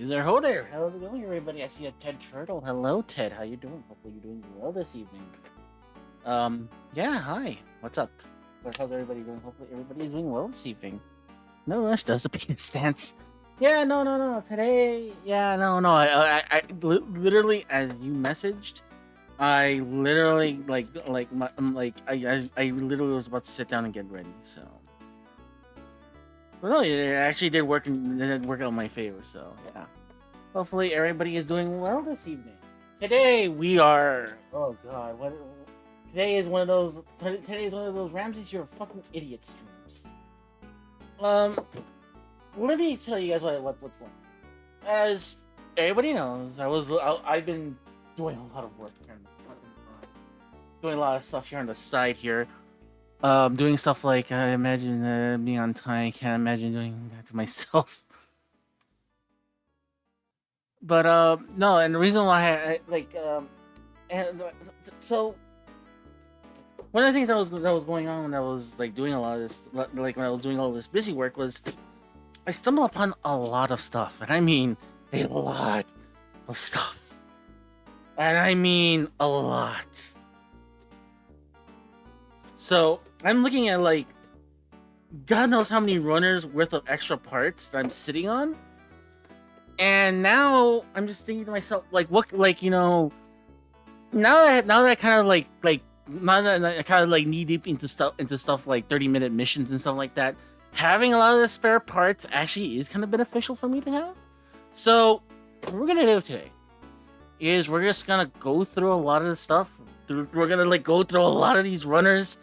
Is there? Ho there. How's it going, everybody? I see a Ted Turtle. Hello, Ted. How you doing? Hopefully you're doing well this evening. Yeah. Hi. What's up? How's everybody doing? Hopefully everybody is doing well this evening. No rush does the penis stance. Yeah. No. Today. Yeah. No. Literally as you messaged, I literally I literally was about to sit down and get ready. So. Well, no, it actually did work. It did work out in my favor. So yeah. Hopefully everybody is doing well this evening. Today we are. Oh God, what? Today is one of those. Today is one of those Ramses, you're a fucking idiot streams. Let me tell you guys what's going on. As everybody knows, I've been doing a lot of work here, doing a lot of stuff here on the side here. Doing stuff like I imagine being on time. I can't imagine doing that to myself. But no, and the reason why so one of the things that was going on when I was like doing a lot of this, like when I was doing all this busy work, was I stumbled upon a lot of stuff, and I mean a lot of stuff, and I mean a lot. So I'm looking at like God knows how many runners worth of extra parts that I'm sitting on. And now I'm just thinking to myself, like, what, like, now that I kind of now that I kind of like knee deep into stuff like 30-minute missions and stuff like that, having a lot of the spare parts actually is kind of beneficial for me to have. So what we're gonna do today is we're just gonna go through a lot of the stuff. We're gonna like go through a lot of these runners,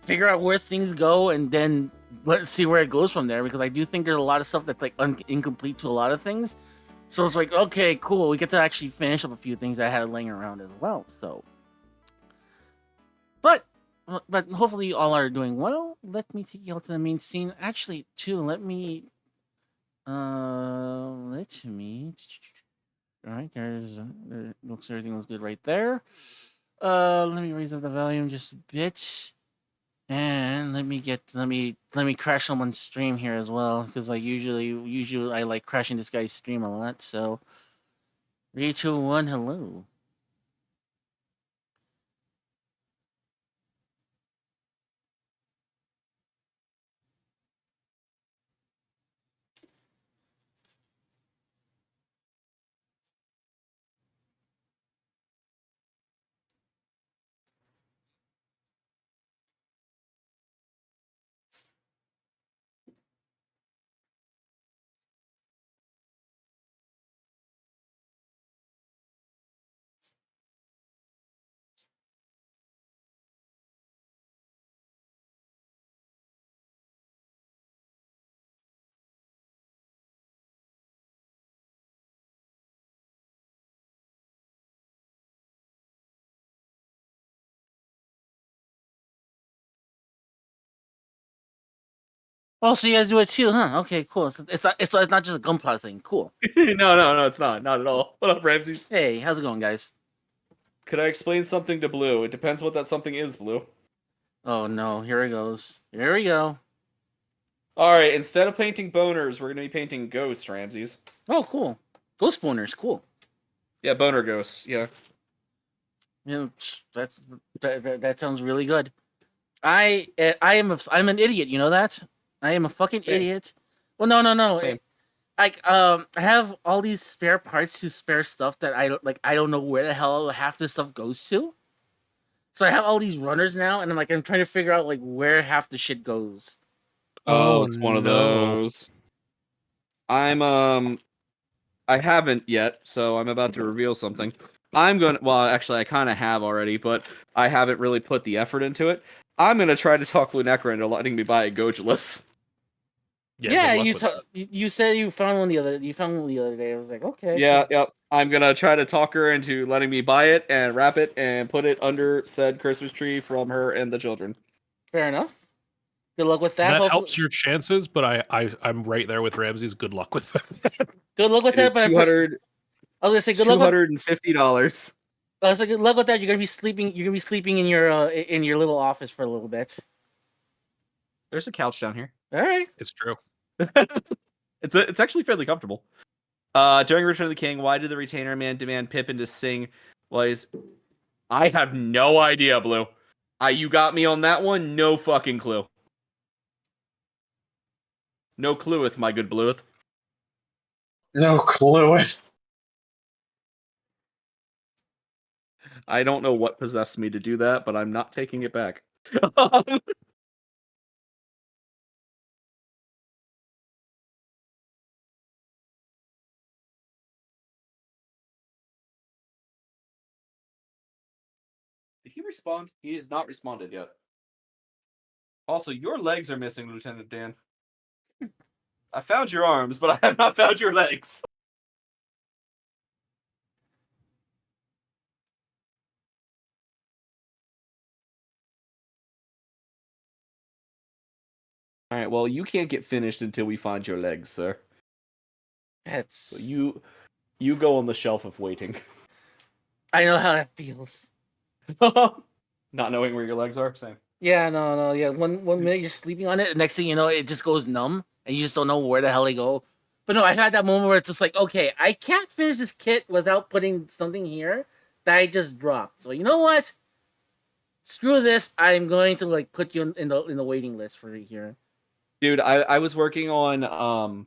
figure out where things go, and then let's see where it goes from there. Because I do think there's a lot of stuff that's like incomplete to a lot of things. So it's like, okay, cool. We get to actually finish up a few things I had laying around as well. So, but hopefully you all are doing well. Let me take you all to the main scene. Actually, too, let me. All right, everything looks good right there. Let me raise up the volume just a bit. And let me crash someone's stream here as well, because like usually I like crashing this guy's stream a lot. So 3, 2, 1, hello. Oh, so you guys do it too, huh? Okay, cool. So it's not just a gunpla thing. Cool. No, it's not at all. What up, Ramses? Hey, how's it going, guys? Could I explain something to Blue? It depends what that something is, Blue. Oh no, here it goes. Here we go. All right, instead of painting boners, we're gonna be painting ghosts, Ramses. Oh, cool. Ghost spawners, cool. Yeah, boner ghosts. Yeah. That sounds really good. I'm an idiot. You know that? I am a fucking Same. idiot. Well, no. Same. I have all these spare parts to spare stuff that I don't know where the hell half this stuff goes to. So I have all these runners now, and I'm trying to figure out like where half the shit goes. Oh, it's one of those. I haven't yet, so I'm about to reveal something. Well, actually, I kind of have already, but I haven't really put the effort into it. I'm gonna try to talk Lunecra into letting me buy a Gojulus. Yeah, you said you found one the other day. I was like, okay. Yeah, yep. I'm gonna try to talk her into letting me buy it and wrap it and put it under said Christmas tree from her and the children. Fair enough. Good luck with that. That helps your chances, but I'm right there with Ramses. Good luck with that. Good luck with that. But $200. I was gonna say good luck. $250. I was like, good luck with that. You're gonna be sleeping. You're gonna be sleeping in your little office for a little bit. There's a couch down here. All right, it's true. It's actually fairly comfortable. During Return of the King, why did the retainer man demand Pippin to sing? I have no idea, Blue. You got me on that one. No fucking clue. No clueth, my good Blueth. No clue. I don't know what possessed me to do that, but I'm not taking it back. Did he respond? He has not responded yet. Also, your legs are missing, Lieutenant Dan. I found your arms, but I have not found your legs. All right, well, you can't get finished until we find your legs, sir. That's So you go on the shelf of waiting. I know how that feels. Not knowing where your legs are, same. Yeah, no, yeah. One minute you're sleeping on it, the next thing you know, it just goes numb, and you just don't know where the hell they go. But no, I had that moment where it's just like, okay, I can't finish this kit without putting something here that I just dropped. So you know what? Screw this. I'm going to like put you in the waiting list for here. Dude, I was working on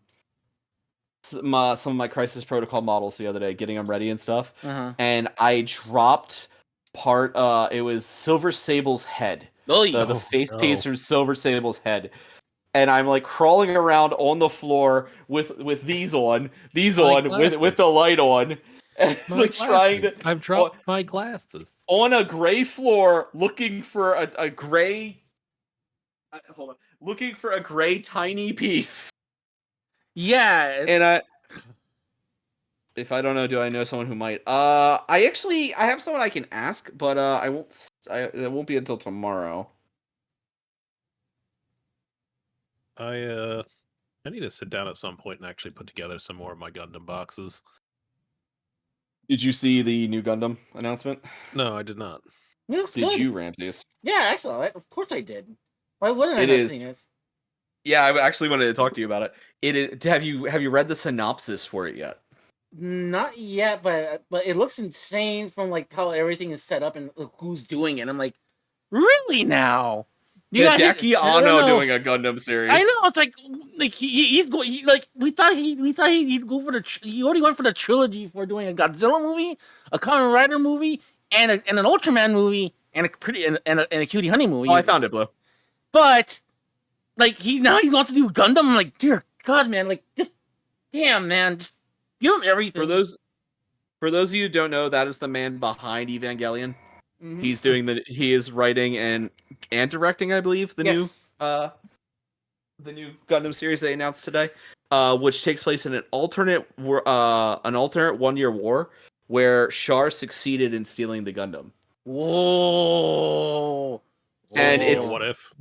some of my Crisis Protocol models the other day, getting them ready and stuff, and I dropped part. It was Silver Sable's head. The face piece from Silver Sable's head. And I'm like crawling around on the floor with these on, with the light on, and like trying to. I've dropped my glasses On a gray floor, looking for a gray. Hold on, looking for a gray tiny piece. Yeah, And if I don't know, do I know someone who might? I have someone I can ask, but I won't. It won't be until tomorrow. I need to sit down at some point and actually put together some more of my Gundam boxes. Did you see the new Gundam announcement? No, I did not. Did you, Ramses? Yeah, I saw it. Of course I did. Why wouldn't I It have is. seen it? Yeah, I actually wanted to talk to you about it. It is. Have you read the synopsis for it yet? Not yet, but it looks insane from like how everything is set up and who's doing it. I'm like, really now? Hideki Anno doing a Gundam series. I know. It's like he's going. Like we thought he'd go for he already went for the trilogy for doing a Godzilla movie, a Kamen Rider movie, and an Ultraman movie, and a Cutie Honey movie. Oh, I found it, Blue. But like he wants to do Gundam. I'm like, dear God, man, like just damn, man, just give him everything. For those of you who don't know, that is the man behind Evangelion. Mm-hmm. He is writing and directing, I believe, the new Gundam series they announced today, which takes place in an alternate 1-year war where Char succeeded in stealing the Gundam. Whoa! And it's what if?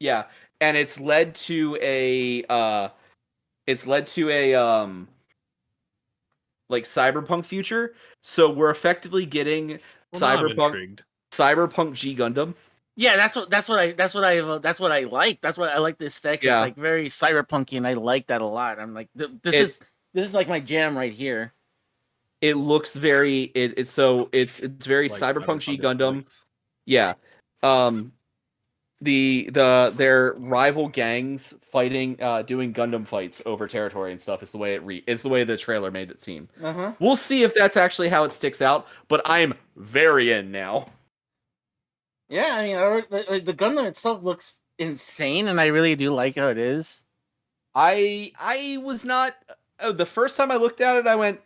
Yeah, and it's led to a like cyberpunk future. So we're effectively getting cyberpunk G Gundam. Yeah, that's what I like. That's what I like the aesthetics. Yeah. It's like very cyberpunky, and I like that a lot. I'm like, this is like my jam right here. It looks very it's very like cyberpunk G Gundam. Yeah. Their rival gangs fighting doing Gundam fights over territory and stuff is the way it's the way the trailer made it seem. We'll see if that's actually how it sticks out, but I'm very in now. Yeah, I mean, the Gundam itself looks insane, and I really do like how it is. I was not the first time I looked at it, I went,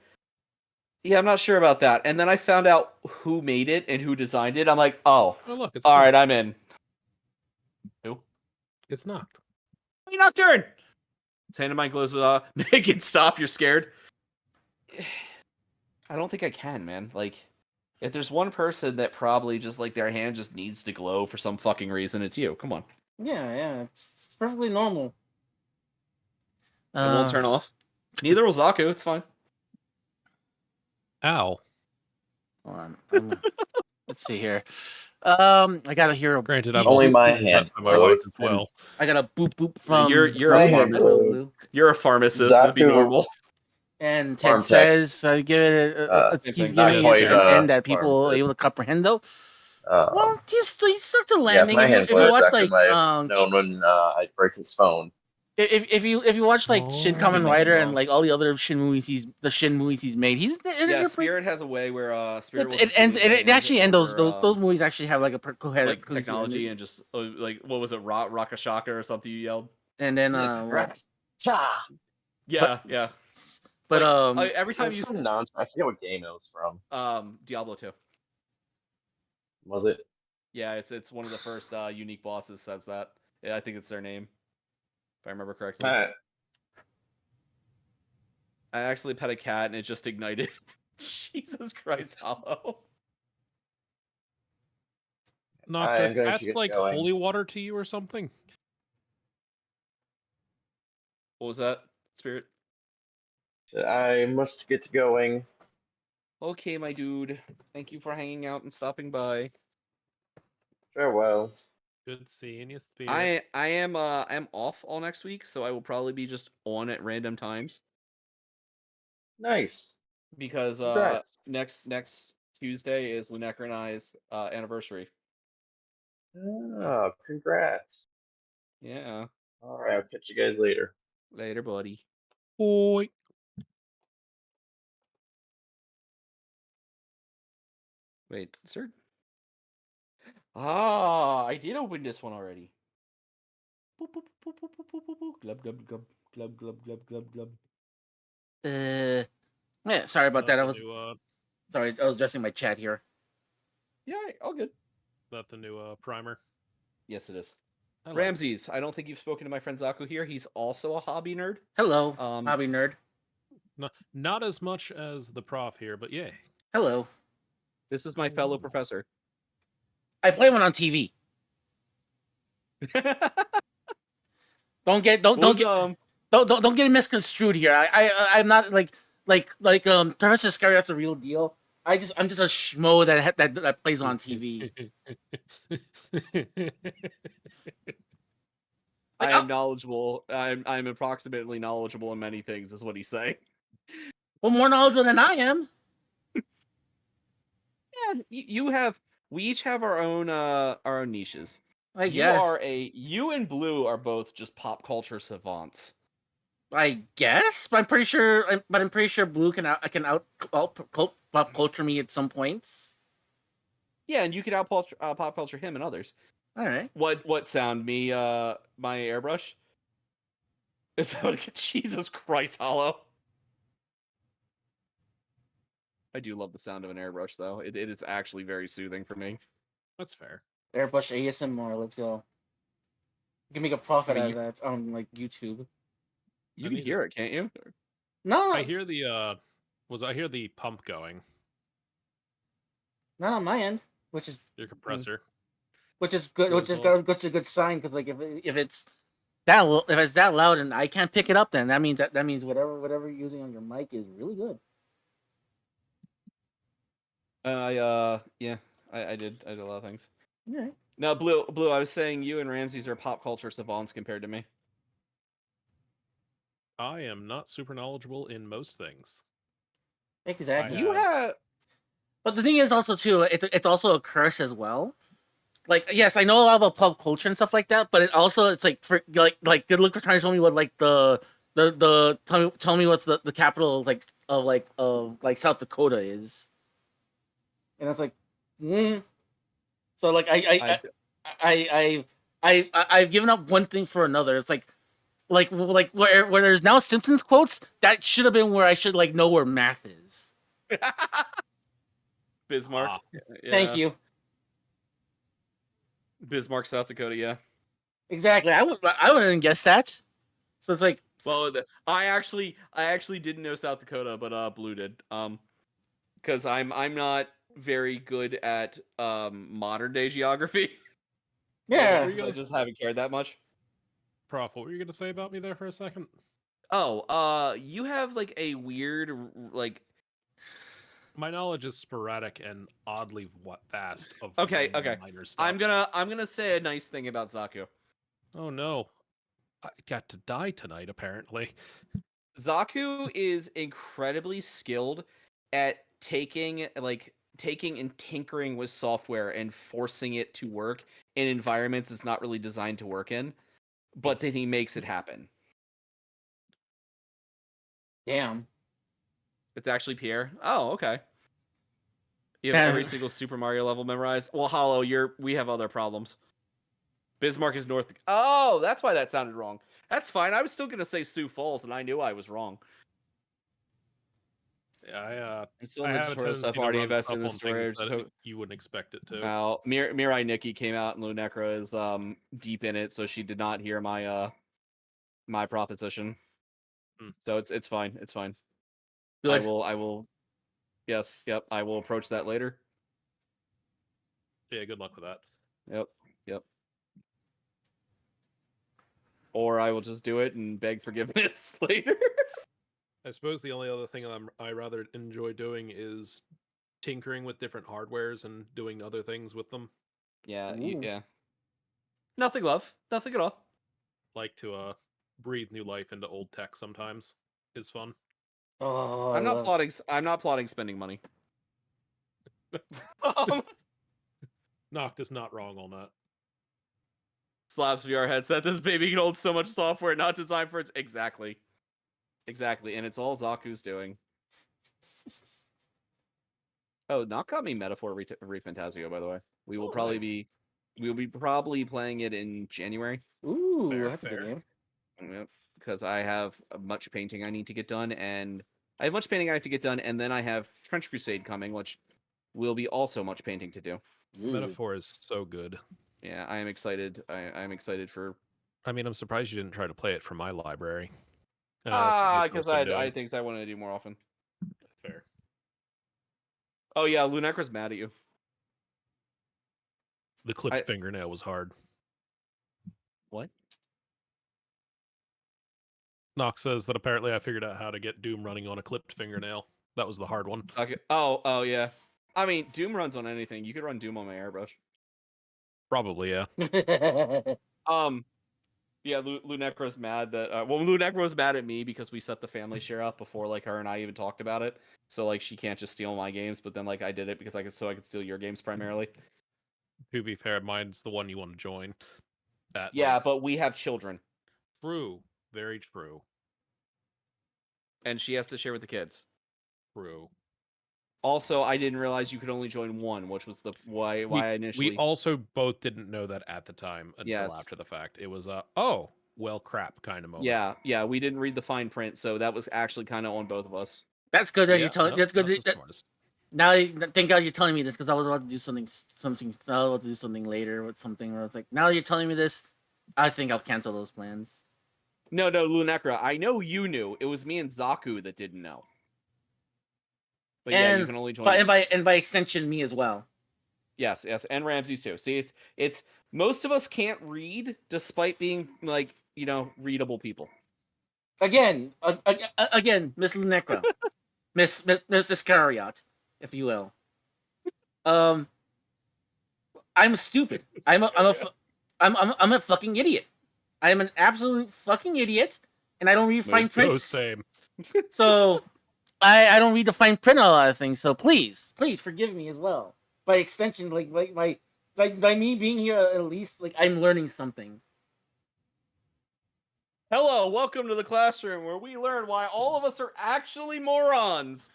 yeah, I'm not sure about that. And then I found out who made it and who designed it. I'm like, oh look, it's all right, I'm in. Who? It's knocked. You knocked turn. It's hand in my gloves with make it stop. You're scared. I don't think I can, man. Like, if there's one person that probably just like their hand just needs to glow for some fucking reason, it's you. Come on. Yeah, it's perfectly normal. It won't turn off. Neither will Zaku. It's fine. Ow. Hold on. Let's see here. I got a hero. Granted, I'm only my hand. My wife as well. I got a boop from. You're a pharmacist to be normal. And Farm Ted Tech. says, give it. Same He's thing. giving Not it quite, an end that people are able pharmacist. to comprehend, though. Um, Well, he's stuck to yeah, landing. my If you handlers watch after like my known when I'd break his phone. if you watch like Shin Oh. Kamen Nothing Rider and wrong. like all the other Shin movies he's made, Yeah, Spirit has a way where Spirit will it just ends. release an It actually end ends. for, Those movies actually have like a coherent like cohesive technology ending. and just like what was it, Rakashaka or something you yelled? And then Cha! Yeah, yeah. but Like, every time There's you some I forget what game it was from. Diablo 2. Was it? Yeah, it's one of the first unique bosses says that. Yeah, I think it's their name, if I remember correctly. Uh, I actually pet a cat and it just ignited. Jesus Christ, Hollow. Knock I'm that. going to That's get like going. holy water to you or something. What was that, Spirit? I must get going. Okay, my dude. Thank you for hanging out and stopping by. Farewell. Good seeing you, Spirit. I am off all next week, so I will probably be just on at random times Nice. because Congrats. next Tuesday is Lunecra and I's anniversary. Oh, congrats. Yeah. All right, I'll catch you guys later. Later, buddy. Oi. Wait, sir. Ah, I did open this one already. Boop, boop, boop, boop, boop, boop, boop, boop. Glub glub glub glub glub glub glub glub. yeah. Sorry about that. I was New, sorry. I was addressing my chat here. Yeah, all good. that the new primer. Yes, it is. I like it. Ramses, I don't think you've spoken to my friend Zaku here. He's also a hobby nerd. Hello, Um, hobby nerd. Not as much as the prof here, but yay. Hello. This is my fellow professor. I play one on TV. Don't get don't What don't was, don't get it misconstrued here. I'm not Terrence Iscariot, that's a real deal. I'm just a schmo that plays on TV. I Like, am knowledgeable. I'm approximately knowledgeable in many things, is what he's saying. well, more knowledgeable than I am. Yeah, you have. We each have our own niches. I guess. You and Blue are both just pop culture savants. I guess, but I'm pretty sure Blue can out pop culture me at some points. Yeah, and you could pop culture him and others. All right. What sound me? My airbrush. Is that what? Jesus Christ, Hollow. I do love the sound of an airbrush, though. It is actually very soothing for me. That's fair. Airbrush ASMR. Let's go. You can make a profit I mean, out of that on like YouTube. You I can need hear it, can't you? No, I hear the I hear the pump going. not on my end, which is Your compressor. good. Yours will. Which is a good sign because like if it's that loud and I can't pick it up, then that means whatever you're using on your mic is really good. Yeah, I did a lot of things. Yeah. No, Blue, I was saying you and Ramses are pop culture savants compared to me. I am not super knowledgeable in most things. Exactly. You have. But the thing is also too, it's also a curse as well. Like yes, I know a lot about pop culture and stuff like that, but it's like for good look for trying to tell me what like tell me what the capital of South Dakota is, and it's like, so like I've given up one thing for another. It's like where there's now Simpsons quotes that should have been where I should like know where math is. Bismarck. Ah. Yeah. Thank you. Bismarck, South Dakota. Yeah. Exactly. I wouldn't guess that. So it's like, Well, I actually didn't know South Dakota, but Blue did. Because I'm not very good at modern day geography. yeah. I just haven't cared that much. Prof, what were you gonna say about me there for a second? Oh, you have like a weird like. My knowledge is sporadic and oddly vast of Okay. minor stuff. I'm gonna say a nice thing about Zaku. Oh no. I got to die tonight, apparently. Zaku is incredibly skilled at taking and tinkering with software and forcing it to work in environments it's not really designed to work in, but then he makes it happen. Damn. It's actually Pierre. Oh, okay. You have every single Super Mario level memorized. Well, Hollow, we have other problems. Bismarck is north. Oh, that's why that sounded wrong. That's fine. I was still gonna say Sioux Falls, and I knew I was wrong. Yeah, I'm still I in the have a tutorial tendency stuff. to Already run invested stuff in the on things storage. that So you wouldn't expect it to. now, Mirai Nikki came out, and Lunecra is deep in it, so she did not hear my proposition. Hmm. So it's fine. It's fine. Good. I will. Yes. Yep. I will approach that later. Yeah, good luck with that. Yep. Yep. Or I will just do it and beg forgiveness later. I suppose the only other thing I rather enjoy doing is tinkering with different hardwares and doing other things with them. Yeah. Ooh. Yeah. Nothing, love. Nothing at all. Like to breathe new life into old tech sometimes. Is fun. Oh, I I'm not love. plotting. I'm not plotting spending money. um, Noct is not wrong on that. Slaps VR headset. This baby can hold so much software not designed for its exactly. Exactly, and it's all Zaku's doing. Oh, not got me Metaphor Refantasio, by the way. We will Oh, probably playing it in January. Ooh, Fair, that's a good fair. game. Because I have much painting I need to get done, and I have much painting I have to get done, and then I have French Crusade coming, which will be also much painting to do. Ooh. Metaphor is so good. Yeah, I am excited. I'm excited for I mean, I'm surprised you didn't try to play it from my library. That's what Misael's because been I doing. things I want to do more often. Fair. Oh yeah, Lunecra's mad at you. The clipped I- fingernail was hard. What? Nox says that apparently I figured out how to get Doom running on a clipped fingernail. That was the hard one. Okay. Oh yeah. I mean, Doom runs on anything. You could run Doom on my airbrush. Probably, yeah. Yeah, Lunecra's mad that Lunecra was mad at me because we set the family share up before like her and I even talked about it. So like she can't just steal my games, but then like I did it because I could steal your games primarily. To be fair, mine's the one you want to join. That Yeah, like, but we have children, true, very true, and she has to share with the kids. true. Also, I didn't realize you could only join one, which was the why I We initially. also both didn't know that at the time until Yes. after the fact. It was oh, well, crap kind of moment. Yeah, we didn't read the fine print, so that was actually kind of on both of us. That's good that Yeah, you're telling. no, That's good. not the That, smartest. now, thank God you're telling me this because I was about to do something. I was about to do something later with something where I was like, now you're telling me this, I think I'll cancel those plans. No, Lunecra, I know you knew. It was me and Zaku that didn't know. But yeah, you can only join. And by extension, me as well. Yes, and Ramses too. See, it's most of us can't read despite being like readable people. Again, Miss Lunecra, Miss Iscariot, if you will. I'm stupid. I'm a fucking idiot. I'm an absolute fucking idiot, and I don't read fine No, prints. same. So I don't read the fine print on a lot of things. So please forgive me as well. By extension, by me being here, at least like I'm learning something. Hello, welcome to the classroom where we learn why all of us are actually morons.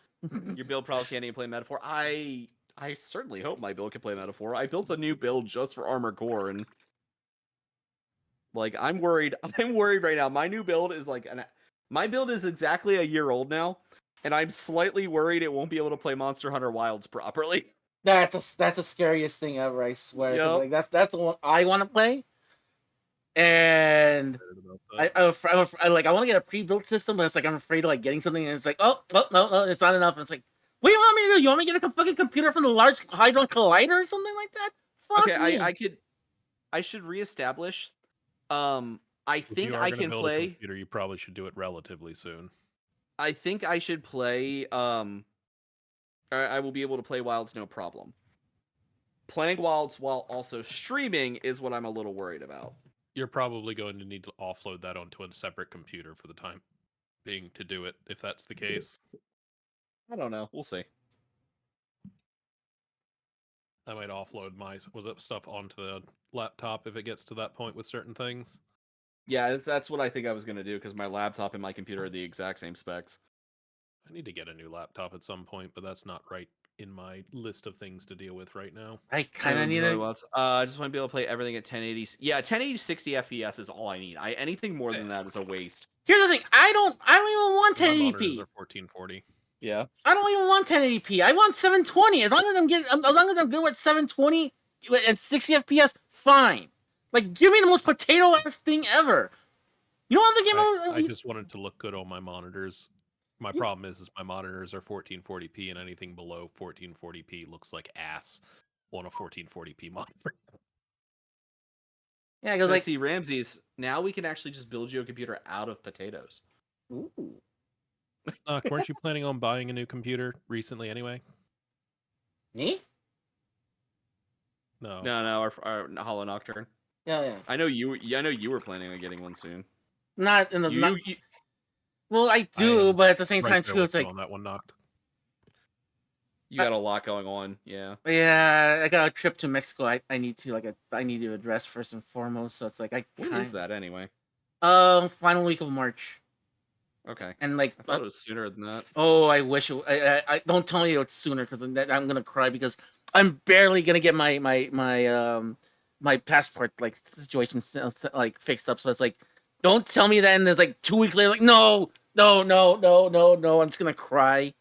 Your build probably can't even play Metaphor. I certainly hope my build can play Metaphor. I built a new build just for Armored Core, and like I'm worried. I'm worried right now. My new build is my build is exactly a year old now, and I'm slightly worried it won't be able to play Monster Hunter Wilds properly. That's the scariest thing ever. I swear. 'Cause, Yep. like that's the one I want to play, and I want to get a pre-built system, but it's like I'm afraid of like getting something, and it's like oh no, it's not enough. And it's like, what do you want me to do? You want me to get a fucking computer from the Large Hadron Collider or something like that? Fuck Okay, me. I should reestablish. I If think you are I going to can build a play. computer, you probably should do it relatively soon. I think I should play. I will be able to play Wilds no problem. Playing Wilds while also streaming is what I'm a little worried about. You're probably going to need to offload that onto a separate computer for the time. being to do it if that's the case. I don't know. We'll see. I might offload my stuff onto the laptop if it gets to that point with certain things. Yeah, that's what I think I was gonna do because my laptop and my computer are the exact same specs. I need to get a new laptop at some point, but that's not right in my list of things to deal with right now. I kind of need it. I just want to be able to play everything at 1080. Yeah, 1080 60 FPS is all I need. Anything more than that is a waste. Here's the thing. I don't even want My monitors 1080p. are 1440. Yeah. I don't even want 1080p. I want 720. As long as I'm good with 720 and 60 FPS, fine. Like, give me the most potato ass thing ever. You know what other game? I just wanted to look good on my monitors. My problem is my monitors are 1440p, and anything below 1440p looks like ass on a 1440p monitor. Yeah, because like, see, Ramses, now we can actually just build you a computer out of potatoes. ooh. Weren't you planning on buying a new computer recently anyway? Me? No. No, our Hollow Nocturne. Yeah. I know you were planning on getting one soon. Not in the. Well, I do, but at the same time too, it's like on that one knocked. You got a lot going on, yeah. Yeah, I got a trip to Mexico. I need to address first and foremost. So it's like When is that anyway? Final week of March. Okay. And like, I thought it was sooner than that. Oh, I wish I don't tell me it's sooner because I'm gonna cry because I'm barely gonna get my passport like situation like fixed up. So it's like, don't tell me that, and it's like 2 weeks later, like no. I'm just gonna cry.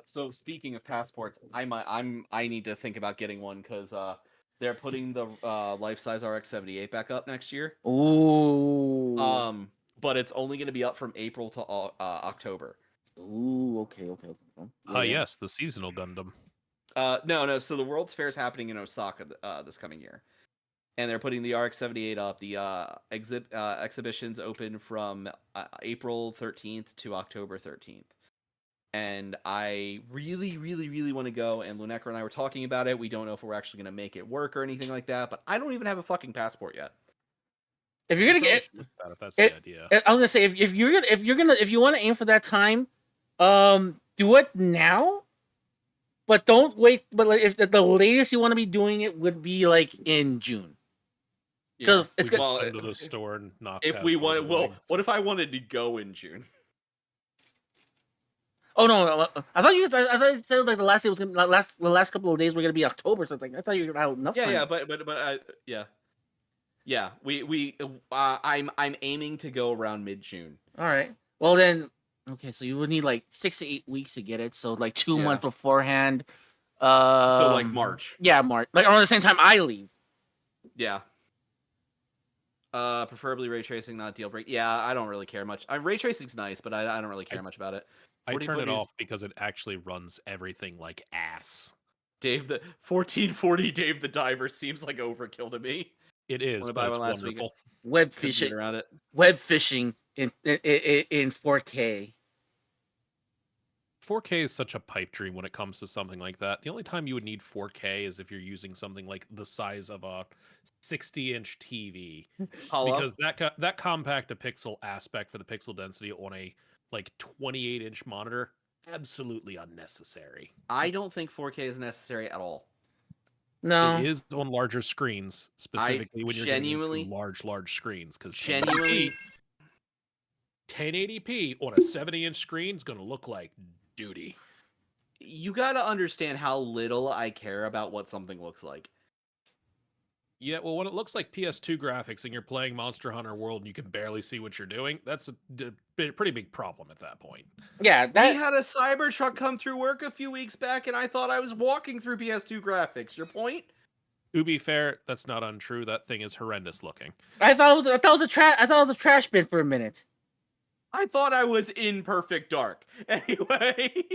So speaking of passports, I need to think about getting one because they're putting the life-size RX-78 back up next year. Ooh. But it's only going to be up from April to October. Ooh, okay. Yeah. Yes, the seasonal Gundam. No. So the World's Fair is happening in Osaka this coming year, and they're putting the RX-78 up. The exhibitions open from April 13th to October 13th. And I really, really, really want to go. And Lunekra and I were talking about it. We don't know if we're actually going to make it work or anything like that. But I don't even have a fucking passport yet. If you're gonna get, if that's the idea. I was gonna say if you want to aim for that time, do it now. But don't wait. But like, if the latest you want to be doing it would be like in June. Because it's good. Go to the store and knock. If we want, what if I wanted to go in June? Oh no! I thought you said like the last day was gonna the last couple of days were gonna be October. So it's like I thought you were gonna have enough time. Yeah. I'm aiming to go around mid-June. All right. Well then, okay. So you would need like 6 to 8 weeks to get it. So like 2 months beforehand. So like March. Yeah, March. Like around the same time I leave. Yeah. Preferably ray tracing, not deal break. Yeah, I don't really care much. Ray tracing's nice, but I don't really care much about it. I turn it off because it actually runs everything like ass. Dave the 1440 Dave the Diver seems like overkill to me. It is, but it's wonderful. Web fishing around it. Web fishing in 4K. 4K is such a pipe dream when it comes to something like that. The only time you would need 4K is if you're using something like the size of a 60-inch TV, because that compact to pixel aspect for the pixel density on a like 28-inch monitor, absolutely unnecessary. I don't think 4K is necessary at all. No, it is on larger screens, specifically when you're getting large screens. Because genuinely, 1080p on a 70-inch screen is going to look like duty. You got to understand how little I care about what something looks like. Yeah, well, when it looks like PS2 graphics and you're playing Monster Hunter World and you can barely see what you're doing, that's a pretty big problem at that point. Yeah, we had a Cybertruck come through work a few weeks back, and I thought I was walking through PS2 graphics. Your point? To be fair, that's not untrue. That thing is horrendous looking. I thought it was a trash bin for a minute. I thought I was in perfect dark. Anyway,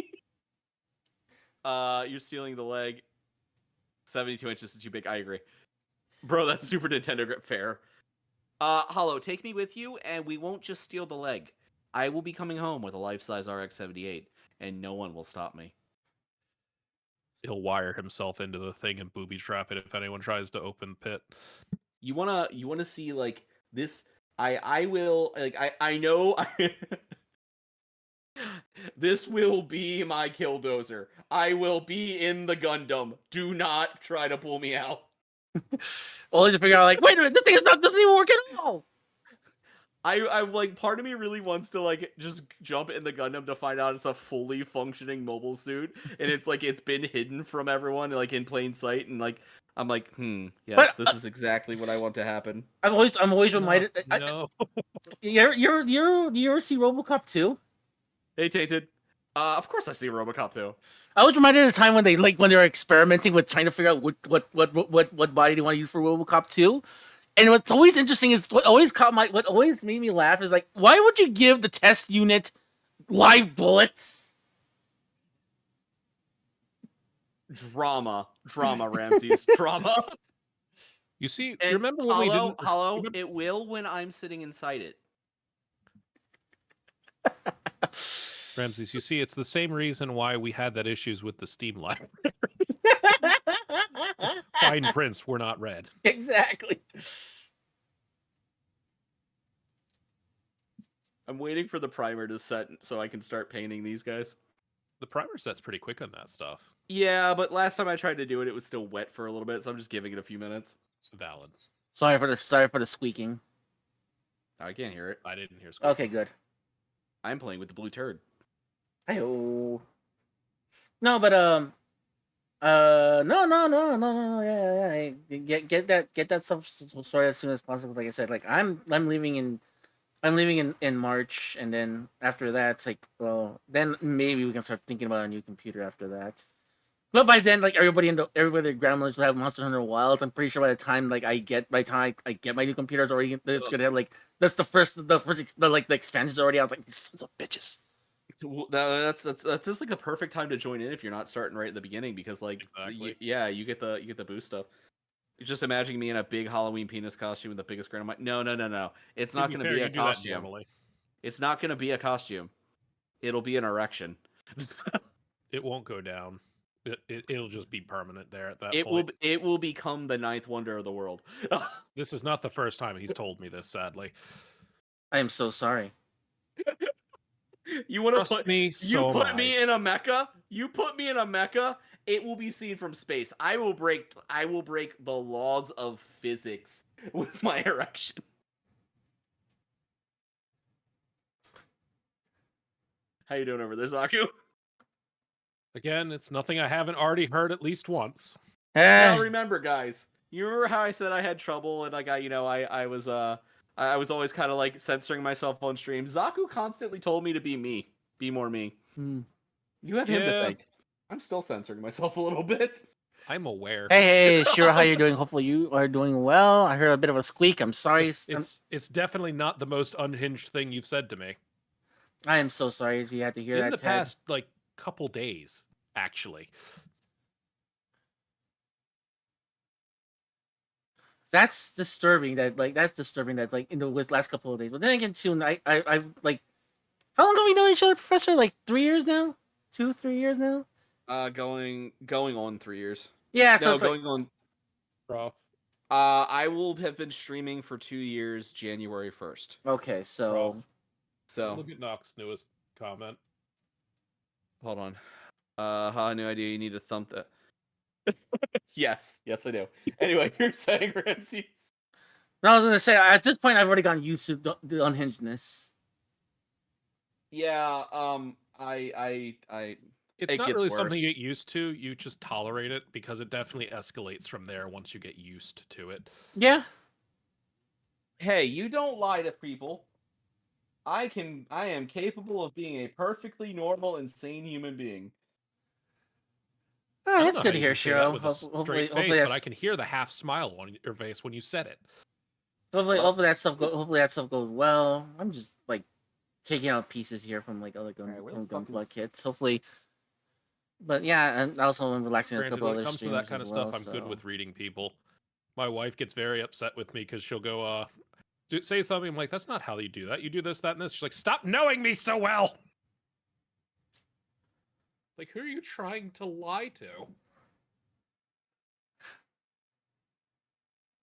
you're stealing the leg. 72 inches is too big. I agree. Bro, that's Super Nintendo fair. Hollow, take me with you, and we won't just steal the leg. I will be coming home with a life-size RX-78, and no one will stop me. He'll wire himself into the thing and booby trap it if anyone tries to open the pit. You wanna see like this I will like I know this will be my killdozer. I will be in the Gundam. Do not try to pull me out. Only to figure out, like, wait a minute, this thing doesn't even work at all. I like part of me really wants to like just jump in the Gundam to find out it's a fully functioning mobile suit and it's like it's been hidden from everyone like in plain sight and like I'm like yes, But this is exactly what I want to happen. I'm always reminded. No. You ever see RoboCop 2? Hey Tainted. Of course I see Robocop 2. I was reminded of a time when they were experimenting with trying to figure out what body they want to use for RoboCop 2. And what's always interesting is what always made me laugh is like, why would you give the test unit live bullets? Drama, Ramses, drama. You see, And you remember when we didn't... Hollow, remember- it will when I'm sitting inside it. Ramses, you see, it's the same reason why we had that issues with the Steam library. Fine prints were not read. Exactly. I'm waiting for the primer to set so I can start painting these guys. The primer set's pretty quick on that stuff. Yeah, but last time I tried to do it, it was still wet for a little bit, so I'm just giving it a few minutes. Valid. Sorry for the squeaking. I can't hear it. I didn't hear squeak. Okay, good. I'm playing with the blue turd. Ayo. No, but no, yeah. Get that stuff sorted as soon as possible. Like I said, like I'm leaving in March, and then after that, it's like, well, then maybe we can start thinking about a new computer after that. But by then, like everybody grandmothers will have Monster Hunter Wilds. I'm pretty sure by the time I get my new computer, it's already it's gonna have like that's the the expansions already out. Like, these sons of bitches. That's just like the perfect time to join in if you're not starting right at the beginning because like Exactly. you get the boost stuff. You're just imagining me in a big Halloween penis costume with the biggest grin. I'm like, no. It's not going to be a costume. It's not going to be a costume. It'll be an erection. It won't go down. It'll just be permanent there at that point. It will become the ninth wonder of the world. This is not the first time he's told me this, sadly. I am so sorry. You want to Trust me, so you put am me I. in a mecha? You put me in a mecha? It will be seen from space. I will break the laws of physics with my erection. How you doing over there, Zaku? Again, it's nothing I haven't already heard at least once. Now remember, guys. You remember how I said I had trouble and like I was always kind of like censoring myself on stream. Zaku constantly told me to be me, be more me. You have him to thank. I'm still censoring myself a little bit. I'm aware. Hey, Shiro, how you doing? Hopefully you are doing well. I heard a bit of a squeak. I'm sorry. It's definitely not the most unhinged thing you've said to me. I am so sorry if you had to hear that. In the past, like, couple days, actually. That's disturbing. That in the last couple of days. But then again, too, I like, how long have we known each other, Professor? Like 3 years now, 2-3 years now. Going on 3 years. Yeah, so no, it's going like, on. Bro. I will have been streaming for 2 years, January 1st. Okay, so Look at Nox's newest comment. Hold on. No idea. You need to thump that. yes, I do. Anyway, you're saying Ramses. No, I was gonna say at this point I've already gotten used to the unhingedness. Yeah. It's It not gets really something worse. you get used to. You just tolerate it because it definitely escalates from there once you get used to it. Yeah. Hey, you don't lie to people. I am capable of being a perfectly normal, insane human being. Oh, I that's don't know good how to you hear, can say that Shiro. with a Hopefully, straight face, but I can hear the half smile on your face when you said it. hopefully that stuff goes well. I'm just like taking out pieces here from like other gunpla kits. Hopefully, but yeah, and also I'm relaxing a Granted, couple when it other comes to that streamers kind of as well. stuff, I'm good So. with reading people. My wife gets very upset with me because she'll go, say something. I'm like, that's not how you do that. You do this, that, and this. She's like, stop knowing me so well. Like, who are you trying to lie to?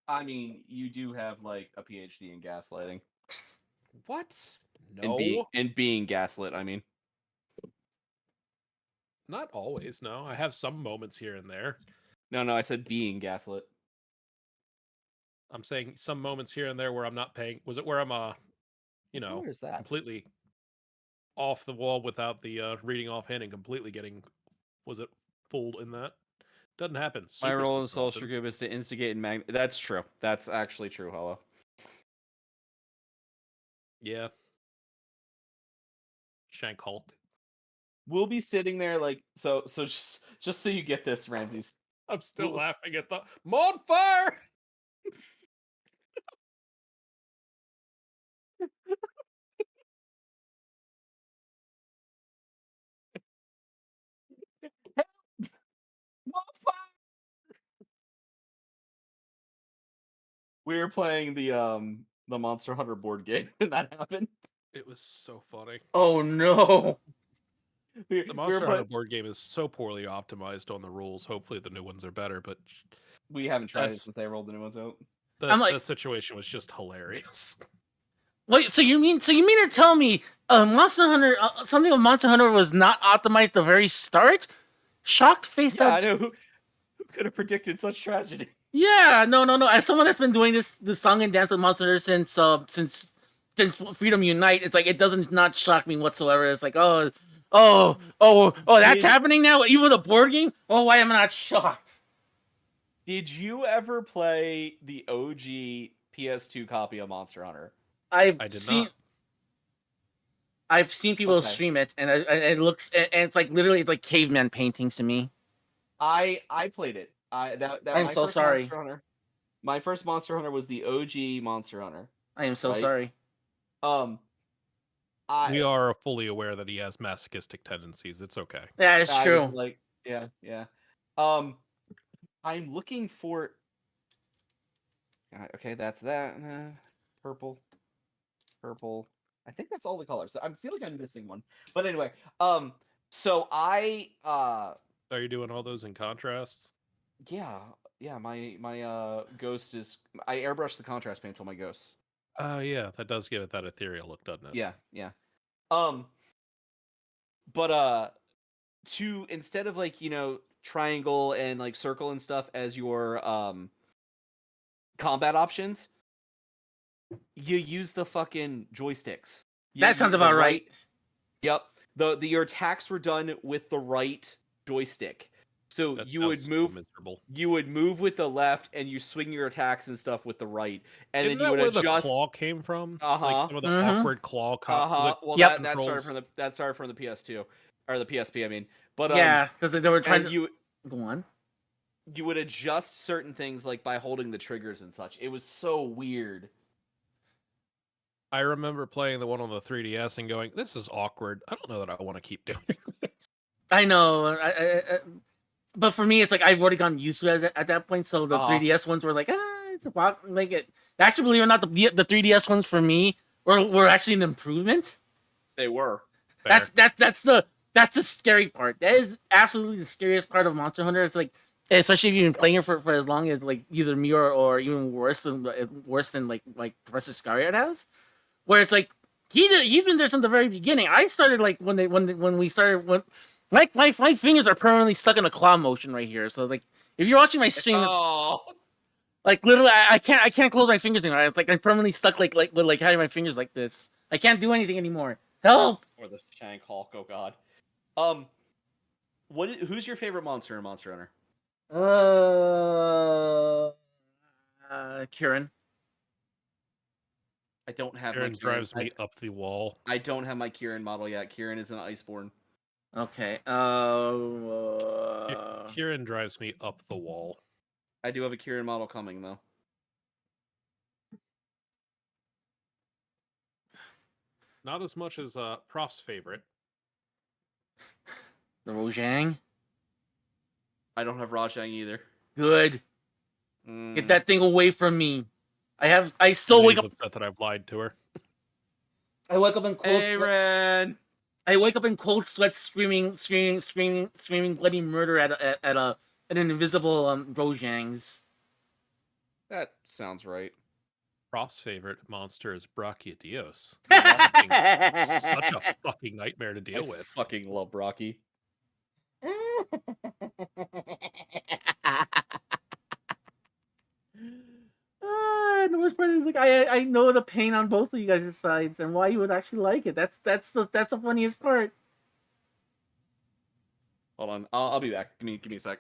I mean, you do have like a PhD in gaslighting. What? And No, being gaslit, I mean. not always. No, I have some moments here and there. No, I said being gaslit. I'm saying some moments here and there where I'm not paying. Was it where I'm Where is that? completely off the wall without the reading offhand and completely getting was it fooled in that? Doesn't happen. My Super role in super social often. group is to instigate and That's true. That's actually true, Hello. Yeah. Shank Hulk. We'll be sitting there like so just so you get this, Ramses. I'm still Ooh. laughing at the on fire. We were playing the Monster Hunter board game and that happened. It was so funny. Oh no! We The were Monster Hunter playing. board game is so poorly optimized on the rules. Hopefully the new ones are better, but We haven't tried it that's since I rolled the new ones out. I'm the like, situation was just hilarious. wait. So you mean to tell me Monster Hunter, something of Monster Hunter was not optimized at the very start? Shocked face Yeah, I that. know who could have predicted such tragedy. Yeah, no. As someone that's been doing this song and dance with Monster Hunter since Freedom Unite, it's like it doesn't not shock me whatsoever. It's like that's Did happening now, even with a board game. Oh, why am I not shocked? Did you ever play the OG PS2 copy of Monster Hunter? I've I did seen not. I've seen people Okay. stream it, and it looks and it's like literally it's like caveman paintings to me. I played it. I'm My so first sorry. Monster Hunter. My first Monster Hunter was the OG Monster Hunter. I am so Right? sorry. We I are fully aware that he has masochistic tendencies. It's okay. Yeah, it's I was true. like, yeah. Um, I'm looking for. Okay, that's that. Purple. I think that's all the colors. I feel like I'm missing one. But anyway, so Are you doing all those in contrasts? yeah, my ghost is. I airbrushed the contrast paints on my ghosts. Oh yeah, that does give it that ethereal look, doesn't it? Yeah. Um, but to instead of like triangle and like circle and stuff as your combat options, you use the fucking joysticks. That sounds The about right. Yep. Your attacks were done with the right joystick. So That you would sounds move so miserable. you would move with the left and you swing your attacks and stuff with the right. And Isn't then you that would where the adjust. claw came from? Like Uh-huh. some of the Mhm. awkward claw Well Yep. that started controls. from the PS2 or the PSP, I mean. But Yeah, because they were trying and to go on. you would adjust certain things like by holding the triggers and such. It was so weird. I remember playing the one on the 3DS and going, "This is awkward. I don't know that I want to keep doing this." I know, but for me, it's like I've already gotten used to it at that point. So the Uh-huh. 3DS ones were like, it's about like it. Actually, believe it or not, the 3DS ones for me were actually an improvement. They were. Fair. That's the scary part. That is absolutely the scariest part of Monster Hunter. It's like, especially if you've been playing it for as long as like either me or even worse than like Professor Skyriard has, where it's like he's been there since the very beginning. I started like when we started when like my fingers are permanently stuck in a claw motion right here. So like if you're watching my stream, Oh. like literally I can't close my fingers anymore. It's like I'm permanently stuck like with like having my fingers like this. I can't do anything anymore. Help! Or the Shank Hulk, oh god. Who's your favorite monster in Monster Hunter? Kieran. I don't have Aaron my Kieran. drives me up the wall. I don't have my Kieran model yet. Kieran is an Iceborne. Okay. Kieran drives me up the wall. I do have a Kieran model coming though. Not as much as Prof's favorite. The Rojang. I don't have Rajang either. Good. Get that thing away from me. I still wake She's up. upset that I've lied to her. I wake up in cold sweat. Aaron! I wake up in cold sweats, screaming bloody murder at an invisible Rojang's. That sounds right. Prof's favorite monster is Brachiodeos. Such a fucking nightmare to deal I with. fucking love Rocky. And the worst part is, like, I know the pain on both of you guys' sides and why you would actually like it. That's the funniest part. Hold on, I'll be back. Give me a sec.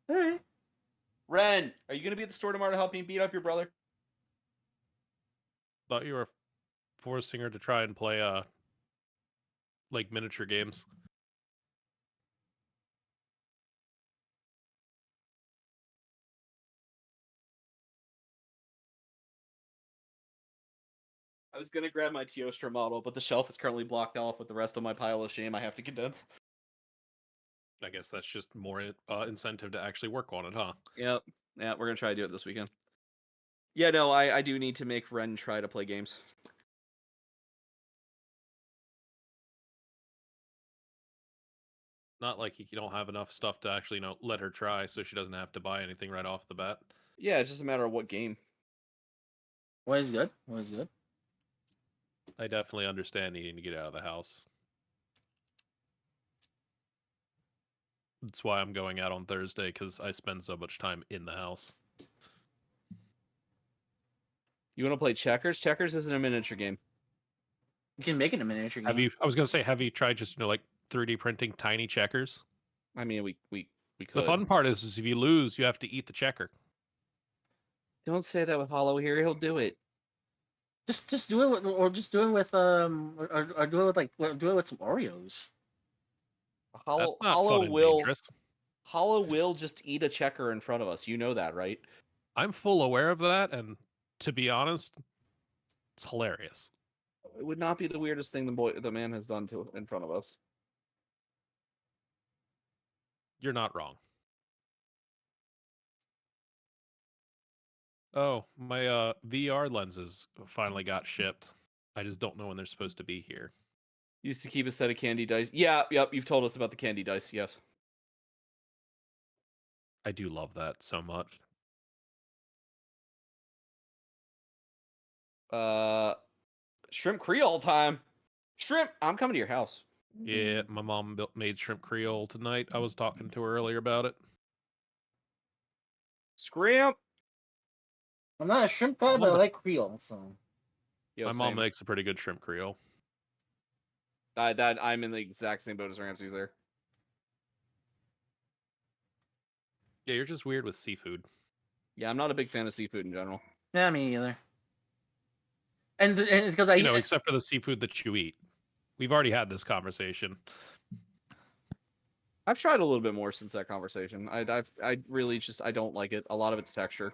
All right. Ren, are you gonna be at the store tomorrow to help me beat up your brother? Thought you were forcing her to try and play like miniature games. I was gonna grab my Teostra model, but the shelf is currently blocked off with the rest of my pile of shame I have to condense. I guess that's just more incentive to actually work on it, huh? Yep. Yeah, we're gonna try to do it this weekend. Yeah, no, I do need to make Ren try to play games. Not like you don't have enough stuff to actually, let her try, so she doesn't have to buy anything right off the bat. Yeah, it's just a matter of what game. What is good? What is good? I definitely understand needing to get out of the house. That's why I'm going out on Thursday, because I spend so much time in the house. You want to play checkers? Checkers isn't a miniature game. You can make it a miniature game. I was gonna say, have you tried just 3D printing tiny checkers? I mean, we could. The fun part is if you lose, you have to eat the checker. Don't say that with Hollow here. He'll do it. Just do it with, or just do it with or do it with do it with some Oreos. That's not fun and dangerous. Hollow will just eat a checker in front of us. You know that, right? I'm full aware of that, and to be honest, it's hilarious. It would not be the weirdest thing the man has done to in front of us. You're not wrong. Oh, my VR lenses finally got shipped. I just don't know when they're supposed to be here. Used to keep a set of candy dice. Yeah, yep, you've told us about the candy dice, yes. I do love that so much. Shrimp Creole time. Shrimp, I'm coming to your house. Yeah, my mom made shrimp Creole tonight. I was talking to her earlier about it. Scrimp. I'm not a shrimp guy, but I like Creole. So Yo, my mom same. makes a pretty good shrimp Creole. I'm in the exact same boat as Ramses there. Yeah, you're just weird with seafood. Yeah, I'm not a big fan of seafood in general. yeah, me either. And it's because I except for the seafood that you eat. We've already had this conversation. I've tried a little bit more since that conversation. I really just I don't like it. A lot of it's texture.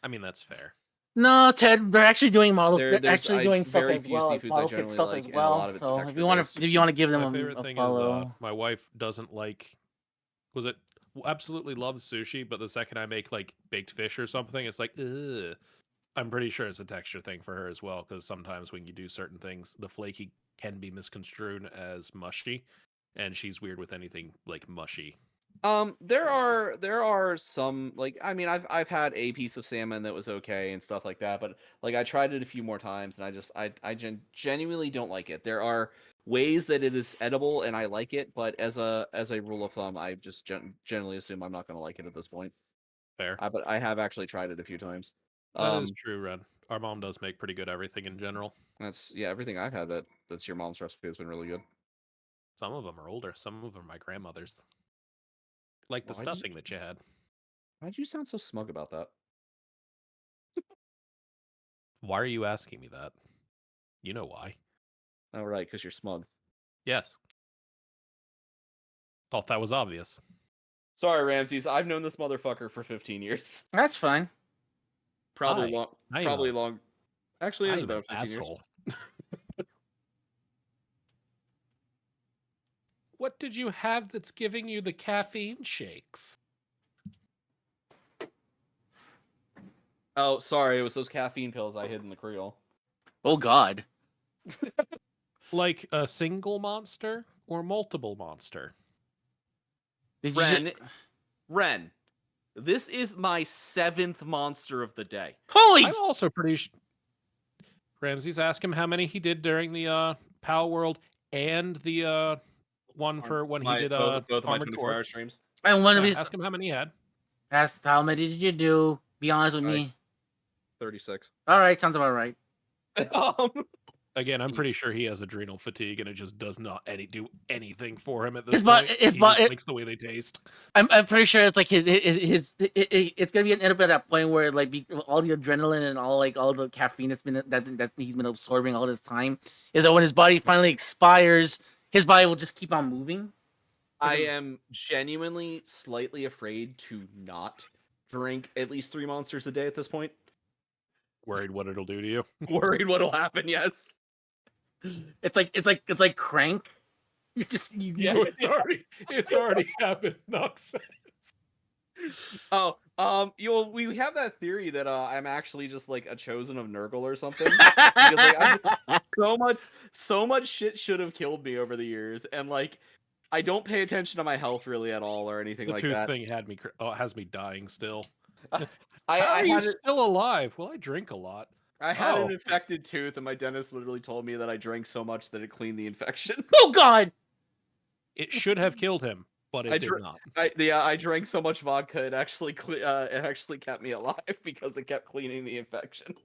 I mean, that's fair. No, Ted, they're actually doing they're actually doing stuff very as few well, seafoods I model kit generally stuff like, as and a well. lot of it's So if texture you want based. to give them My favorite a thing follow. is my wife doesn't like. Absolutely loves sushi, but the second I make like baked fish or something, it's like, ugh. I'm pretty sure it's a texture thing for her as well, because sometimes when you do certain things, the flaky can be misconstrued as mushy, and she's weird with anything like mushy. There are some, like, I mean, I've had a piece of salmon that was okay and stuff like that, but like I tried it a few more times and I genuinely don't like it. There are ways that it is edible and I like it, but as a rule of thumb, I just generally assume I'm not going to like it at this point. Fair. But I have actually tried it a few times. That is true, Ren. Our mom does make pretty good everything in general. Everything I've had that's your mom's recipe has been really good. Some of them are older. Some of them are my grandmother's. Like the stuffing that you had. Why'd you sound so smug about that? Why are you asking me that? You know why. Oh, right, because you're smug. Yes. Thought that was obvious. Sorry, Ramses. I've known this motherfucker for 15 years. That's fine. Probably Hi. long. Probably long. Actually, it is about 15 asshole. Years. What did you have that's giving you the caffeine shakes? Oh, sorry. It was those caffeine pills I hid in the Creole. Oh God. Like a single monster or multiple monster? Ren. This is my 7th monster of the day. Holy! I'm also pretty. Ramses, ask him how many he did during the Pal World and the one for when he did both of my Armored 24-hour Core. streams. And one of Yeah, these. ask him how many he had. Asked how many did you do? Be honest with me. 36. All right, sounds about right. Again, I'm pretty sure he has adrenal fatigue, and it just does not do anything for him at this His point. bo- He his bo- just likes the way they taste. I'm pretty sure it's like it's gonna be end up at that point where like all the adrenaline and all the caffeine that he's been absorbing all this time is that when his body finally expires, his body will just keep on moving. I am genuinely slightly afraid to not drink at least 3 monsters a day at this point. Worried what it'll do to you. Worried what'll happen, yes. It's like crank. No, it's already happened. Nox. Oh, we have that theory that I'm actually just like a chosen of Nurgle or something. Because like so much shit should have killed me over the years, and like I don't pay attention to my health really at all or anything The like tooth that. thing has me dying still. I How are you had still alive? Well, I drink a lot. I had an Oh. infected tooth, and my dentist literally told me that I drank so much that it cleaned the infection. Oh God! It should have killed him, but it did not. I drank so much vodka it actually kept me alive because it kept cleaning the infection.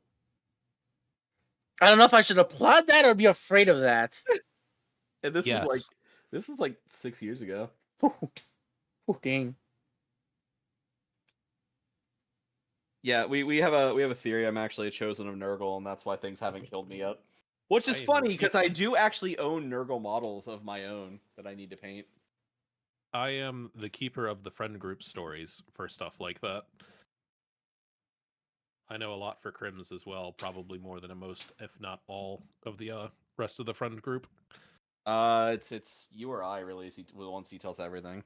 I don't know if I should applaud that or be afraid of that. And this Yes. was like 6 years ago. Oh, dang. Yeah, we have a theory. I'm actually a chosen of Nurgle, and that's why things haven't killed me yet. Which is I am funny the because I do actually own Nurgle models of my own that I need to paint. I am the keeper of the friend group stories for stuff like that. I know a lot for Crims as well, probably more than most, if not all, of the rest of the friend group. It's you or I really. Once he tells everything.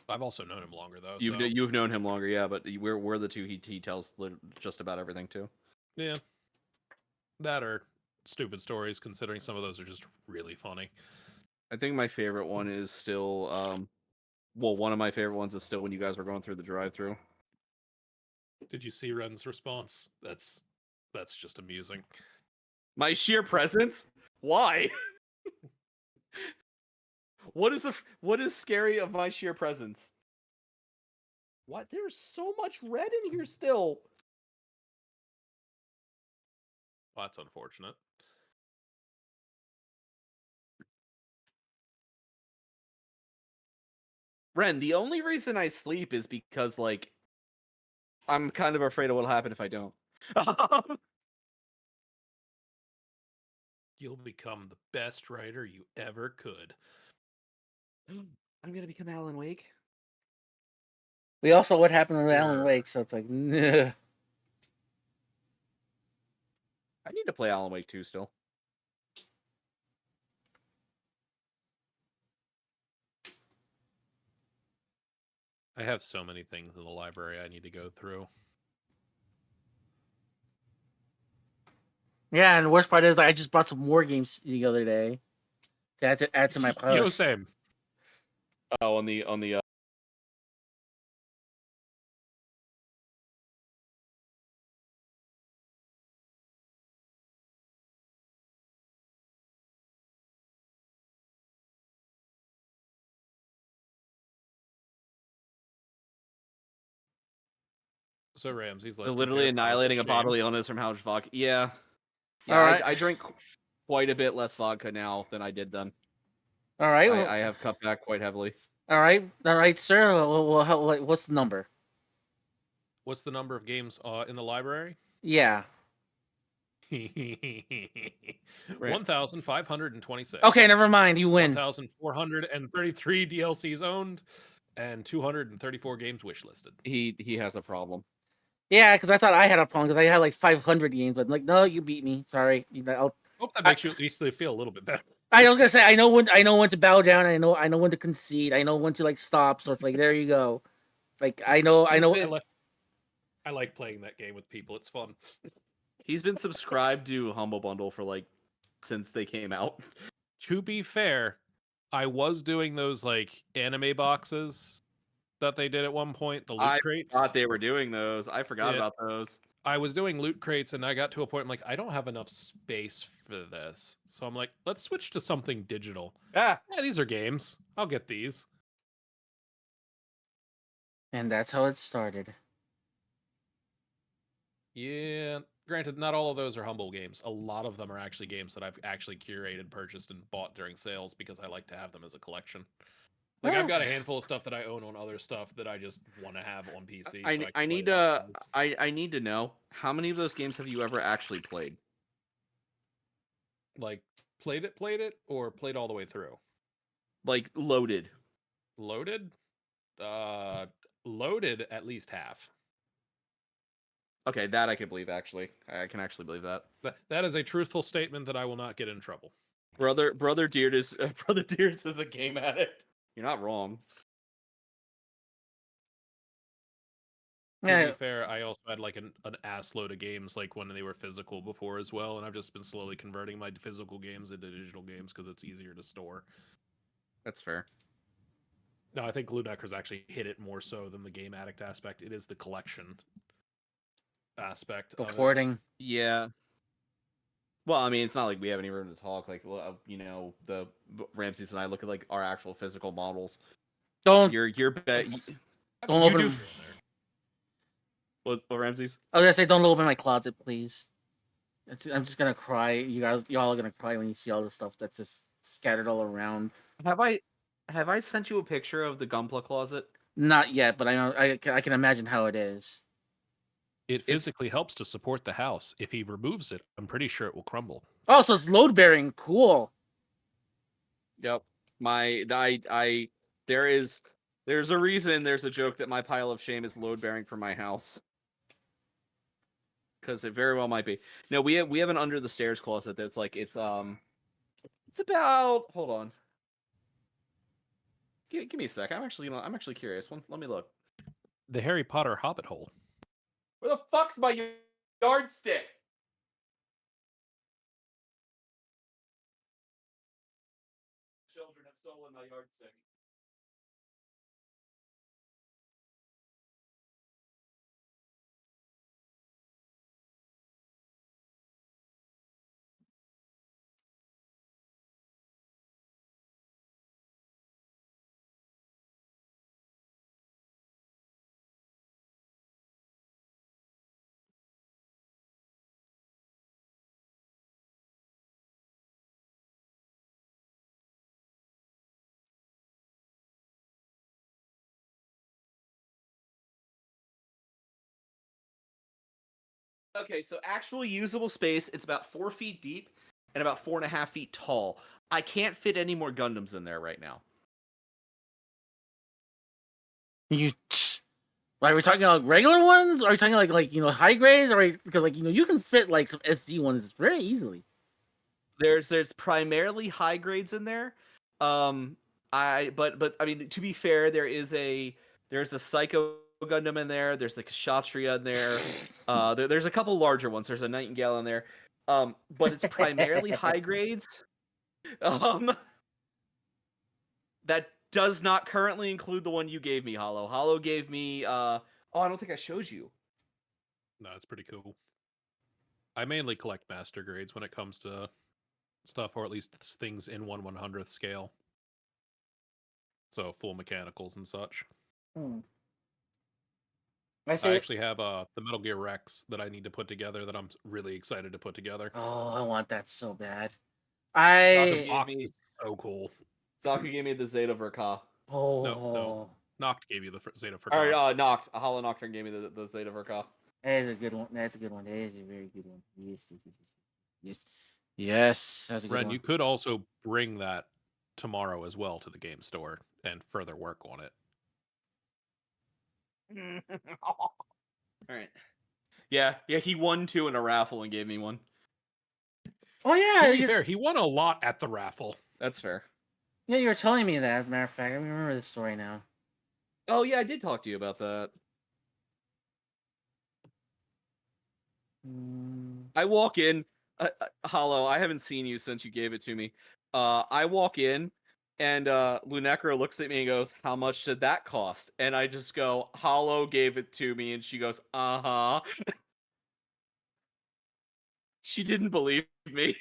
I've also known him longer though. You've known him longer, yeah, but we're the two he tells just about everything to. Yeah, that or stupid stories. Considering some of those are just really funny. I think my favorite one is still well, one of my favorite ones is still when you guys were going through the drive-through. Did you see Ren's response? That's just amusing. My sheer presence? Why? What is scary of my sheer presence? What? There's so much red in here still. Well, that's unfortunate. Ren, the only reason I sleep is because like I'm kind of afraid of what'll happen if I don't. You'll become the best writer you ever could. I'm gonna become Alan Wake. We also what happened with Alan Wake, so it's like, nah. I need to play Alan Wake 2 still. I have so many things in the library I need to go through. Yeah, and the worst part is like, I just bought some more games the other day to add to my push. Yo, same. Oh, on the So Ramses, literally annihilating a bodily illness from how much vodka. Yeah. Yeah, All right. I drink quite a bit less vodka now than I did then. All right. I have cut back quite heavily. All right, sir. What's the number? What's the number of games in the library? Yeah. 1,526. Okay, never mind. You win. 1,433 DLCs owned, and 234 games wishlisted. He has a problem. Yeah, because I thought I had a problem because I had like 500 games, but like, no, you beat me. Sorry. Hope that makes you at least feel a little bit better. I was gonna say I know when to bow down. I know when to concede. I know when to like stop. So it's like there you go. Like I know. I like playing that game with people. It's fun. He's been subscribed to Humble Bundle for like since they came out. To be fair, I was doing those like anime boxes that they did at one point, the loot I crates. thought they were doing those. I forgot Yeah. about those. I was doing loot crates and I got to a point I'm like, I don't have enough space for this. So I'm like, let's switch to something digital. Ah, Yeah, these are games. I'll get these. And that's how it started. Yeah, granted, not all of those are humble games. A lot of them are actually games that I've actually curated, purchased, and bought during sales because I like to have them as a collection. Like I've got a handful of stuff that I own on other stuff that I just want to have on PC. So I I can play need it on to sales. I need to know how many of those games have you ever actually played? Like played it, or played all the way through. Like loaded. Loaded, loaded at least half. Okay, that I can believe actually. I can actually believe that. That is a truthful statement that I will not get in trouble. Brother Deerd is Brother Deerd is a game addict. You're not wrong. To Yeah, be fair, I also had like an ass load of games like when they were physical before as well, and I've just been slowly converting my physical games into digital games because it's easier to store. That's fair. No, I think Glue-Necker's actually hit it more so than the game addict aspect. It is the collection aspect the of it. porting. Yeah. Well, I mean, it's not like we have any room to talk. Like, you know, the Ramses and I look at like our actual physical models. Don't Your bet. don't You open. do. What Ramses? I was gonna say don't open my closet, please. I'm just gonna cry. Y'all are gonna cry when you see all the stuff that's just scattered all around. Have I sent you a picture of the gunpla closet? Not yet, but I know I can imagine how it is. It physically helps to support the house. If he removes it, I'm pretty sure it will crumble. Oh, so it's load bearing. Cool. Yep. There's a reason there's a joke that my pile of shame is load bearing for my house. Because it very well might be. No, we have an under the stairs closet that's like it's about, hold on. Give me a sec. I'm actually curious. Let me look. The Harry Potter Hobbit hole. Where the fuck's my yardstick? Children have stolen my yardstick. Okay, so actual usable space, it's about 4 feet deep and about 4.5 feet tall. I can't fit any more Gundams in there right now. You. Are we talking about regular ones? Or are we talking like high grades? Or because you can fit like some SD ones very easily. There's primarily high grades in there. But I mean, to be fair, there's a Psycho Gundam in there. There's a Kshatriya in there. There's a couple larger ones. There's a Nightingale in there. But it's primarily high grades. That does not currently include the one you gave me, Hollow. Hollow gave me. Oh, I don't think I showed you. No, it's pretty cool. I mainly collect master grades when it comes to stuff, or at least things in 1/100th scale. So full mechanicals and such. I actually have the Metal Gear Rex that I need to put together that I'm really excited to put together. Oh, I want that so bad. The box is so cool. Zaku gave me the Zeta Verka. No. Noct gave you the Zeta for All right, Noct. A Hollow Nocturne gave me the Zeta Verka. That is a good one. That's a good one. That is a very good one. Yes. That's a good Ren, one. you could also bring that tomorrow as well to the game store and further work on it. All right. Yeah, he won 2 in a raffle and gave me one. Oh yeah. To be fair, he won a lot at the raffle. That's fair. Yeah, you were telling me that. As a matter of fact, I remember this story now. Oh yeah, I did talk to you about that. I walk in, Hollow. I haven't seen you since you gave it to me. I walk in, And Lunecra looks at me and goes, "How much did that cost?" And I just go, "Hollow gave it to me," and she goes, "Uh-huh." She didn't believe me.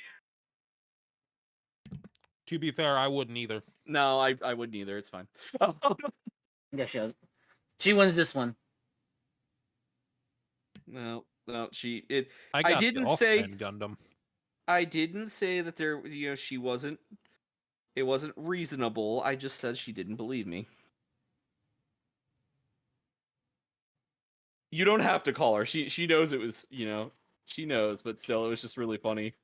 To be fair, I wouldn't either. No, I wouldn't either. It's fine. Yeah, she wins this one. No, she I got the off-brand Gundam. I didn't say that there, she wasn't. It wasn't reasonable. I just said she didn't believe me. You don't have to call her. She knows it was, she knows, but still, it was just really funny.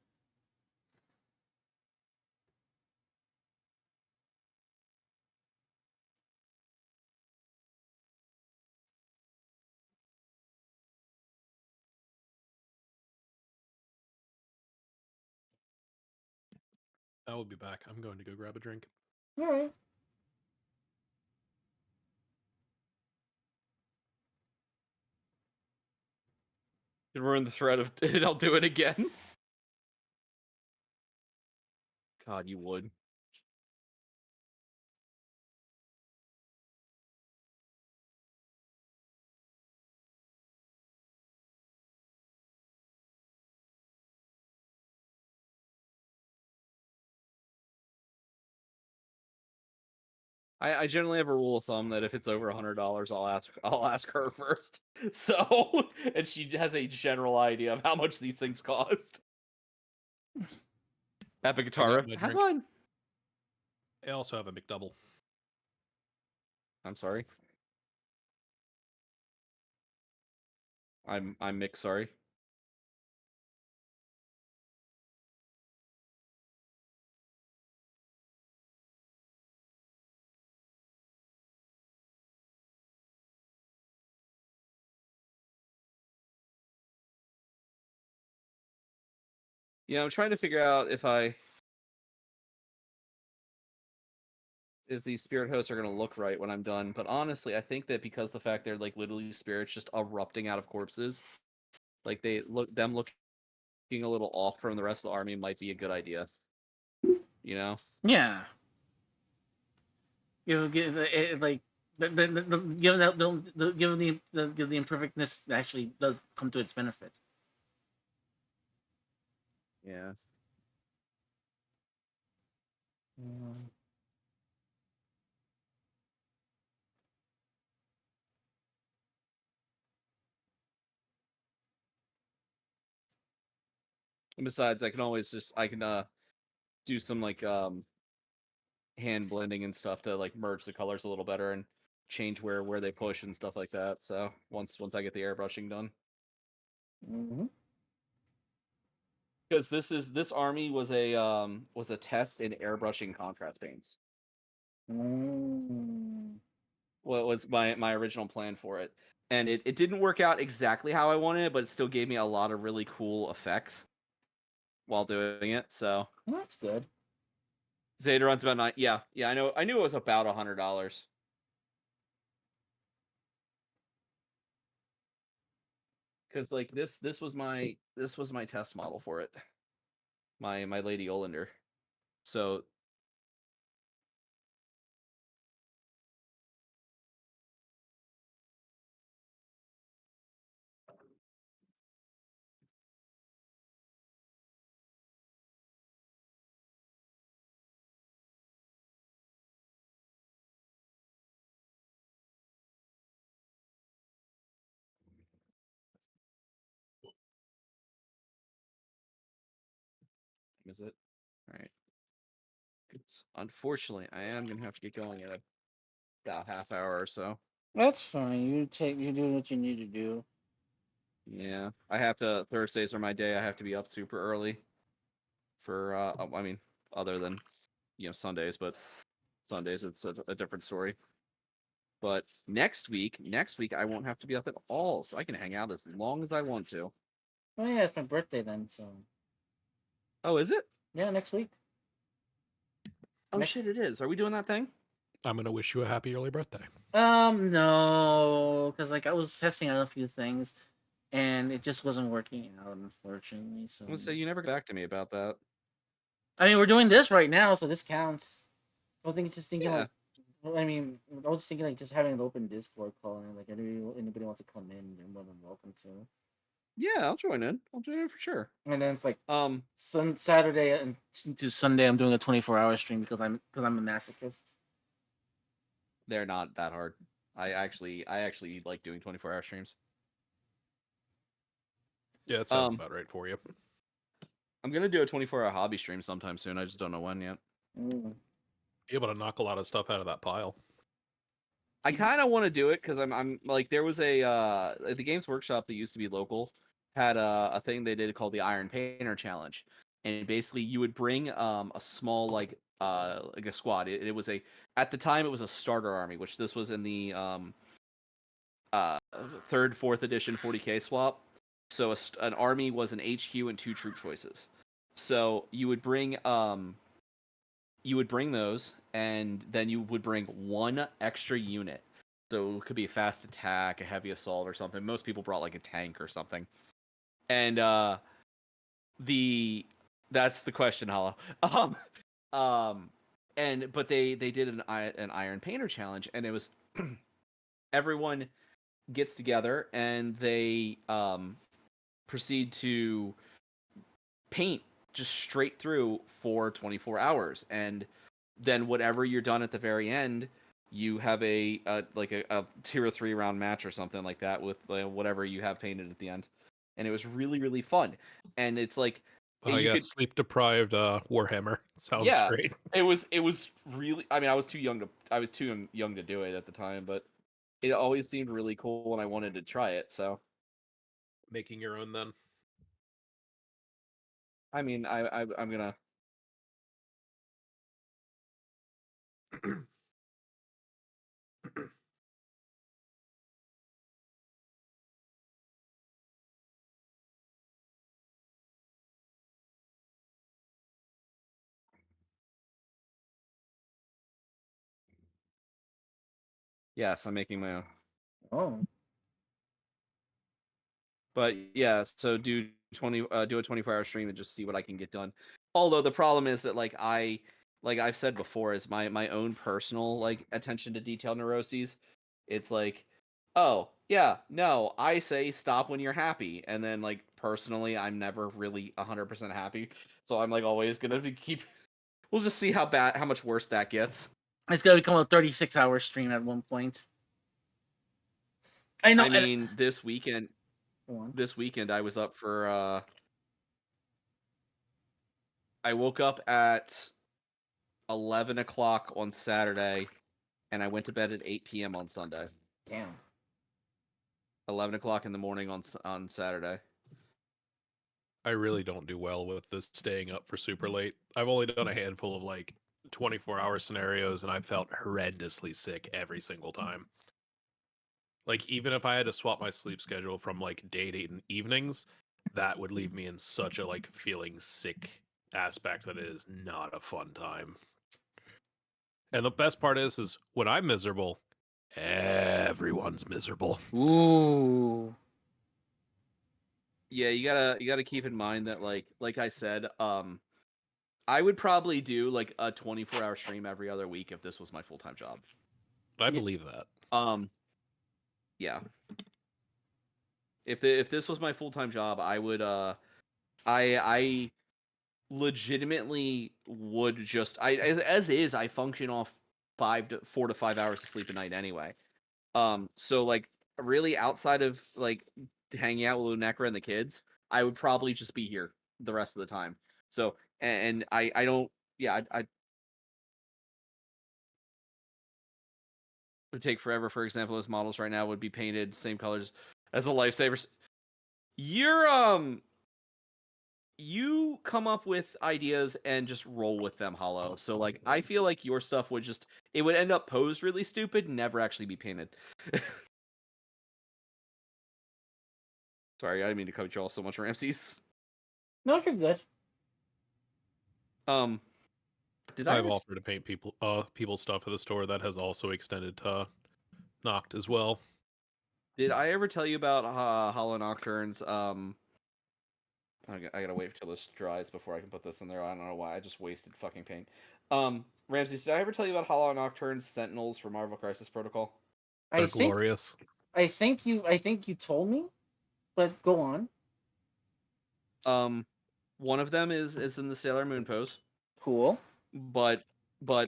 I will be back. I'm going to go grab a drink. All right. And we're in the thread of, I'll do it again. God, you would. I generally have a rule of thumb that if it's over $100, I'll ask her first. So, and she has a general idea of how much these things cost. Epic Guitar, have fun. I also have a McDouble. I'm sorry. I'm Mick, sorry. Yeah, I'm trying to figure out if these spirit hosts are gonna look right when I'm done. But honestly, I think that because the fact they're like literally spirits just erupting out of corpses, like them looking a little off from the rest of the army might be a good idea. You know? Yeah. Give like given the imperfectness actually does come to its benefit. Yeah. And besides, I can do some like hand blending and stuff to like merge the colors a little better and change where they push and stuff like that. So once I get the airbrushing done. Mm-hmm. Because this army was a test in airbrushing contrast paints. What was my original plan for it. And it didn't work out exactly how I wanted, but it still gave me a lot of really cool effects while doing it. So Well, that's good. Zeta runs about 9. Yeah, I know. I knew it was about $100. Because like this was my test model for it. My Lady Olander. So is it? All right. Unfortunately, I am gonna have to get going in about half hour or so. That's fine. You do what you need to do. Yeah, I have to. Thursdays are my day. I have to be up super early. For I mean, other than Sundays, but Sundays it's a different story. But next week I won't have to be up at all, so I can hang out as long as I want to. Oh yeah, it's my birthday then. So Oh, is it? yeah, next week. Oh shit, it is. Are we doing that thing? I'm gonna wish you a happy early birthday. No, because like I was testing out a few things, and it just wasn't working out, unfortunately. So I'm gonna say you never got back to me about that. I mean, we're doing this right now, so this counts. I was thinking, just thinking Yeah. like, well, I mean, I was just thinking like just having an open Discord call and like anybody wants to come in, you're more than welcome to. Yeah, I'll join in. I'll join in for sure. And then it's like Um, Saturday and to Sunday, I'm doing a 24-hour stream because I'm a masochist. they're not that hard. I actually like doing 24-hour streams. Yeah, it sounds about right for you. I'm gonna do a 24-hour hobby stream sometime soon. I just don't know when yet. Mm. Be able to knock a lot of stuff out of that pile. I kind of want to do it because I'm like there was a the Games Workshop that used to be local had a thing they did called the Iron Painter Challenge, and basically you would bring a small like a squad. It was a at the time it was a starter army, which this was in the uh third fourth edition 40k swap. So an army was an HQ and 2 troop choices. So you would bring those, and then you would bring 1 extra unit. So it could be a fast attack, a heavy assault, or something. Most people brought like a tank or something. And the that's the question, Hollow. Um, but they did an Iron Painter challenge, and it was everyone gets together and they proceed to paint just straight through for 24 hours, and then whatever you're done at the very end, you have a tier 3 round match or something like that with whatever you have painted at the end. And it was really fun. And it's like you Yeah, could sleep deprived Warhammer. Sounds yeah, great. it was really, I mean, I was too young to do it at the time, but it always seemed really cool and I wanted to try it. So Making your own then. I mean, I'm gonna yes, I'm making my own. Oh, But yeah, so do a 24-hour stream and just see what I can get done. Although the problem is that like I've said before, is my own personal like attention to detail neuroses. It's like, oh yeah, no, I say stop when you're happy, and then like personally, I'm never really 100% happy. So I'm like always gonna keep. We'll just see how much worse that gets. it's gonna become a 36-hour stream at one point. I know. I mean, Go on. this weekend I was up for I woke up at 11 o'clock on Saturday, and I went to bed at 8 p.m. on Sunday. Damn. 11 o'clock in the morning on Saturday. I really don't do well with this staying up for super late. I've only done a handful of like 24-hour scenarios, and I felt horrendously sick every single time. Like, even if I had to swap my sleep schedule from like day to evenings, that would leave me in such a like feeling sick aspect that it is not a fun time. And the best part is when I'm miserable, everyone's miserable. Ooh. Yeah, you gotta keep in mind that like I said, I would probably do like a 24-hour stream every other week if this was my full-time job. I believe that. Yeah. If this was my full-time job, I would I legitimately would just as is I function off 4 to 5 hours of sleep a night anyway. So like really outside of like hanging out with Lunekra and the kids, I would probably just be here the rest of the time. So and I don't yeah I would take forever. For example, those models right now would be painted same colors as the lifesavers. You come up with ideas and just roll with them, Hollow. So like I feel like your stuff would just it would end up posed really stupid and never actually be painted. Sorry, I didn't mean to cut you off so much, Ramses. No, you're good. Um, did I I've ever offered to paint people's stuff at the store that has also extended to Noct as well. did I ever tell you about Hollow Nocturne's? I gotta wait till this dries before I can put this in there. I don't know why. I just wasted fucking paint. Ramses, did I ever tell you about Hollow Nocturne's Sentinels for Marvel Crisis Protocol? They're glorious. I think you told me, but go on. One of them is in the Sailor Moon pose, Cool. but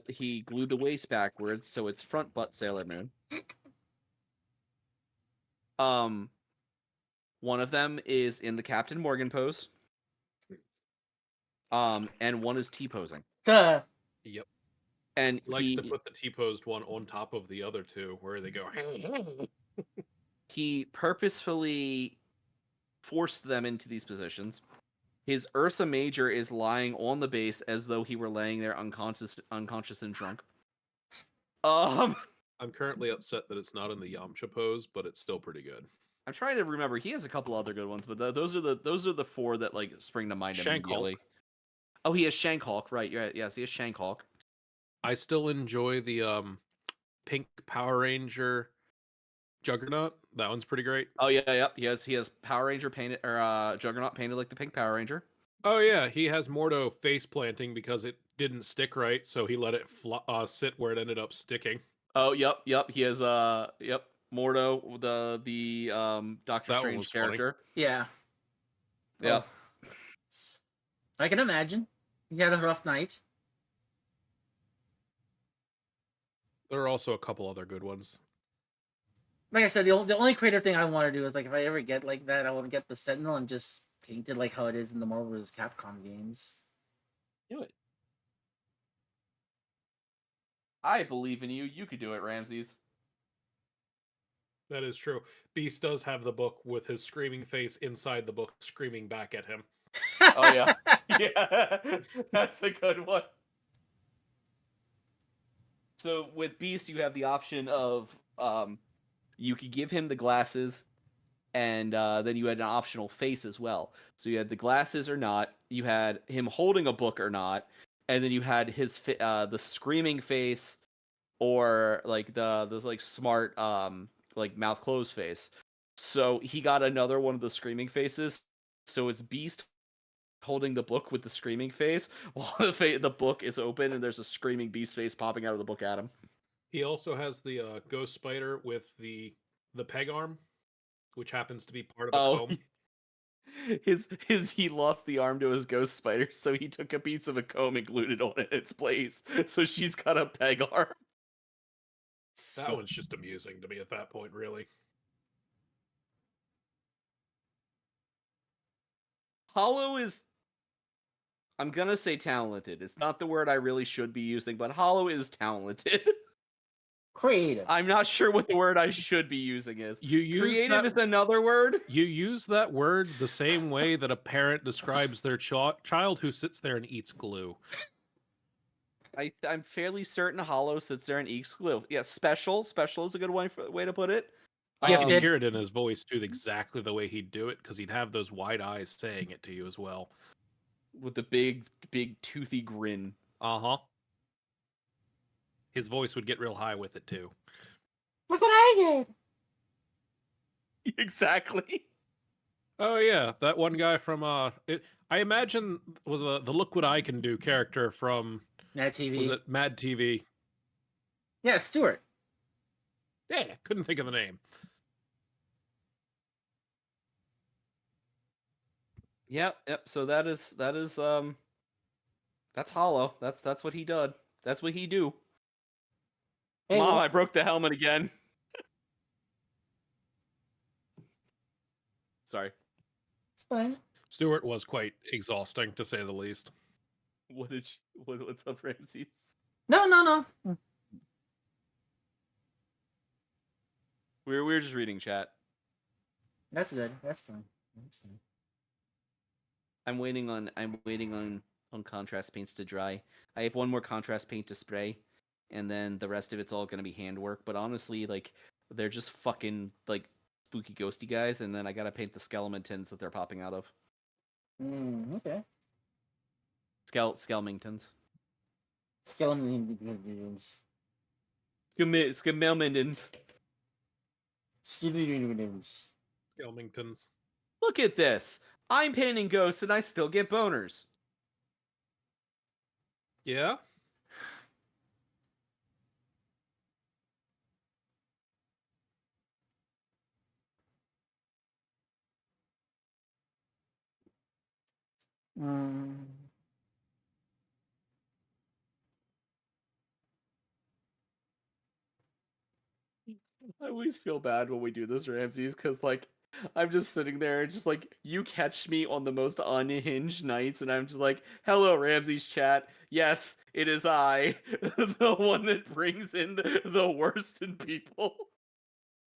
he glued the waist backwards, so it's front butt Sailor Moon. One of them is in the Captain Morgan pose. And one is T-posing. Duh. Yep. And He likes to put the T-posed one on top of the other two, where they go. He purposefully forced them into these positions. His Ursa Major is lying on the base as though he were laying there unconscious and drunk. I'm currently upset that it's not in the Yamcha pose, but it's still pretty good. I'm trying to remember. He has a couple other good ones, but those are the four that like spring to mind immediately. Shank-Hulk. Oh, he has Shank-Hulk, right? Right. Yes, he has Shank-Hulk. I still enjoy the pink Power Ranger Juggernaut. That one's pretty great. Oh yeah, yep. He has Power Ranger painted or Juggernaut painted like the pink Power Ranger. Oh yeah, he has Mordo face planting because it didn't stick right, so he let it sit where it ended up sticking. Oh yep. He has Mordo, the Doctor That one Strange was character. funny. Yeah. Yep. Oh. I can imagine. He had a rough night. There are also a couple other good ones. Like I said, the only creative thing I want to do is like if I ever get like that, I want to get the Sentinel and just paint it like how it is in the Marvel vs. Capcom games. Do it. I believe in you. You could do it, Ramses. That is true. Beast does have the book with his screaming face inside the book, screaming back at him. Oh yeah, yeah, that's a good one. So with Beast, you have the option of you could give him the glasses, and then you had an optional face as well. So you had the glasses or not, you had him holding a book or not, and then you had his the screaming face, or like the like smart like mouth closed face. So he got another one of the screaming faces. So it's Beast holding the book with the screaming face, while the book is open and there's a screaming Beast face popping out of the book at him. He also has the Ghost Spider with the peg arm, which happens to be part of a comb. His he lost the arm to his Ghost Spider, so he took a piece of a comb and glued it on its place. So she's got a peg arm. That one's just amusing to me at that point, really. Hollow is, I'm gonna say talented. It's not the word I really should be using, but Hollow is talented. Creative. I'm not sure what the word I should be using is. Creative is another word. You use that word the same way that a parent describes their child who sits there and eats glue. I'm fairly certain Hollow sits there and eats glue. Yeah, special is a good way to put it. I can hear it in his voice too, exactly the way he'd do it, because he'd have those wide eyes saying it to you as well. With the big toothy grin. Uh-huh. His voice would get real high with it too. Look what I did! Exactly. Oh yeah, that one guy from I imagine was the Look What I Can Do character from Mad TV. Was it Mad TV? Yeah, Stuart. Yeah, couldn't think of the name. Yep. So that's Hollow. That's what he did. That's what he do. Hey, Mom, I broke the helmet again. Sorry. It's fine. Stuart was quite exhausting, to say the least. What's up, Ramses? No. We were just reading chat. That's good. That's fine. I'm waiting on contrast paints to dry. I have one more contrast paint to spray, and then the rest of it's all gonna be handwork. But honestly, like, they're just fucking like spooky ghosty guys, and then I gotta paint the skeletons that they're popping out of. Okay. Skelmingtons. Skeletons. Skemelmindens. Skelmingtons. Look at this. I'm painting ghosts and I still get boners. Yeah? Mm. I always feel bad when we do this, Ramses, because like I'm just sitting there and just like you catch me on the most unhinged nights, and I'm just like, "Hello, Ramses chat. Yes, it is I, the one that brings in the worst in people."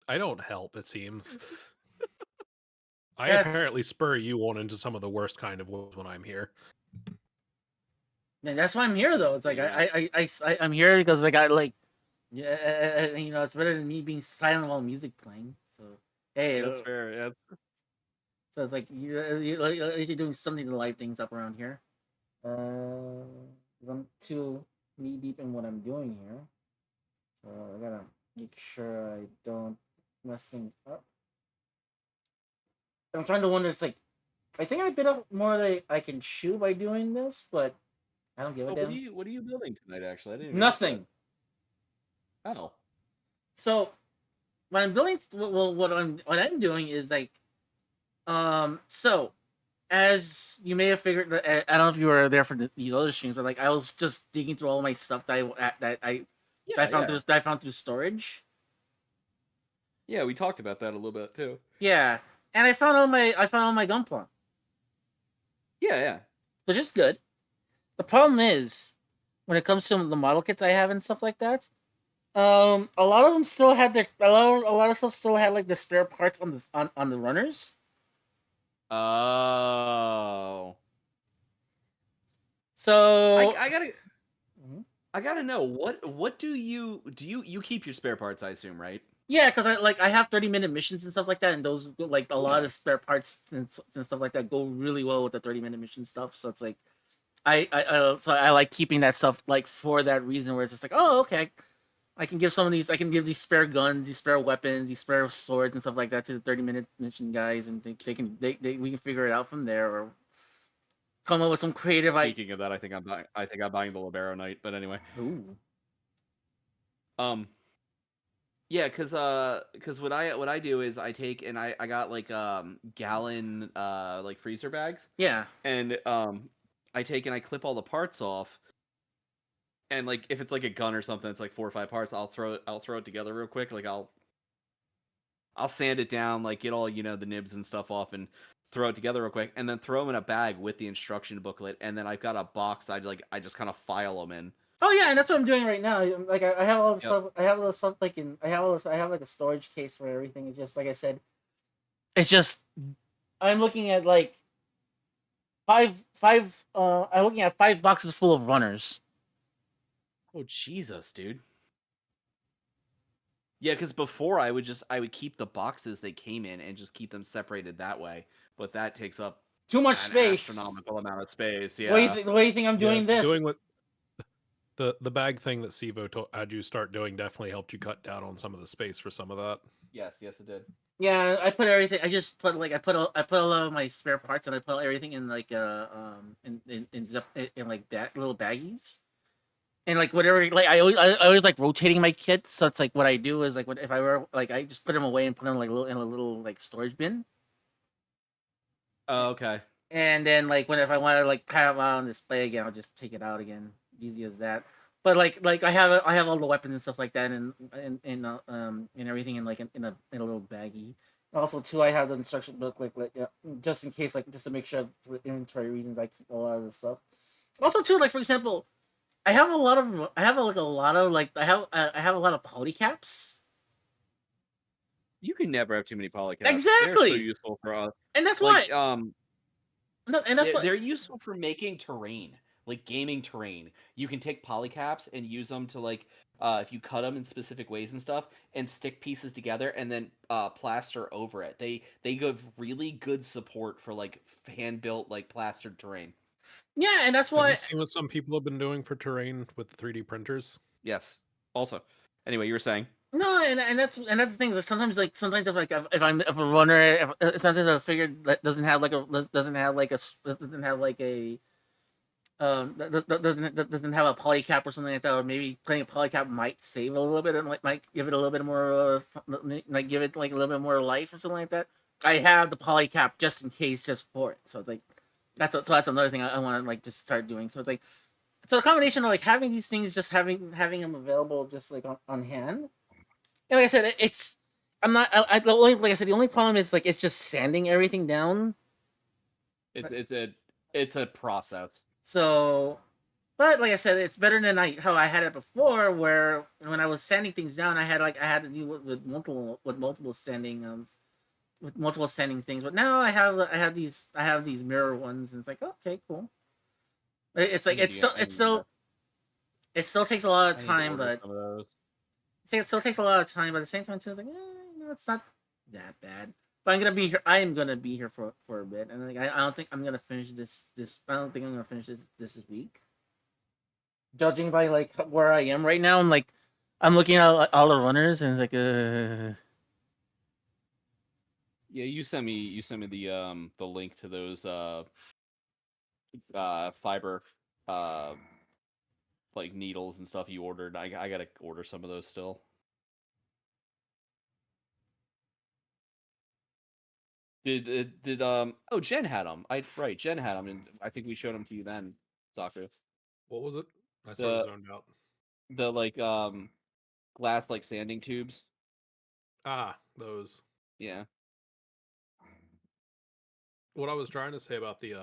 I don't help, it seems. I That's apparently spur you on into some of the worst kind of ways when I'm here. and that's why I'm here though. It's like Yeah. I'm here because like I like yeah, you know, it's better than me being silent while music playing. So hey, That's fair. Yeah. so it's like you're doing something to liven things up around here. Uh, I'm too knee deep in what I'm doing here, so I gotta make sure I don't mess things up. I'm trying to wonder. It's like I think I bit up more than I can chew by doing this, but I don't give a Oh, damn. what are you building tonight? Actually, I didn't even notice Nothing. that. Oh, So what I'm building, well, what I'm doing is like, so as you may have figured, I don't know if you were there for these other streams, but like I was just digging through all my stuff that I found yeah. through storage. Yeah, we talked about that a little bit too. Yeah, and I found all my gunpla, Yeah. which is good. The problem is when it comes to the model kits I have and stuff like that. A lot of them still had a lot of stuff still had like the spare parts on the runners. Oh. So I gotta Mhm. I gotta know what do you keep your spare parts? I assume, right? Yeah, because I have 30-minute missions and stuff like that, and those like a lot Yeah. of spare parts and stuff like that go really well with the 30-minute mission stuff. So it's like so I like keeping that stuff like for that reason where it's just like, oh, okay, I can give some of these, I can give these spare guns, these spare weapons, these spare swords and stuff like that to the 30-minute mission guys, and we can figure it out from there or come up with some creative. Speaking of that, I think I'm buying the Libero Knight. But anyway, Ooh. um, yeah, cause what I do is I take and I got like gallon like freezer bags, Yeah. and I take and I clip all the parts off, and like if it's like a gun or something, it's like 4 or 5 parts. I'll throw it together real quick. Like I'll sand it down, like get all the nibs and stuff off, and throw it together real quick, and then throw them in a bag with the instruction booklet, and then I've got a box I just kind of file them in. Oh yeah, and that's what I'm doing right now. Like I have all the Yep. stuff. I have all the stuff like in. I have all this. I have like a storage case for everything. It's just like I said. It's just I'm looking at like five. I'm looking at 5 boxes full of runners. Oh Jesus, dude. Yeah, because before I would keep the boxes they came in and just keep them separated that way, but that takes up Too much an space. astronomical amount of space. What do you Yeah. think? What do you think I'm doing this? Doing what the bag thing that Sivo had you start doing definitely helped you cut down on some of the space for some of that. Yes, it did. Yeah, I put everything. I just put like I put a lot of my spare parts and I put everything in like in zip in like little baggies. And like whatever, like I always like rotating my kits. So it's like what I do is like what if I were like I just put them away and put them like in a little like storage bin. Oh, okay. And then like if I want to like have it on display again, I'll just take it out again. Easy as that. But like I have all the weapons and stuff like that and everything in like in a little baggie. Also too, I have the instruction book like yeah, just in case, like just to make sure for inventory reasons I keep a lot of the stuff. Also too, like for example, I have a lot of polycaps. You can never have too many polycaps. They're so Exactly, useful for us. and that's Like why. No, and that's why. they're useful for making terrain, like gaming terrain. You can take polycaps and use them to like if you cut them in specific ways and stuff, and stick pieces together and then plaster over it. They give really good support for like hand built like plastered terrain. Yeah, and that's Have you why. seen what some people have been doing for terrain with 3D printers? Yes. Also, anyway, you were saying. No, and that's the thing. Like sometimes if a runner, sometimes I figured that doesn't have like a doesn't have a polycap or something like that, or maybe putting a polycap might save a little bit and might give it a little bit more like give it like a little bit more life or something like that. I have the polycap just in case, just for it. So it's like that's another thing I want to like just start doing. So it's like so a combination of like having these things, just having them available, just like on hand. And like I said, it's I'm not the only like I said the only problem is like it's just sanding everything down. It's a process. So, but like I said, it's better than how I had it before, where when I was sanding things down, I had to deal with multiple sanding with multiple sanding things. But now I have these mirror ones, and it's like okay, cool. It's like it still takes a lot of I need to time, order but some of those. it still takes a lot of time. But at the same time, too, it's like it's not that bad. But I'm gonna be here. I am gonna be here for a bit, and like I don't think I'm gonna finish this. I don't think I'm gonna finish this week. Judging by like where I am right now, I'm looking at all the runners, and it's like Yeah, you sent me the link to those fiber like needles and stuff you ordered. I gotta order some of those still. Did oh, Jen had them. Jen had them, and I think we showed them to you then, Saku. What was it? I sort of The zoned out. the like glass like sanding tubes. Ah, those. Yeah. What I was trying to say about the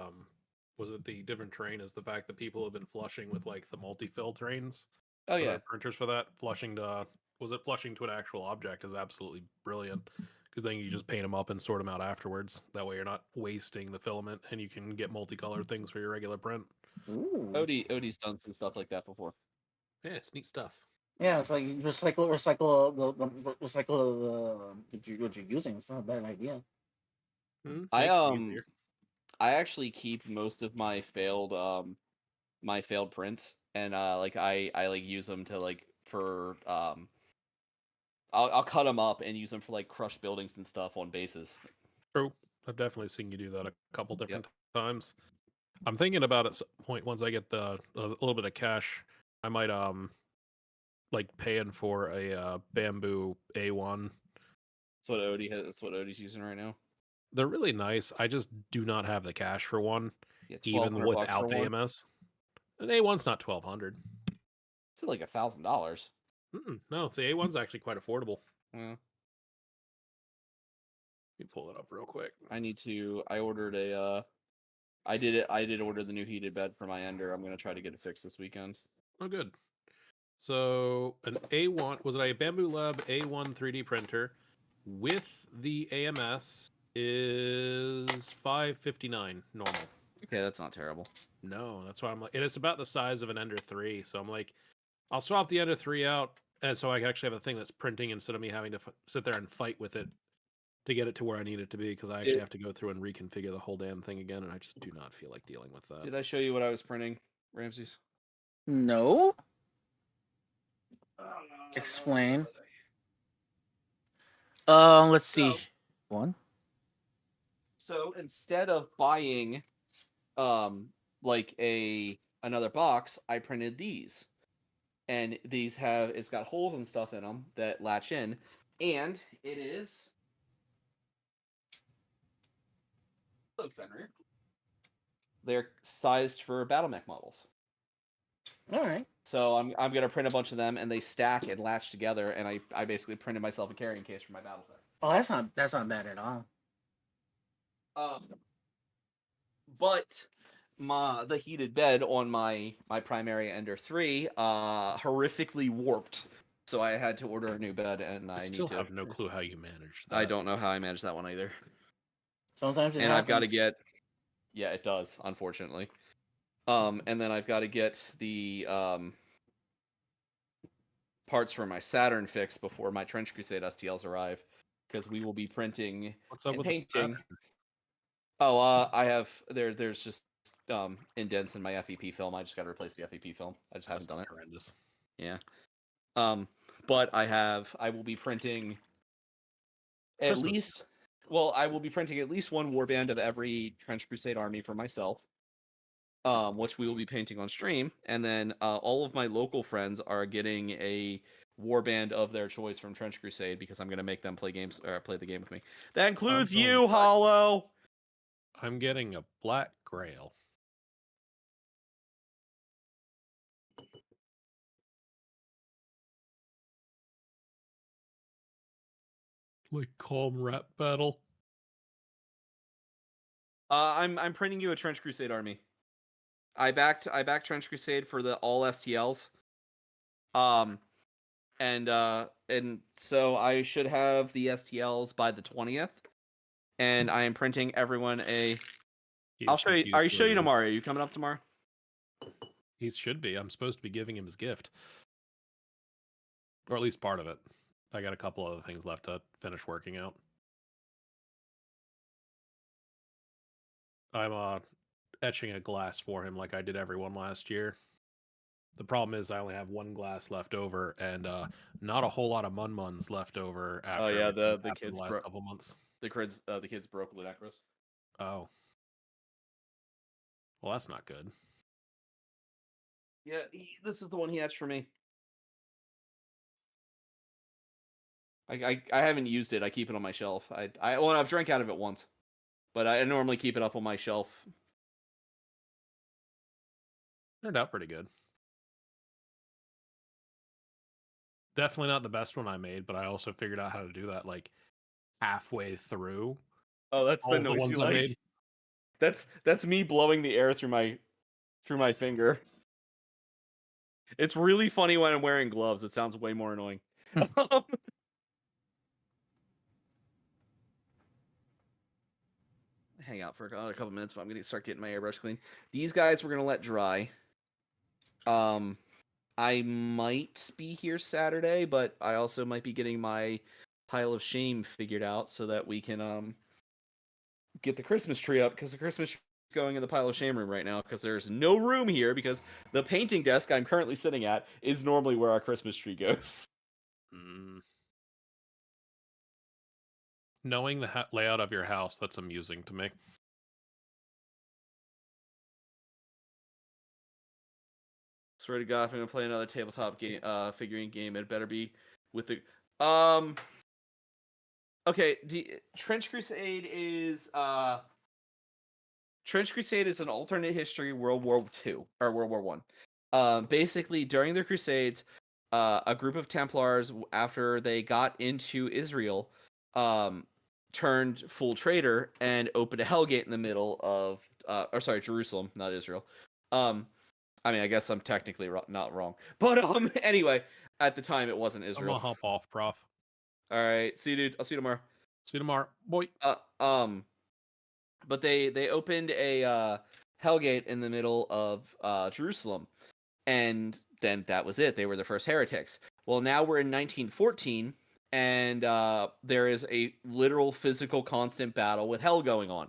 was it the different terrain is the fact that people have been flushing with like the multi-fill trains Oh for yeah. their printers for that. Flushing to was it flushing to an actual object is absolutely brilliant because then you just paint them up and sort them out afterwards. That way you're not wasting the filament and you can get multicolored things for your regular print. ooh, Odie's done some stuff like that before. Yeah, it's neat stuff. yeah, it's like recycle what you're using. It's not a bad idea. I Makes it easier. I actually keep most of my failed prints, and like I like use them to like for I'll cut them up and use them for like crushed buildings and stuff on bases. True. I've definitely seen you do that a couple different Yep. times. I'm thinking about at some point once I get a little bit of cash, I might like paying for a bamboo A1. That's what Odie's using right now. They're really nice. I just do not have the cash for one, Yeah, even $1,200 for without the one. AMS. An A1's not 1,200. It's like $1,000. No, the A1's actually quite affordable. Yeah. Let me pull it up real quick. I ordered a I did order the new heated bed for my Ender. I'm gonna try to get it fixed this weekend. Oh, good. So an A1 was it a Bamboo Lab A1 3D printer with the AMS is $559 normal. Okay, that's not terrible. No, that's why I'm like, and it's about the size of an Ender 3. So I'm like, I'll swap the Ender 3 out, and so I can actually have a thing that's printing instead of me having to sit there and fight with it to get it to where I need it to be. Because I actually have to go through and reconfigure the whole damn thing again, and I just do not feel like dealing with that. Did I show you what I was printing, Ramses? No. Explain. Let's see. One. So instead of buying like another box, I printed these. And it's got holes and stuff in them that latch in, and it is look, Fenrir. They're sized for battle mech models. All right. So I'm gonna print a bunch of them, and they stack and latch together, and I basically printed myself a carrying case for my battle set. Oh, that's not bad at all. But the heated bed on my primary Ender 3 horrifically warped, so I had to order a new bed, and I still have no clue how you managed that. I don't know how I managed that one either. Sometimes it and happens. I've got to get it does, unfortunately. And then I've got to get the parts for my Saturn fixed before my Trench Crusade STLs arrive, because we will be printing and painting. Oh, I have there's just indents in my FEP film. I just got to replace the FEP film. I just haven't done it. Horrendous. Yeah. But I will be printing at least. Well, I will be printing at least one warband of every Trench Crusade army for myself, which we will be painting on stream, and then all of my local friends are getting a warband of their choice from Trench Crusade, because I'm going to make them play the game with me. That includes you, Hollow. I'm getting a black grail. Like calm rap battle. I'm printing you a Trench Crusade army. I backed Trench Crusade for the all STLs. And so I should have the STLs by the 20th. And I am printing everyone a. I'll show you. Are you show you tomorrow? Are you coming up tomorrow? He should be. I'm supposed to be giving him his gift, or at least part of it. I got a couple other things left to finish working out. I'm etching a glass for him like I did everyone last year. The problem is I only have one glass left over, and not a whole lot of Munmuns left over after. Oh yeah, the kids kids the last couple months. The kids broke Ludacris. Oh, well, that's not good. Yeah, this is the one he etched for me. I haven't used it. I keep it on my shelf. I've drank out of it once, but I normally keep it up on my shelf. Turned out pretty good. Definitely not the best one I made, but I also figured out how to do that like halfway through. Oh, that's the noise ones you I like. made. That's me blowing the air through my finger. It's really funny when I'm wearing gloves. It sounds way more annoying. Hang out for another couple minutes, but I'm gonna start getting my airbrush clean. These guys we're gonna let dry. I might be here Saturday, but I also might be getting my pile of shame figured out so that we can get the Christmas tree up, because the Christmas tree is going in the pile of shame room right now because there's no room here because the painting desk I'm currently sitting at is normally where our Christmas tree goes. Knowing the layout of your house, that's amusing to me. Swear to God, if I'm gonna play another tabletop game, figurine game, it better be with the Okay, Trench Crusade is an alternate history World War II or World War One. Basically, during the Crusades, a group of Templars, after they got into Israel, turned full traitor and opened a Hellgate in the middle of, Jerusalem, not Israel. I mean, I guess I'm technically not wrong, but anyway, at the time it wasn't Israel. I'm gonna hop off, Prof. All right, see you, dude. I'll see you tomorrow. See you tomorrow, boy. But they opened a Hellgate in the middle of Jerusalem, and then that was it. They were the first heretics. Well, now we're in 1914, and there is a literal physical constant battle with hell going on.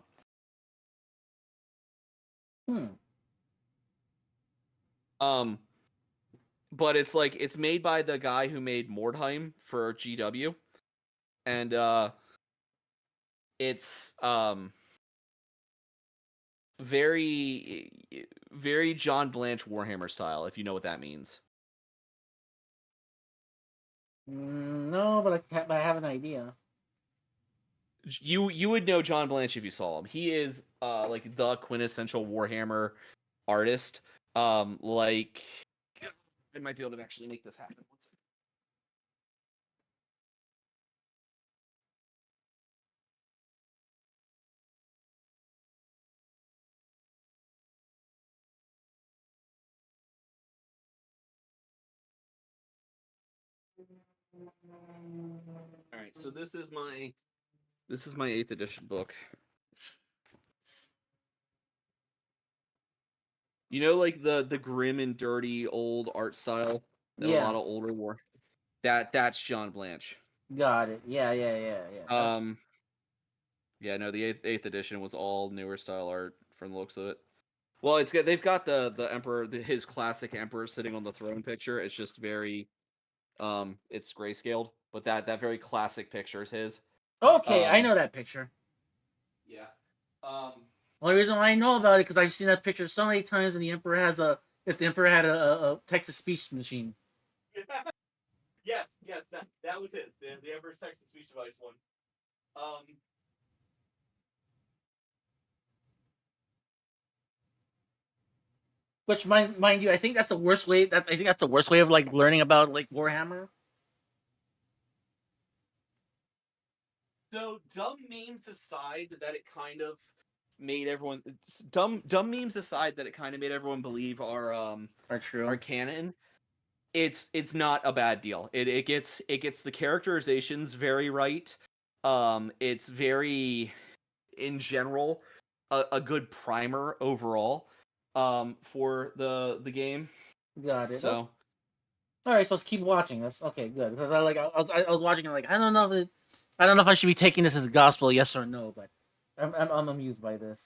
But it's made by the guy who made Mordheim for GW, and it's very, very John Blanche Warhammer style, if you know what that means. No, but I have an idea. You would know John Blanche if you saw him. He is like the quintessential Warhammer artist. Like I might be able to actually make this happen. All right, so this is my 8th edition book. You know, like the grim and dirty old art style that a lot of older war. That's John Blanche. Got it. Yeah. Yeah, no, the eighth edition was all newer style art from the looks of it. Well, they've got the emperor, his classic emperor sitting on the throne picture. It's just very, it's grayscaled, but that very classic picture is his. Okay, I know that picture. Yeah. Only reason why I know about it because I've seen that picture so many times, and the emperor had a text-to-speech machine. Yes, that was his. The emperor's text-to-speech device one. Which mind you, I think that's the worst way. I think that's the worst way of like learning about like Warhammer. So dumb memes aside, that it kind of made everyone dumb memes aside that it kind of made everyone believe Are true. our canon. It's not a bad deal. It gets the characterizations very right. It's very in general a good primer overall for the game. Got it. So All right, so let's keep watching. That's okay. Good. Because I was watching it like I don't know if I should be taking this as gospel, yes or no, but I'm amused by this.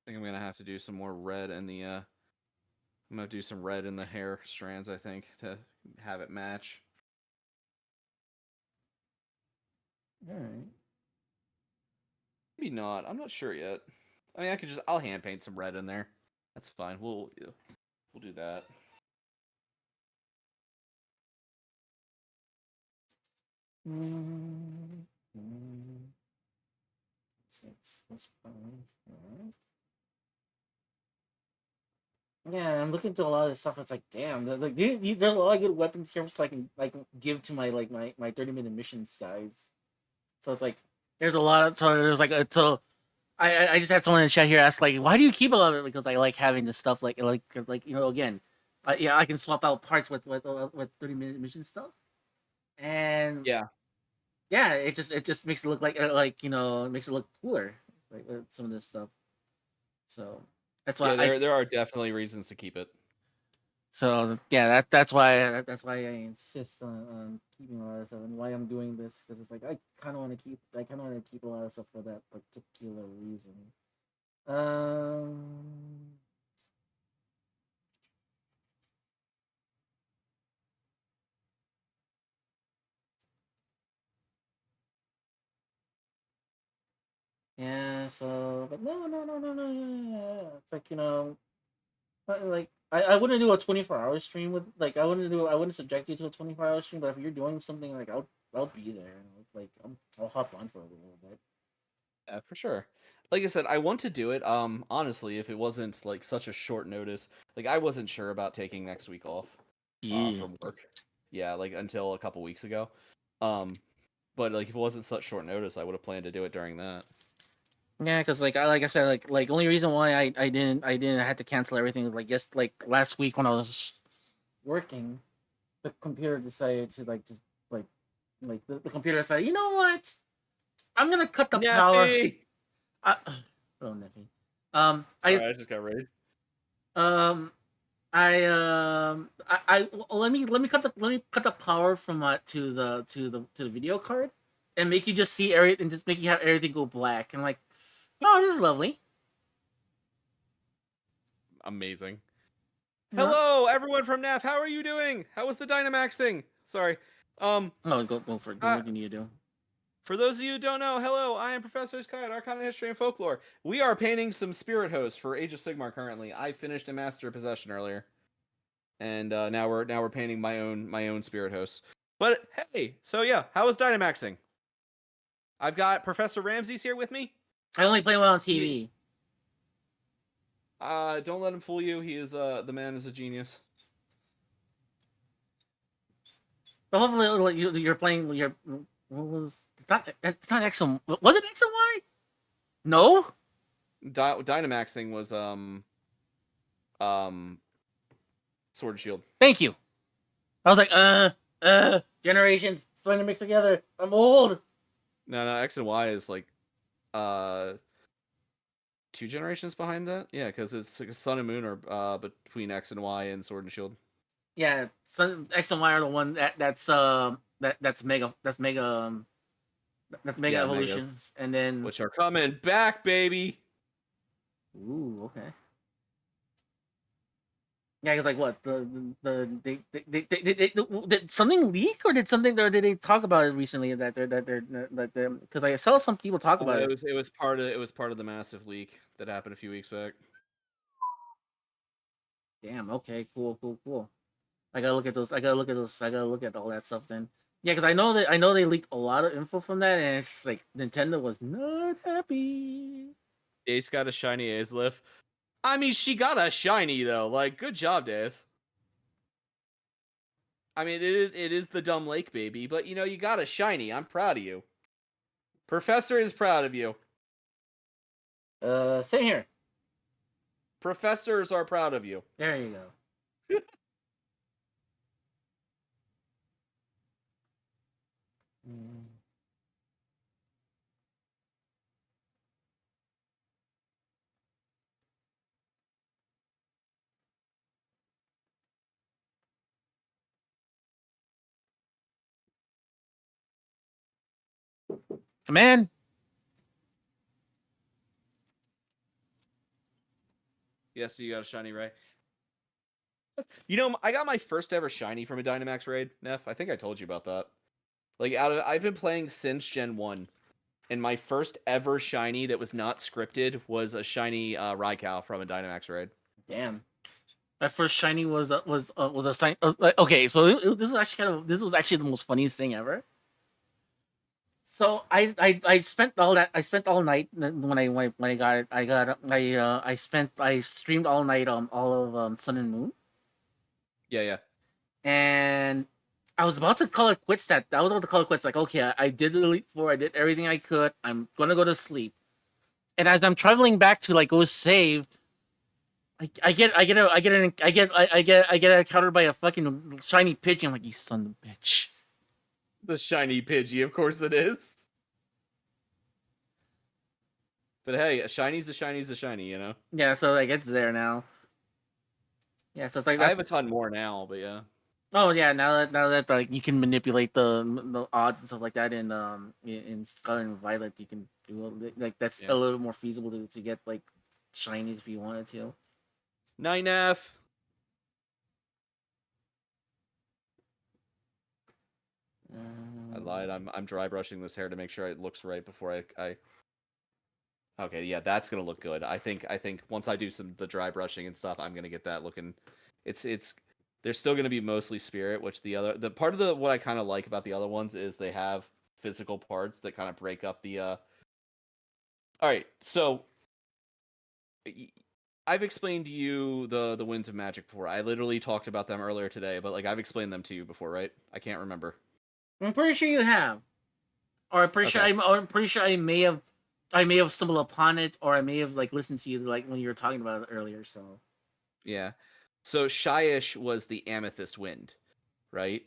I think I'm gonna have to do some more red in the I'm gonna do some red in the hair strands, I think, to have it match. All right. Maybe not. I'm not sure yet. I mean, I'll hand paint some red in there. That's fine. We'll do that. That's fine. Alright. Yeah, I'm looking through a lot of this stuff. It's like, damn, there's a lot of good weapons here, so I can like give to my my 30-minute missions guys. So it's like there's a lot of so there's like so I just had someone in chat here ask like, why do you keep a lot of it? Because I like having this stuff because again, yeah, I can swap out parts with 30-minute mission stuff, and Yeah. it just makes it look like it makes it look cooler like with some of this stuff. So that's why Yeah, there are definitely reasons to keep it. So yeah, that's why I insist on keeping a lot of stuff and why I'm doing this because it's like I kind of want to keep a lot of stuff for that particular reason. Um, yeah. So, but no. Yeah. It's like like I wouldn't do a 24-hour stream with like I wouldn't subject you to a 24-hour stream, but if you're doing something like I'll be there and like I'll hop on for a little bit. Yeah, for sure. Like I said, I want to do it. Honestly, if it wasn't like such a short notice, like I wasn't sure about taking next week off Yeah. from work. Yeah, like until a couple weeks ago. Um, but like if it wasn't such short notice, I would have planned to do it during that. Yeah, because like I said, only reason why I had to cancel everything was like just like last week when I was working, the computer decided to the computer decided, you know what? I'm gonna cut the power. Nappy! I, oh, Neffy. Sorry, I just got ready. Um let me cut the power from to the video card and make you just see everything and just make you have everything go black and like, oh, this is lovely. Amazing. No, Hello, everyone from NAF. How are you doing? How was the Dynamax thing? Sorry. no, go for it. Do what you need to do. For those of you who don't know, hello, I am Professor Sky at Arcana History and Folklore. We are painting some spirit hosts for Age of Sigmar currently. I finished a Master of Possession earlier, and now we're painting my own spirit hosts. But hey, so yeah, how was Dynamaxing? I've got Professor Ramses here with me. I only play one on TV. Don't let him fool you. He is the man is a genius. But hopefully you're playing your what was it's not X and was it X and Y? No. Dynamaxing was um Sword and Shield. Thank you. I was like generations starting to mix together. I'm old. No, X and Y is like uh 2 generations behind that. Yeah, because it's like Sun and Moon are between X and Y and Sword and Shield. Yeah, X and Y are the one that's mega Yeah, evolutions, and then which are coming back, baby. ooh, okay. Yeah, because like what did something leak or did something or did they talk about it recently that they're because I saw some people talk about it. It was part of the massive leak that happened a few weeks back. Damn. Okay. Cool. I gotta look at those. I gotta look at those. I gotta look at all that stuff then. Yeah, because I know they leaked a lot of info from that, and it's just like Nintendo was not happy. Dace got a shiny Azelif. I mean, she got a shiny though. Like, good job, Dace. I mean, it is the dumb lake baby, but you know, you got a shiny. I'm proud of you. Professor is proud of you. Same here. Professors are proud of you. There you go. Mm. Come in. Yes, you got a shiny, right? You know, I got my first ever shiny from a Dynamax raid, Neff. I think I told you about that. Like, I've been playing since Gen 1, and my first ever shiny that was not scripted was a shiny Raikou from a Dynamax raid. Damn. That first shiny was a sign. Okay, so this was actually this was actually the most funniest thing ever. So I spent all night when I got it. I streamed all night all of Sun and Moon, Yeah. and I was about to call it quits. I was about to call it quits. Like, okay, I did the Elite Four. I did everything I could. I'm gonna go to sleep. And as I'm traveling back to like go save, I get encountered by a fucking shiny pigeon. I'm like, you son of a bitch. The shiny Pidgey, of course it is. But hey, a shiny's a shiny's a shiny, you know? Yeah, so like it's there now. Yeah, so it's like I have a that's. ton more now, but yeah. Oh yeah, now that like you can manipulate the odds and stuff like that in Scarlet and Violet, you can do like that's Yeah. a little more feasible to get like shinies if you wanted to. 9F. I lied. I'm dry brushing this hair to make sure it looks right before I. Okay, yeah, that's gonna look good. I think once I do the dry brushing and stuff, I'm gonna get that looking. It's they're still gonna be mostly spirit, which the part of what I kind of like about the other ones is they have physical parts that kind of break up the. All right, so I've explained to you the Winds of Magic before. I literally talked about them earlier today, but like I've explained them to you before, right? I can't remember. I'm pretty sure you have, or Okay. I'm pretty sure I may have stumbled upon it, or I may have like listened to you like when you were talking about it earlier. So Yeah. So Shyish was the Amethyst Wind, right?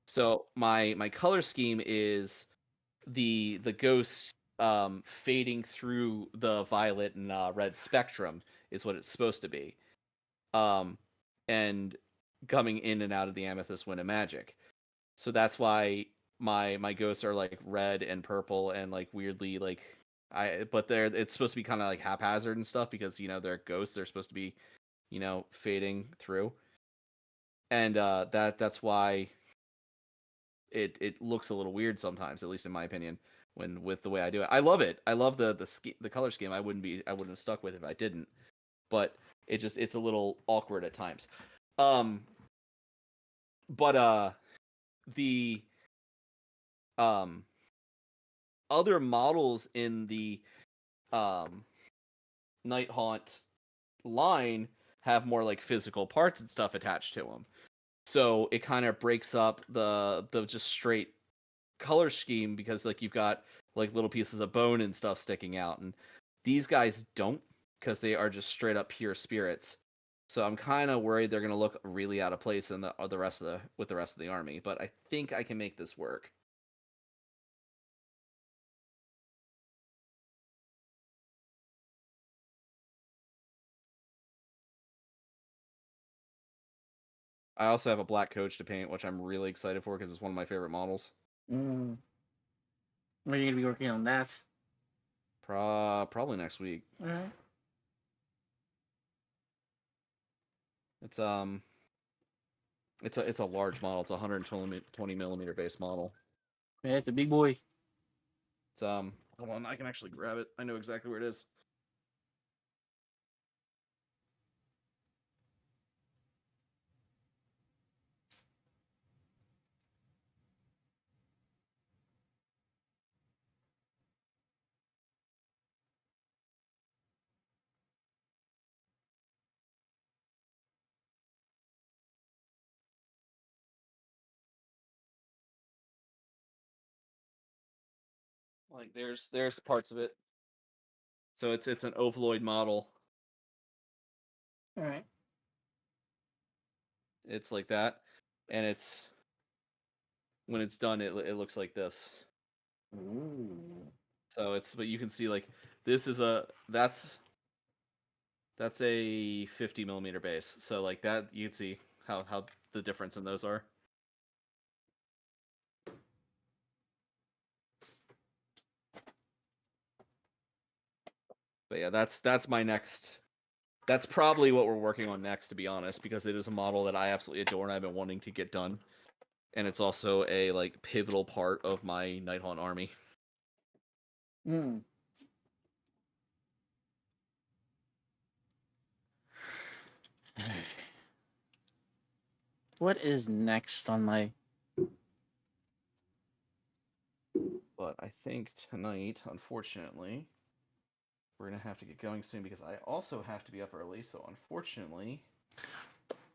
So my color scheme is the ghost fading through the violet and red spectrum is what it's supposed to be. And coming in and out of the Amethyst Wind of Magic. So that's why my ghosts are like red and purple and like weirdly like but it's supposed to be kind of like haphazard and stuff because you know they're ghosts, they're supposed to be, you know, fading through. And that's why it looks a little weird sometimes, at least in my opinion, when with the way I do it. I love it. I love the color scheme. I wouldn't have stuck with it if I didn't. But it's a little awkward at times. But the um other models in the Night Haunt line have more like physical parts and stuff attached to them. So it kind of breaks up the just straight color scheme because like you've got like little pieces of bone and stuff sticking out, and these guys don't because they are just straight up pure spirits. So I'm kind of worried they're gonna look really out of place in the rest of the army. But I think I can make this work. I also have a black coach to paint, which I'm really excited for because it's one of my favorite models. when are you gonna be working on that? Probably next week. All right. It's it's a large model. It's a 120 millimeter base model. Yeah, it's a big boy. It's hold on, I can actually grab it. I know exactly where it is. Like there's parts of it. So it's an ovaloid model. All right. It's like that, and it's when it's done, it looks like this. Ooh. So it's but you can see like this is that's a 50 millimeter base. So like that you can see how the difference in those are. But yeah, that's my next. That's probably what we're working on next, to be honest, because it is a model that I absolutely adore and I've been wanting to get done, and it's also a like pivotal part of my Nighthaunt army. Hmm. What is next on my? But I think tonight, unfortunately, we're gonna have to get going soon because I also have to be up early. So unfortunately,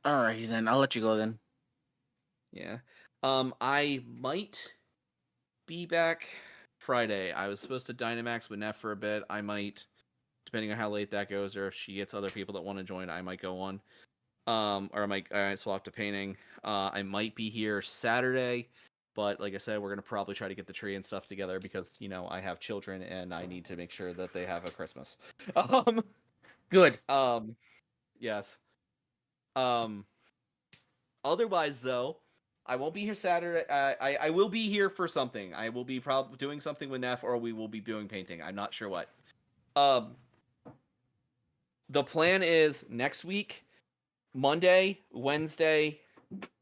Alrighty then, I'll let you go then. yeah, I might be back Friday. I was supposed to Dynamax with Neff for a bit. I might, depending on how late that goes, or if she gets other people that want to join, I might go on. Or I might swap to painting. I might be here Saturday, but like I said, we're gonna probably try to get the tree and stuff together because I have children and I need to make sure that they have a Christmas. Um, Good. yes. Um, Otherwise though, I won't be here Saturday. I will be here for something. I will be probably doing something with Neff, or we will be doing painting. I'm not sure what. Um, the plan is next week, Monday, Wednesday,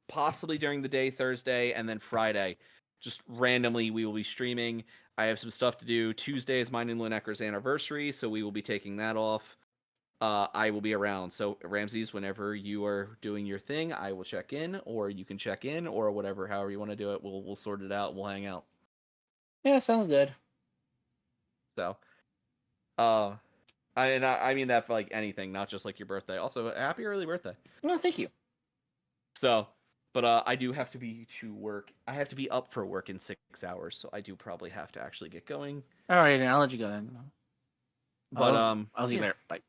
possibly during the day Thursday, and then Friday. Just randomly, we will be streaming. I have some stuff to do. Tuesday is mine and Linecker's anniversary, so we will be taking that off. I will be around. So, Ramses, whenever you are doing your thing, I will check in, or you can check in, or whatever, however you want to do it. We'll sort it out. We'll hang out. Yeah, sounds good. So, I mean that for like anything, not just like your birthday. Also, happy early birthday. No, thank you. So, but I do have to be to work. I have to be up for work in 6 hours, so I do probably have to actually get going. Alright then, I'll let you go then. But I'll see you yeah. later. Bye.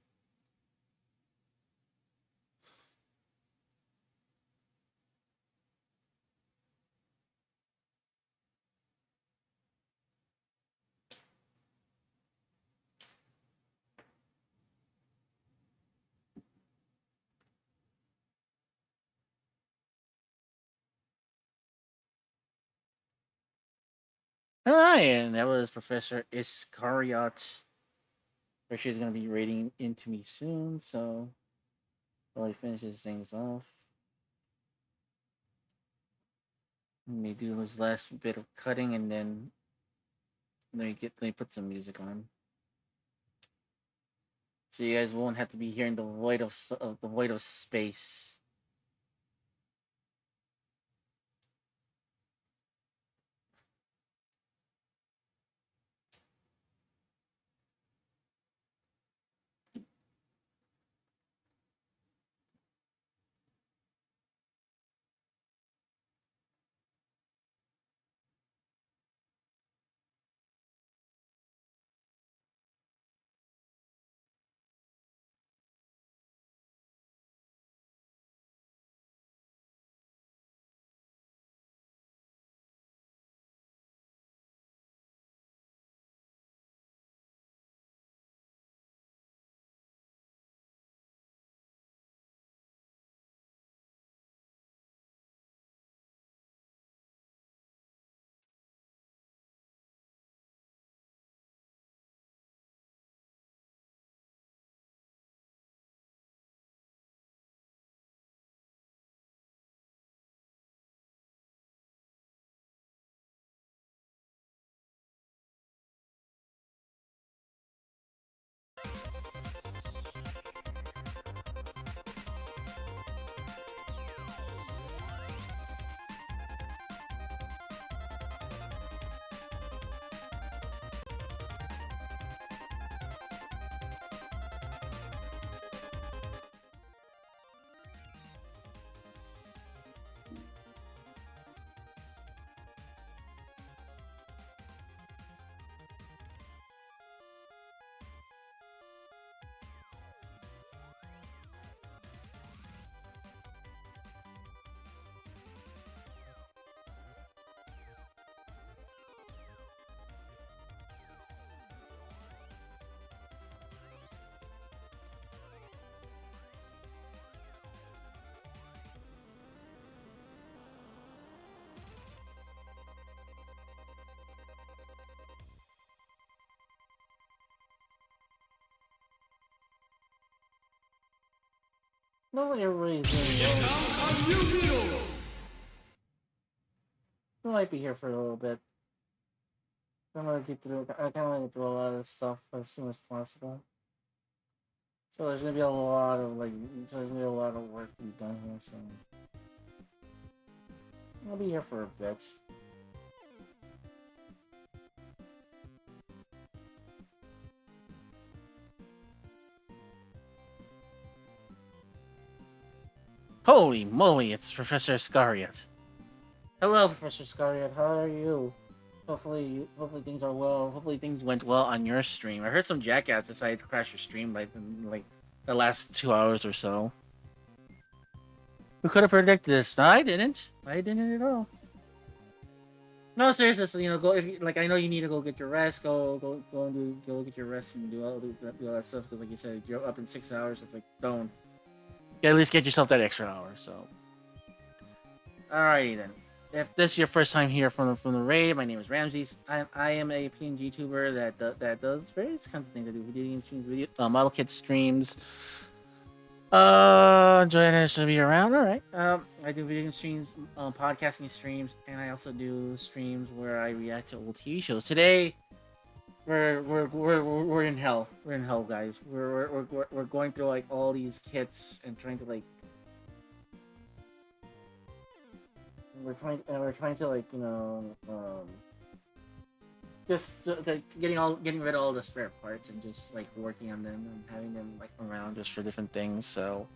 Alright, and that was Professor Iscariot. She's gonna be raiding into me soon, so while he finishes things off, let me do his last bit of cutting, and then let me put some music on, so you guys won't have to be hearing the void of space. No, everybody's doing well. I might be here for a little bit. I'm gonna get through. I kind of want to get through a lot of this stuff as soon as possible. So there's gonna be a lot of work to be done here. So I'll be here for a bit. Holy moly! It's Professor Scariot. Hello, Professor Scariot. How are you? Hopefully things are well. Hopefully things went well on your stream. I heard some jackass decided to crash your stream like the last 2 hours or so. Who could have predicted this? No, I didn't. I didn't at all. No, seriously. So, go if you, like. I know you need to go get your rest. Go get your rest and do all that stuff. Because, like you said, you're up in 6 hours. It's like don't. At least get yourself that extra hour. So, alrighty then. If this is your first time here from the raid, my name is Ramses. I am a PNG tuber that does various kinds of things. I do video game streams, model kit streams. Joanna should be around. All right. I do video game streams, podcasting streams, and I also do streams where I react to old TV shows. Today, we're in hell. We're in hell, guys. We're going through like all these kits and trying to like. We're trying to like just getting rid of all the spare parts and just like working on them and having them like around just for different things. So,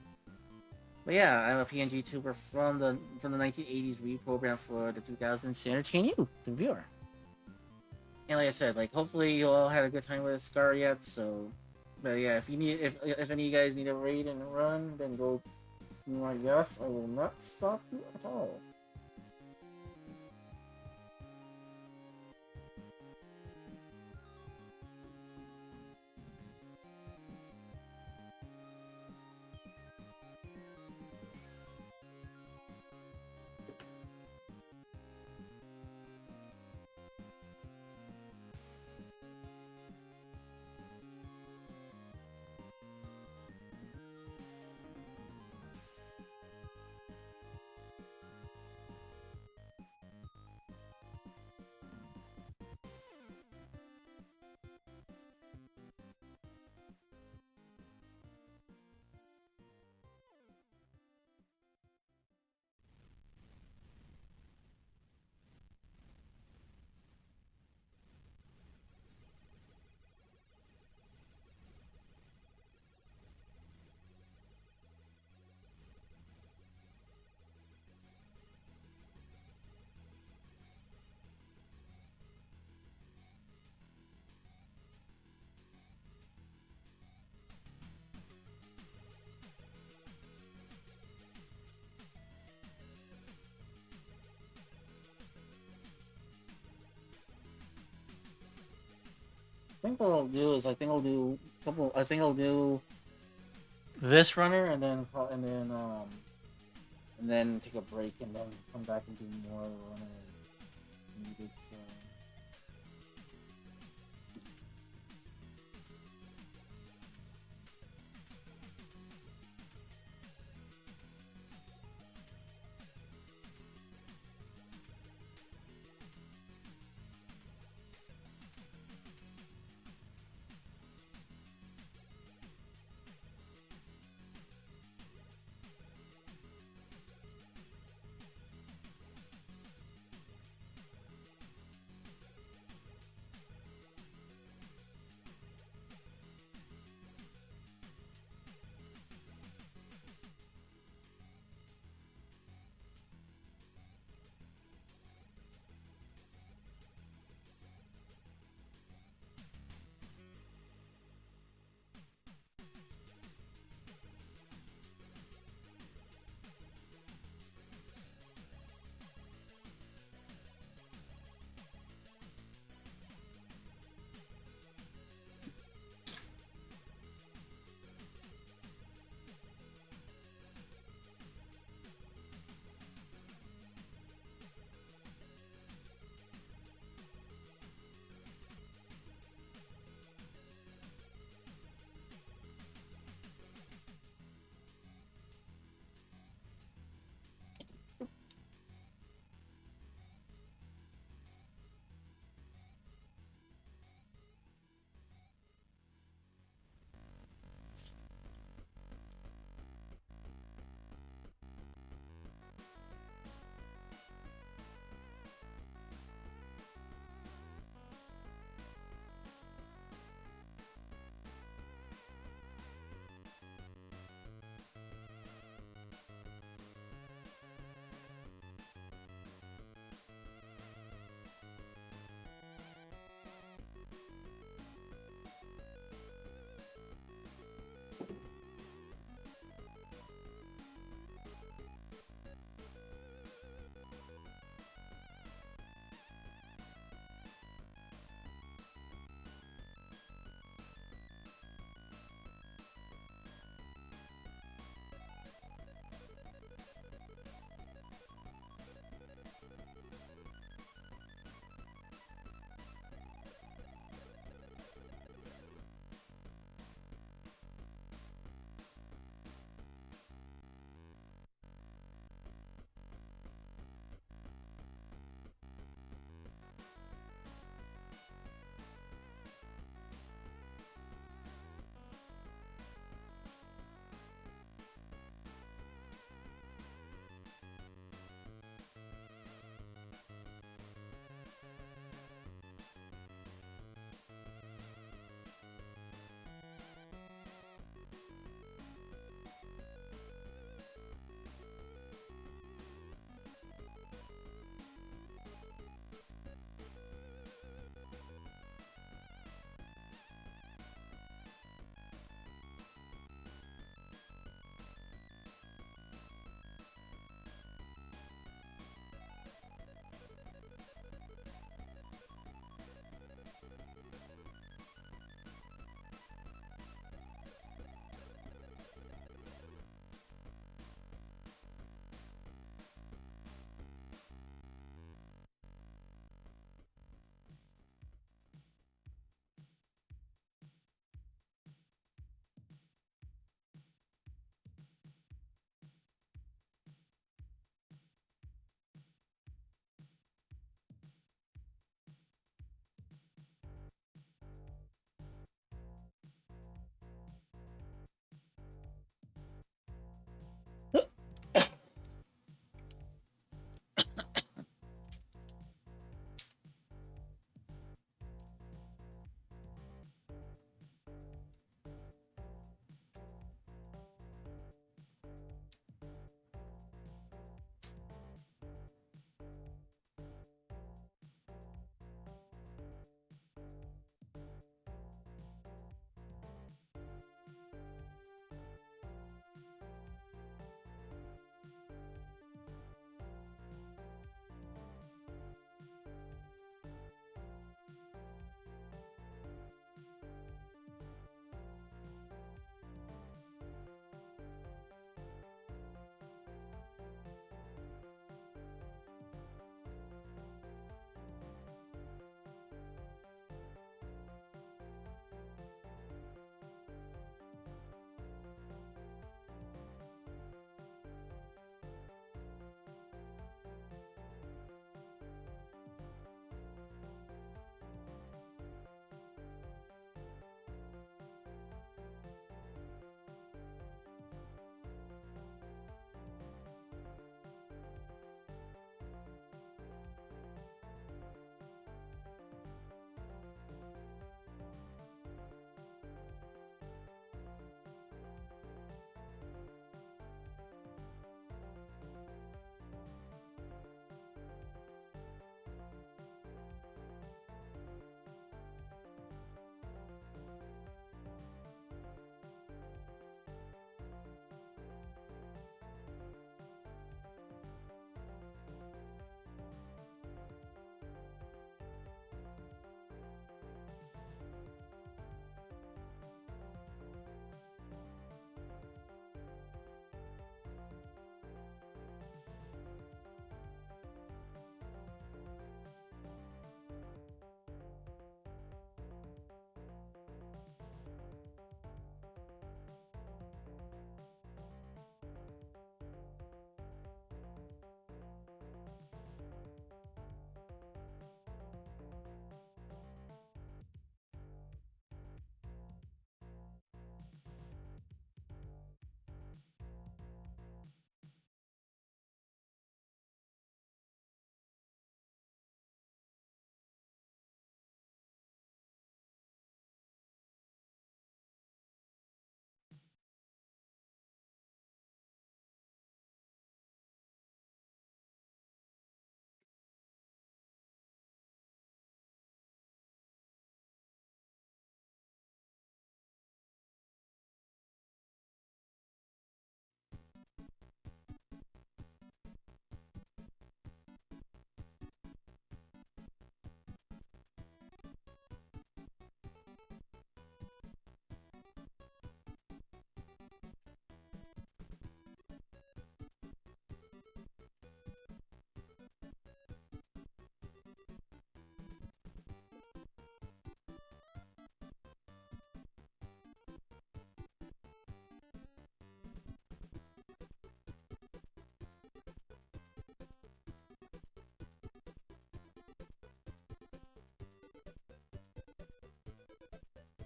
but yeah, I'm a PNG tuber from the 1980s reprogram for the 2000s to entertain you, the viewer. And like I said, like hopefully you all had a good time with Scar yet. So, but yeah, if any of you guys need a raid and a run, then go. My guess I will not stop you at all. I think what I'll do is I think I'll do this runner and then take a break and then come back and do more runner needed. So.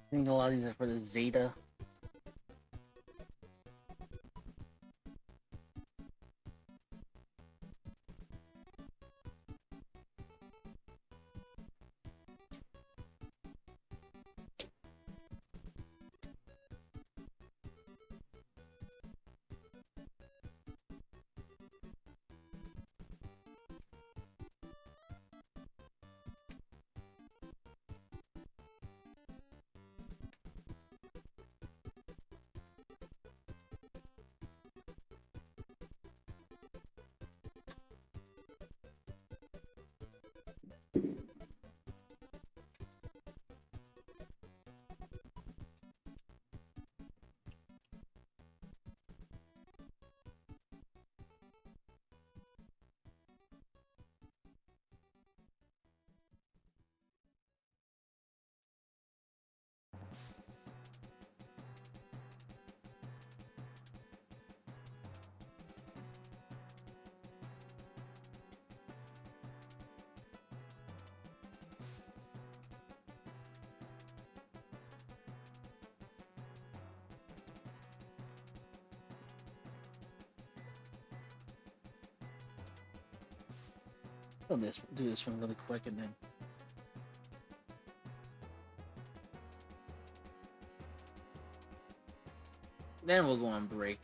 I think a lot of these are for the Zeta. Do this one really quick and then we'll go on break.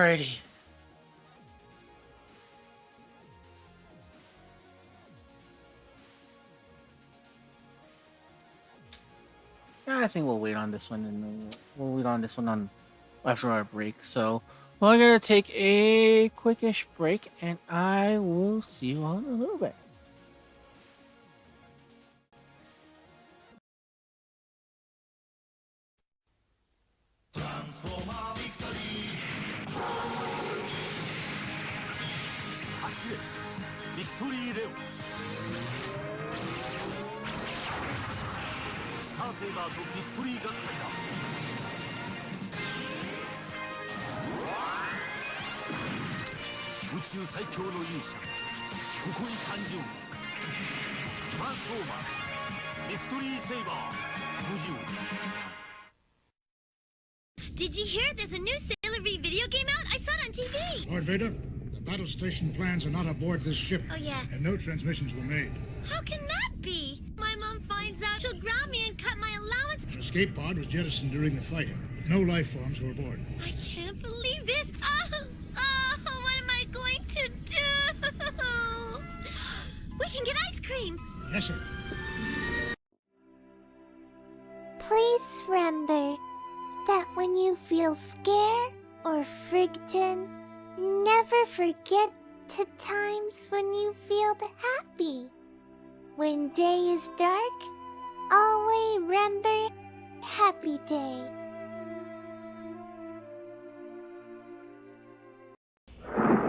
Alrighty. Yeah, I think we'll wait on this one, and we'll wait on this one on after our break. So we're gonna take a quickish break, and I will see you all in a little bit. Did you hear there's a new Sailor V video game out? I saw it on TV. Lord Vader, the battle station plans are not aboard this ship. Oh, yeah. And no transmissions were made. How can that be? My mom finds out, she'll ground me and cut my allowance. An escape pod was jettisoned during the fight, but no life forms were aboard. I can't believe this. Oh, what am I going to do? We can get ice cream. Yes, sir. Please remember that when you feel scared or frightened, never forget the times when you feel happy. When day is dark, always remember happy day.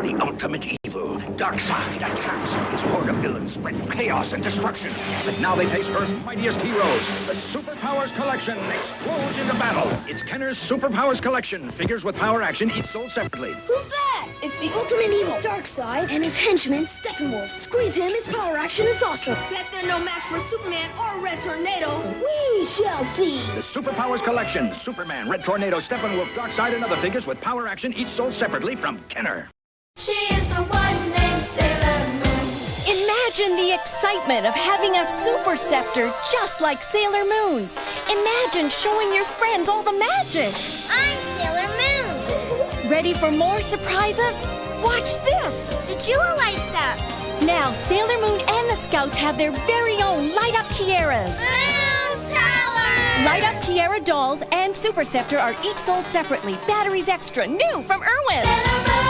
The ultimate evil, Darkseid, attacks his horde of villains, spreading chaos and destruction. But now they face Earth's mightiest heroes. The Superpowers Collection explodes into battle. It's Kenner's Superpowers Collection. Figures with power action, each sold separately. Who's that? It's the ultimate evil, Darkseid, and his henchman, Steppenwolf. Squeeze him, his power action is awesome. Bet they're no match for Superman or Red Tornado. We shall see. The Superpowers Collection, Superman, Red Tornado, Steppenwolf, Darkseid, and other figures with power action, each sold separately from Kenner. She is the one named Sailor Moon. Imagine the excitement of having a super scepter just like Sailor Moon's. Imagine showing your friends all the magic. I'm Sailor Moon. Ready for more surprises? Watch this. The jewel lights up. Now Sailor Moon and the Scouts have their very own light-up tiaras. Moon power! Light-up tiara dolls and super scepter are each sold separately. Batteries extra, new from Irwin. Sailor Moon!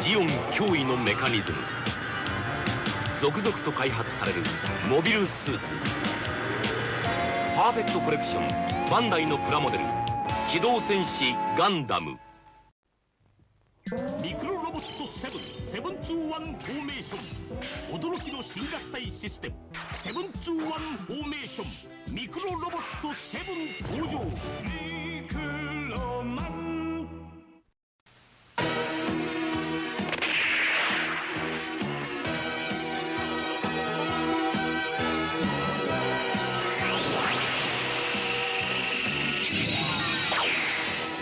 ジオン脅威のメカニズム続々と開発されるモビルスーツパーフェクトコレクションバンダイのプラモデル機動戦士ガンダムミクロロボット7 721フォーメーション驚きの新合体システム721フォーメーションミクロロボット7登場ミクロマン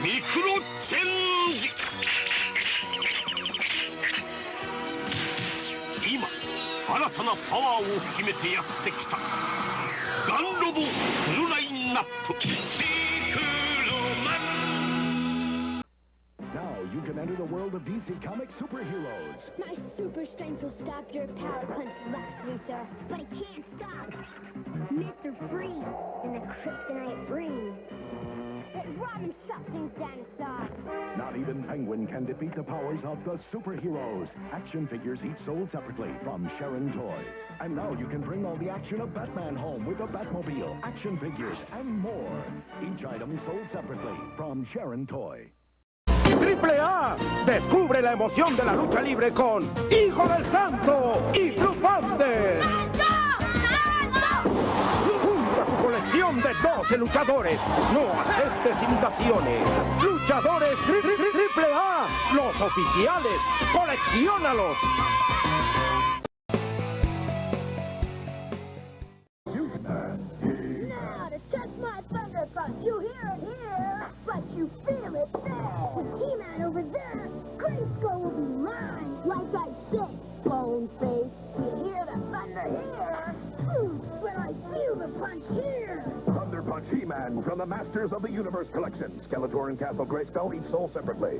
ミクロチェンジ今新たなパワーを秘めてやってきたガンロボフルラインナップミクロマン Now you can enter the world of DC Comics superheroes. My super strength will stop your power punch, Lex Luthor. But it can't stop Mr. Freeze and the Kryptonite Ring. That Robin shuts things dinosaurs. Not even Penguin can defeat the powers of the superheroes. Action figures each sold separately from Sharon Toys. And now you can bring all the action of Batman home with the Batmobile, action figures, and more. Each item sold separately from Sharon Toy. Triple A, descubre la emoción de la lucha libre con Hijo del Santo y Flupantes. Junta tu colección de 12 luchadores. No aceptes imitaciones. Luchadores Triple A, los oficiales. Colecciónalos. Now to test my thunder punch, you hear it here, but you feel it there. With He-Man over there, Grayskull will be mine. Like I said, Boneface, you hear the thunder here. But I feel the punch here. Thunder Punch He-Man And from the Masters of the Universe collection, Skeletor and Castle Grayskull each sold separately.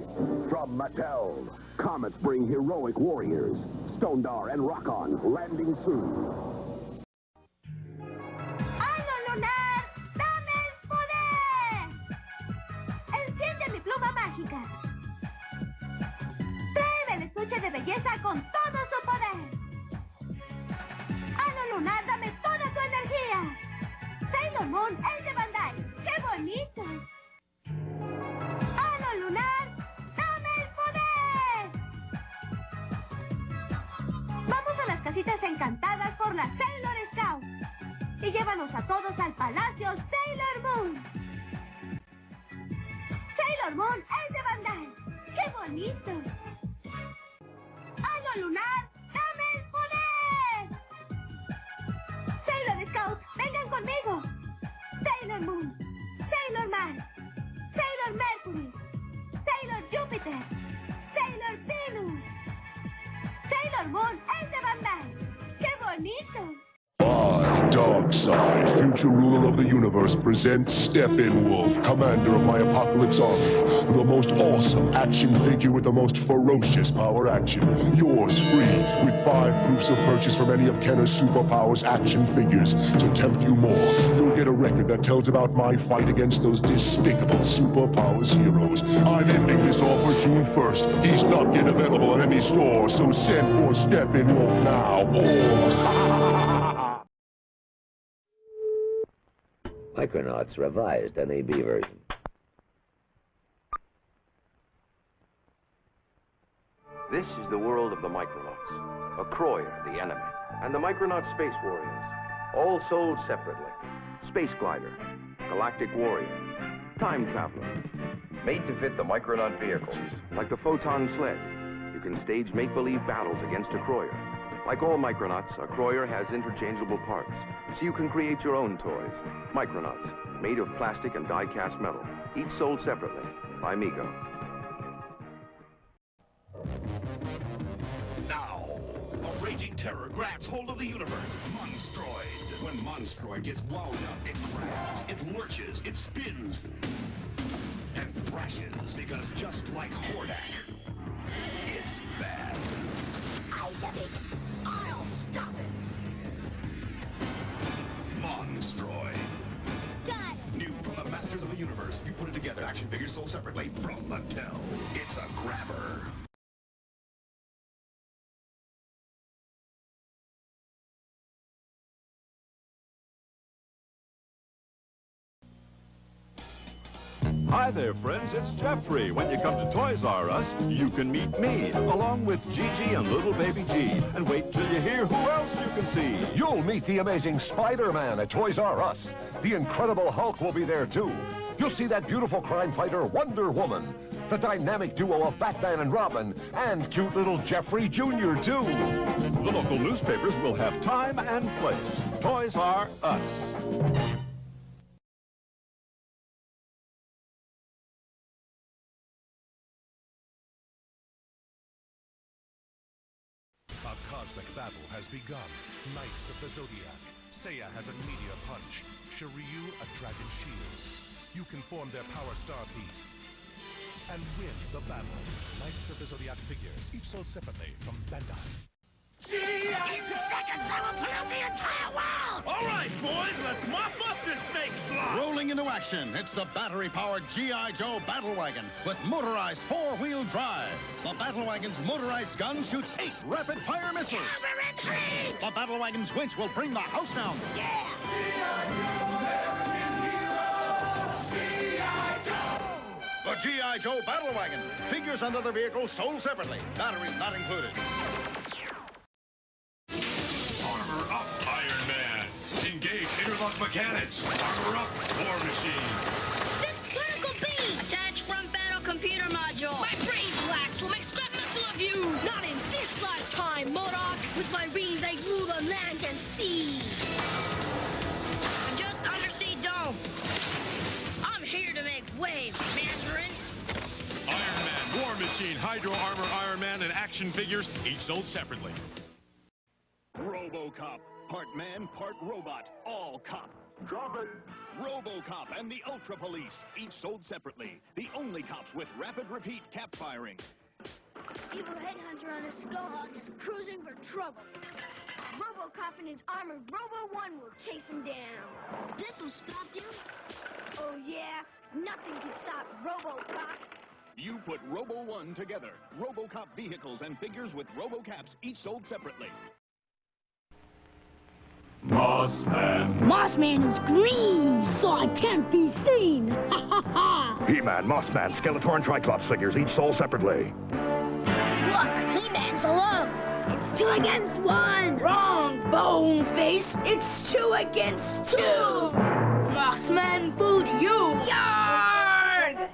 From Mattel, comets bring heroic warriors. Stondar and Rock-On landing soon. ¡Halo lunar! ¡Dame el poder! ¡Enciende mi pluma mágica! ¡Tráeme el estuche de belleza con todo su poder! ¡Halo lunar, dame toda tu energía! ¡Sailor Moon, el de Bandai! ¡Qué bonito! ¡Halo lunar, dame el poder! Vamos a las casitas encantadas por las Sailor Scouts. Y llévanos a todos al Palacio Sailor Moon. Sailor Moon, el de Bandai. ¡Qué bonito! ¡Halo lunar, dame el poder! Sailor Scouts, vengan conmigo. Sailor Moon, Sailor Mars, Sailor Mercury, Sailor Júpiter, Sailor Venus, Sailor Moon, el de Bandai. ¡Qué bonito! I, Darkseid, future ruler of the universe, presents Steppenwolf, commander of my Apocalypse Army, the most awesome action figure with the most ferocious power action. Yours free, with 5 proofs of purchase from any of Kenner's Superpowers action figures. To tempt you more, you'll get a record that tells about my fight against those despicable Superpowers heroes. I'm ending this offer June 1st. He's not yet available at any store, so send for Steppenwolf now, or... Micronauts revised NAB version. This is the world of the Micronauts. A Kroyer, the enemy, and the Micronaut Space Warriors, all sold separately. Space Glider, Galactic Warrior, Time Traveler, made to fit the Micronaut vehicles, like the Photon Sled. You can stage make-believe battles against a Kroyer. Like all Micronauts, a Kroyer has interchangeable parts, so you can create your own toys. Micronauts, made of plastic and die-cast metal, each sold separately by Mego. Now, a raging terror grabs hold of the universe. Monstroid. When Monstroid gets wound up, it grabs, it lurches, it spins, and thrashes, because just like Hordak, it's bad. I love it. I'll stop it. Monstroid. Got it. New from the Masters of the Universe. You put it together. Action figures sold separately from Mattel. It's a grabber. Hi there, friends. It's Jeffrey. When you come to Toys R Us, you can meet me, along with Gigi and little baby G. And wait till you hear who else you can see. You'll meet the amazing Spider-Man at Toys R Us. The Incredible Hulk will be there, too. You'll see that beautiful crime fighter, Wonder Woman. The dynamic duo of Batman and Robin. And cute little Jeffrey Jr., too. The local newspapers will have time and place. Toys R Us. A cosmic battle has begun. Knights of the Zodiac. Seiya has a meteor punch. Shiryu a dragon shield. You can form their power star beasts and win the battle. Knights of the Zodiac figures, each sold separately from Bandai. In seconds, I will pollute the entire world! All right, boys, let's mop up this snake slot! Rolling into action, it's the battery-powered G.I. Joe Battle Wagon with motorized 4-wheel drive. The Battle Wagon's motorized gun shoots 8 rapid-fire missiles. The Battle Wagon's winch will bring the house down. Yeah! The G.I. Joe Battle Wagon. Figures and other vehicles sold separately. Batteries not included. Armor up, Iron Man. Engage interlock mechanics. Armor up, War Machine. That's Particle Beam! Attach front battle computer module. My brain blast will make scrap metal of you! Not in this lifetime, MODOK! With my rings, I rule the land and sea! Just undersea dome. I'm here to make waves, Mandarin. Iron Man, War Machine, Hydro Armor Iron Man, and action figures, each sold separately. RoboCop. Part man, part robot. All cop. Drop it. RoboCop and the Ultra Police, each sold separately. The only cops with rapid repeat cap firing. Evil headhunter on a Skullhawk is cruising for trouble. RoboCop and his armored Robo-1 will chase him down. This'll stop you? Oh yeah, nothing can stop RoboCop. You put Robo-1 together. RoboCop vehicles and figures with RoboCaps, each sold separately. Mossman. Mossman is green, so I can't be seen. Ha ha ha! He-Man, Mossman, Skeletor, and Triclops figures, each sold separately. Look, He-Man's alone. It's 2 against 1. Wrong, Boneface. It's 2 against 2. Mossman fooled you. Yarg!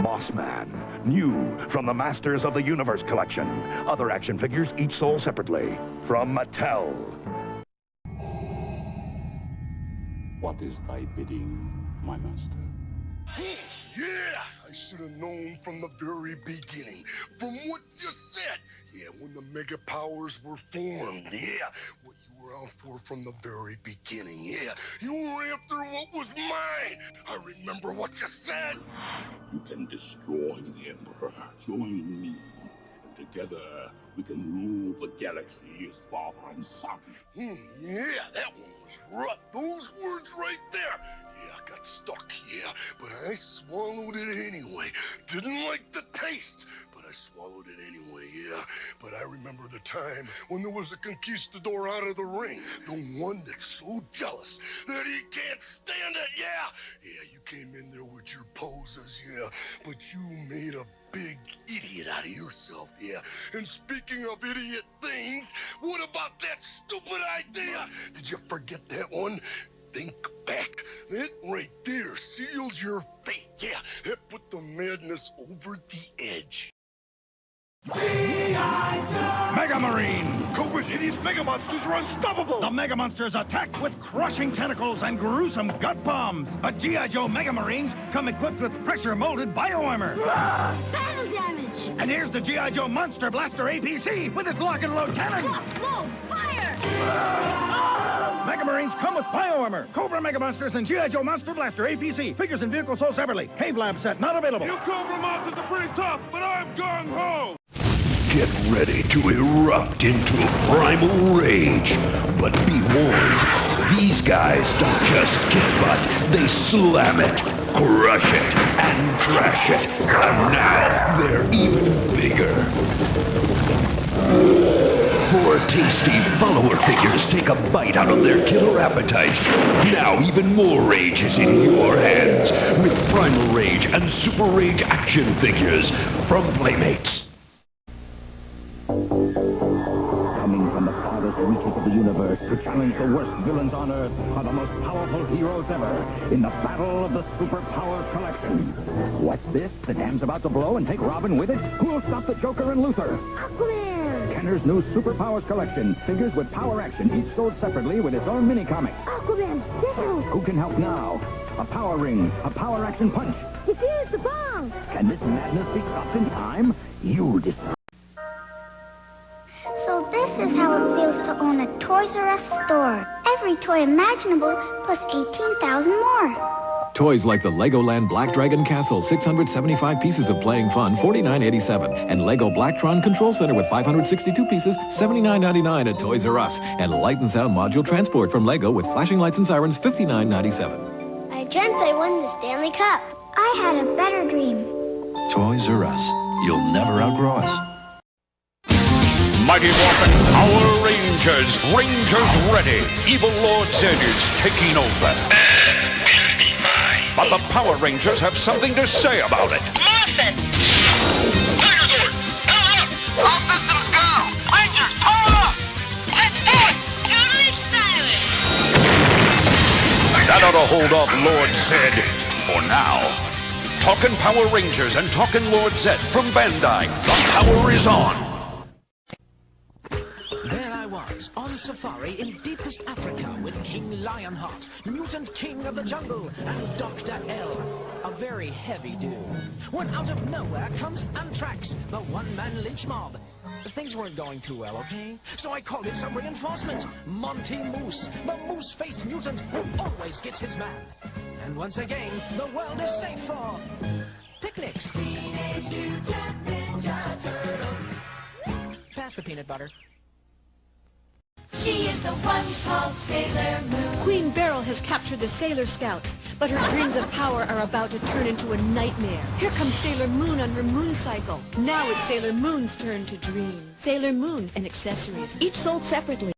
Mossman, new from the Masters of the Universe collection. Other action figures, each sold separately. From Mattel. What is thy bidding, my master? Yeah, I should have known from the very beginning. From what you said. Yeah, when the mega powers were formed. Yeah, what you were out for from the very beginning. Yeah, you were after what was mine. I remember what you said. You can destroy the Emperor. Join me. Together, we can rule the galaxy as father and son. Yeah, that one was rough. Those words right there. Yeah, I got stuck, yeah, but I swallowed it anyway. Didn't like the taste, but I swallowed it anyway, yeah. But I remember the time when there was a conquistador out of the ring. The one that's so jealous that he can't stand it, yeah. Yeah, you came in there with your poses, yeah, but you made a big idiot out of yourself, yeah. And speaking of idiot things, what about that stupid idea? Did you forget that one? Think back. That right there sealed your fate, yeah. That put the madness over the edge. Mega Marine! Cobra City's Mega Monsters are unstoppable! The Mega Monsters attack with crushing tentacles and gruesome gut bombs. But G.I. Joe Mega Marines come equipped with pressure-molded bioarmor. Battle damage! And here's the G.I. Joe Monster Blaster APC with its lock-and-load cannon. Lock, load, fire! Mega Marines come with bioarmor. Cobra Mega Monsters and G.I. Joe Monster Blaster APC. Figures and vehicles sold separately. Cave Lab set not available. You Cobra monsters are pretty tough, but I'm gung-ho! Get ready to erupt into primal rage. But be warned, these guys don't just get butt, they slam it, crush it, and trash it. And now they're even bigger. 4 tasty follower figures take a bite out of their killer appetites. Now even more rage is in your hands with Primal Rage and Super Rage action figures from Playmates. Coming from the farthest reaches of the universe to challenge the worst villains on Earth are the most powerful heroes ever in the battle of the Superpower Collection. What's this? The dam's about to blow and take Robin with it? Who'll stop the Joker and Luthor? Aquaman! Kenner's new Superpowers Collection. Figures with power action, each sold separately with its own mini-comic. Aquaman, help! Who can help now? A power ring, a power action punch. Defuse the bomb! Can this madness be stopped in time? You decide. So this is how it feels to own a Toys R Us store. Every toy imaginable, plus 18,000 more. Toys like the Legoland Black Dragon Castle, 675 pieces of playing fun, $49.87. And Lego Blacktron Control Center with 562 pieces, $79.99 at Toys R Us. And Light and Sound Module Transport from Lego with flashing lights and sirens, $59.97. I dreamt I won the Stanley Cup. I had a better dream. Toys R Us. You'll never outgrow us. Mighty Morphin Power Rangers. Rangers ready. Evil Lord Zed is taking over. But the Power Rangers have something to say about it. Morphin! Megazord! Power up! All systems go! Rangers, power up! Let's do it! Totally stylish! That ought to hold off Lord Zed for now. Talkin' Power Rangers and Talkin' Lord Zed from Bandai. The power is on. There I was, on safari in deepest Africa with King Lionheart, mutant king of the jungle, and Dr. L, a very heavy dude. When out of nowhere comes Anthrax, the one-man lynch mob. Things weren't going too well, okay? So I called in some reinforcements. Monty Moose, the moose-faced mutant who always gets his man. And once again, the world is safe for picnics. Teenage Mutant Ninja Turtles. Pass the peanut butter. She is the one called Sailor Moon. Queen Beryl has captured the Sailor Scouts, but her dreams of power are about to turn into a nightmare. Here comes Sailor Moon on her moon cycle. Now it's Sailor Moon's turn to dream. Sailor Moon and accessories, each sold separately.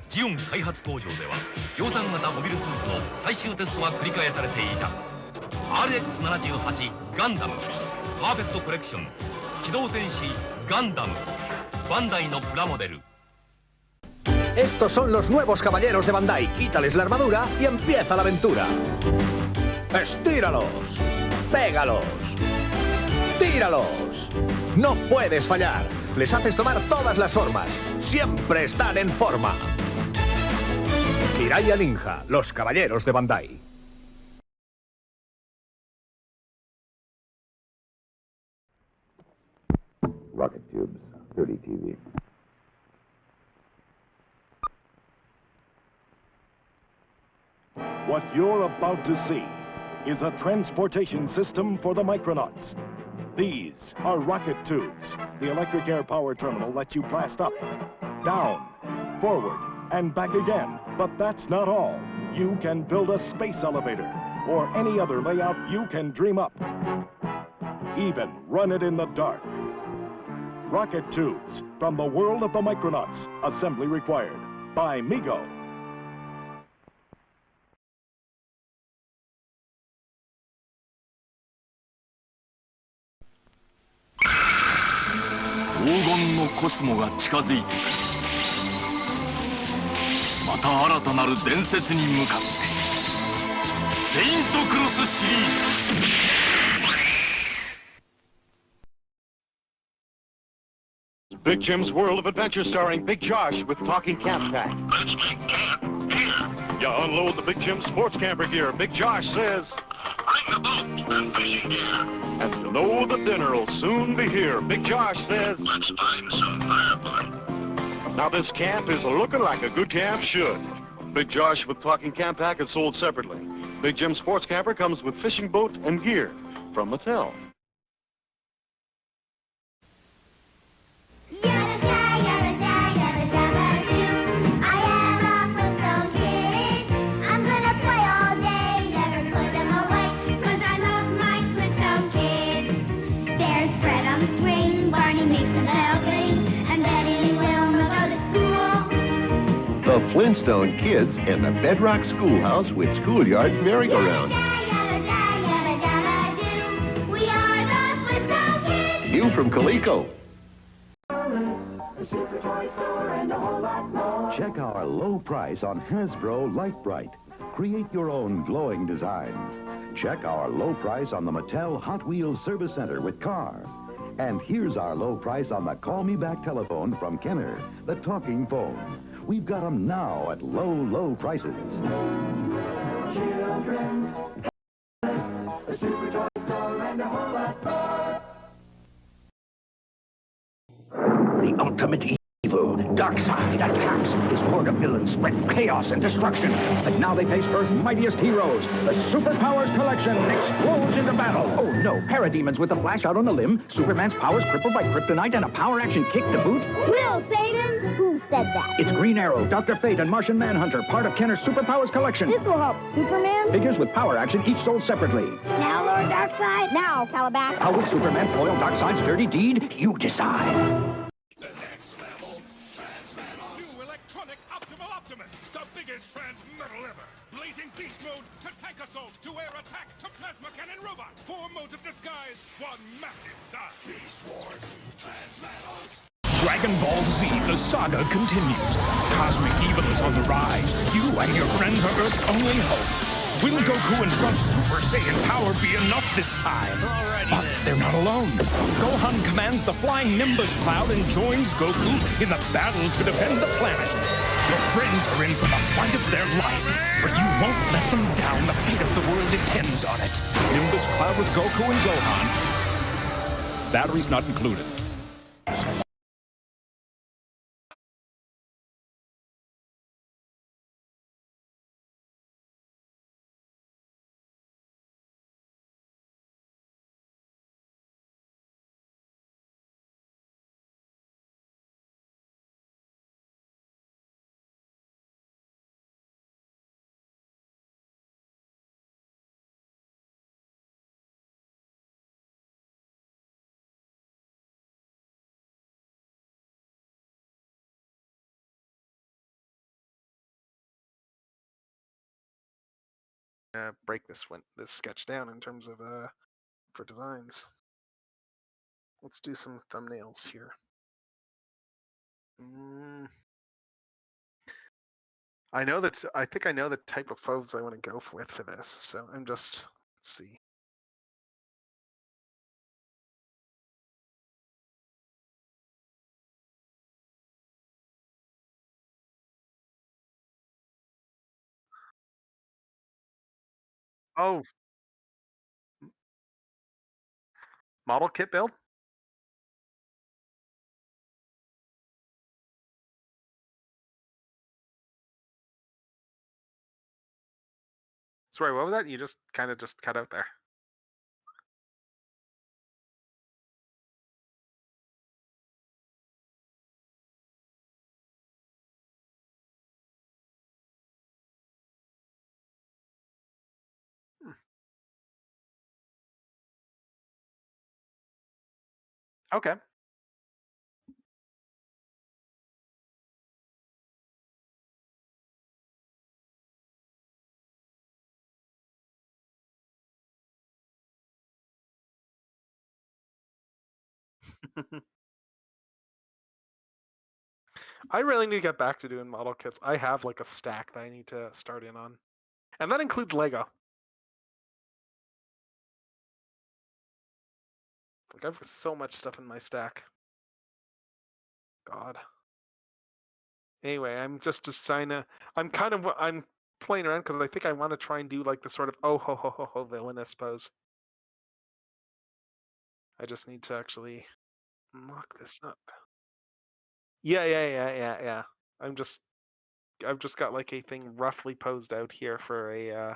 ジオン開発工場では量産型モビルスーツの最終テストは繰り返されていた RX78 ガンダムパーフェクトコレクション機動戦士ガンダムバンダイのプラモデル Estos son los nuevos caballeros de Bandai. Quítales la armadura y empieza la aventura. Estíralos. Pégalos. Tíralos. No puedes fallar. Les haces tomar todas las formas. Siempre están en forma. Jiraiya Ninja, los caballeros de Bandai. Rocket tubes, 30 TV. What you're about to see is a transportation system for the Micronauts. These are rocket tubes. The electric air power terminal lets you blast up, down, forward, and back again. But that's not all. You can build a space elevator or any other layout you can dream up. Even run it in the dark. Rocket tubes from the world of the Micronauts. Assembly required by Mego. 黄金のコスモが近づいてくるまた新たなる伝説に向かってセイントクロスシリーズ Big Jim's World of Adventure starring Big Josh with Talking Camp Pack. You unload the Big Jim sports camper gear. Big Josh says, bring the boat and fishing gear. And you know the dinner'll soon be here. Big Josh says, let's find some firewood. Now this camp is looking like a good camp should. Big Josh with Talking Camp Pack is sold separately. Big Jim sports camper comes with fishing boat and gear from Mattel. The Flintstone Kids and the Bedrock Schoolhouse with Schoolyard Merry-Go-Round. We are the Flintstone Kids! New from Coleco. Check our low price on Hasbro Light Bright. Create your own glowing designs. Check our low price on the Mattel Hot Wheels Service Center with Car. And here's our low price on the Call Me Back telephone from Kenner, the talking phone. We've got them now at low, low prices. Children's a super toy store and a whole lot more. The ultimate evil, Darkseid attacks. His horde of villains spread chaos and destruction. But now they face Earth's mightiest heroes. The Superpowers Collection explodes into battle. Oh no, parademons with a flash out on a limb, Superman's powers crippled by kryptonite, and a power action kick to boot. We'll save him? Who said that? It's Green Arrow, Dr. Fate, and Martian Manhunter, part of Kenner's Superpowers Collection. This will help Superman? Figures with power action, each sold separately. Now, Lord Darkseid. Now, Calabash. How will Superman foil Darkseid's dirty deed? You decide. The biggest transmetal ever! Blazing beast mode to tank assault, to air attack, to plasma cannon robot! 4 modes of disguise, 1 massive size! Beast Wars, transmetals! Dragon Ball Z, the saga continues. Cosmic evil is on the rise. You and your friends are Earth's only hope. Will Goku and Trunks' Super Saiyan power be enough this time? But they're not alone. Gohan commands the flying Nimbus cloud and joins Goku in the battle to defend the planet. Your friends are in for the fight of their life, but you won't let them down. The fate of the world depends on it. Nimbus cloud with Goku and Gohan. Batteries not included. Break this sketch down in terms of for designs. Let's do some thumbnails here. I think I know the type of photos I want to go with for this, so I'm just, let's see. Oh, model kit build? Sorry, what was that? You just kind of just cut out there. Okay. I really need to get back to doing model kits. I have like a stack that I need to start in on. And that includes Lego. Like I've so much stuff in my stack. God. Anyway, I'm just I'm playing around because I think I want to try and do like the sort of oh ho ho ho ho villainous pose. I just need to actually lock this up. Yeah. I've just got like a thing roughly posed out here for a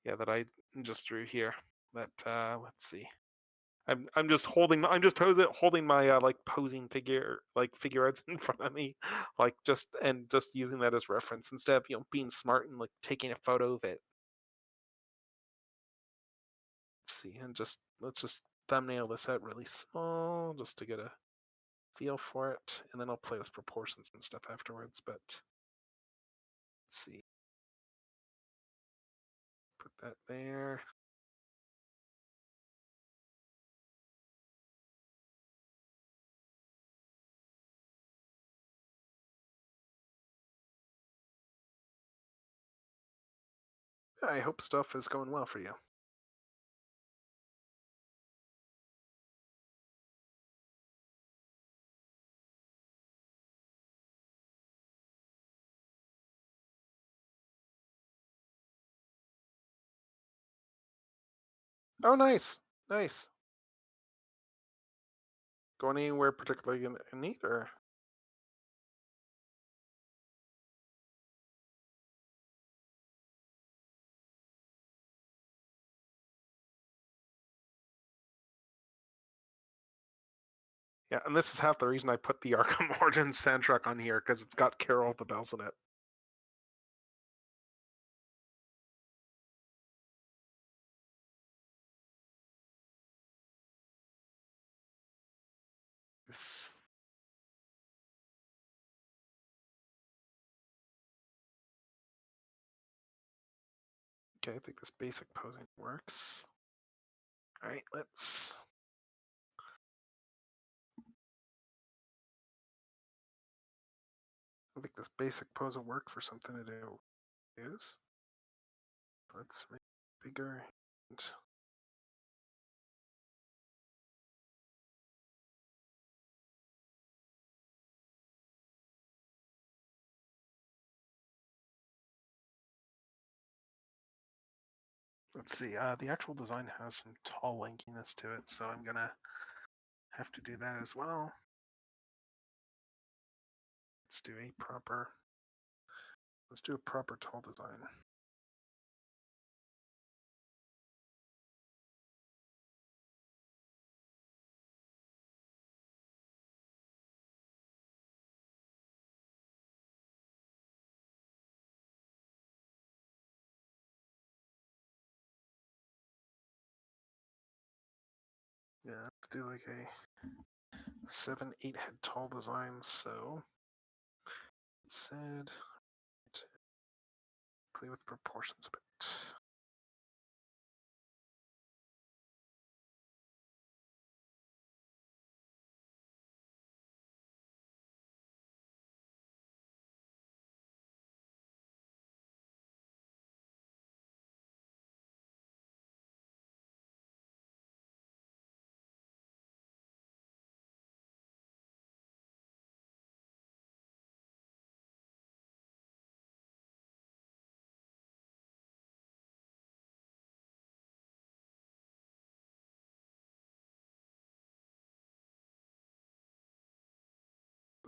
that I just drew here. But let's see. I'm just holding my like posing figureheads in front of me, like just using that as reference instead of being smart and like taking a photo of it. Let's see, and let's just thumbnail this out really small just to get a feel for it, and then I'll play with proportions and stuff afterwards. But let's see, put that there. I hope stuff is going well for you. Oh, nice. Going anywhere particularly neat, or? Yeah, and this is half the reason I put the Arkham Origins soundtrack on here, because it's got Carol of the Bells in it. This... Okay, I think this basic posing works. All right, let's... I think this basic pose will work for something to do. Is let's make it bigger. And... Let's see. The actual design has some tall lankiness to it, so I'm gonna have to do that as well. Let's do a proper tall design. Yeah, let's do like a 7-8 head tall design. So it said play with proportions a bit.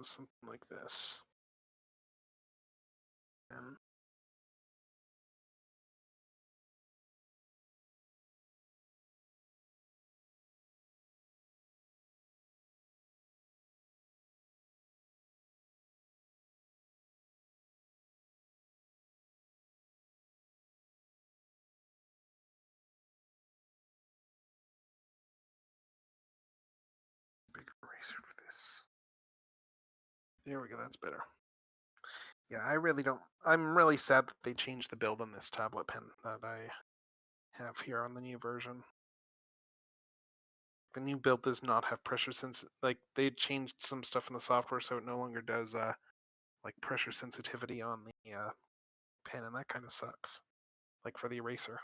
Something like this. And big eraser for this. There we go, that's better. Yeah, I'm really sad that they changed the build on this tablet pen that I have here on the new version. The new build does not have pressure like they changed some stuff in the software so it no longer does like pressure sensitivity on the pen, and that kind of sucks. Like for the eraser.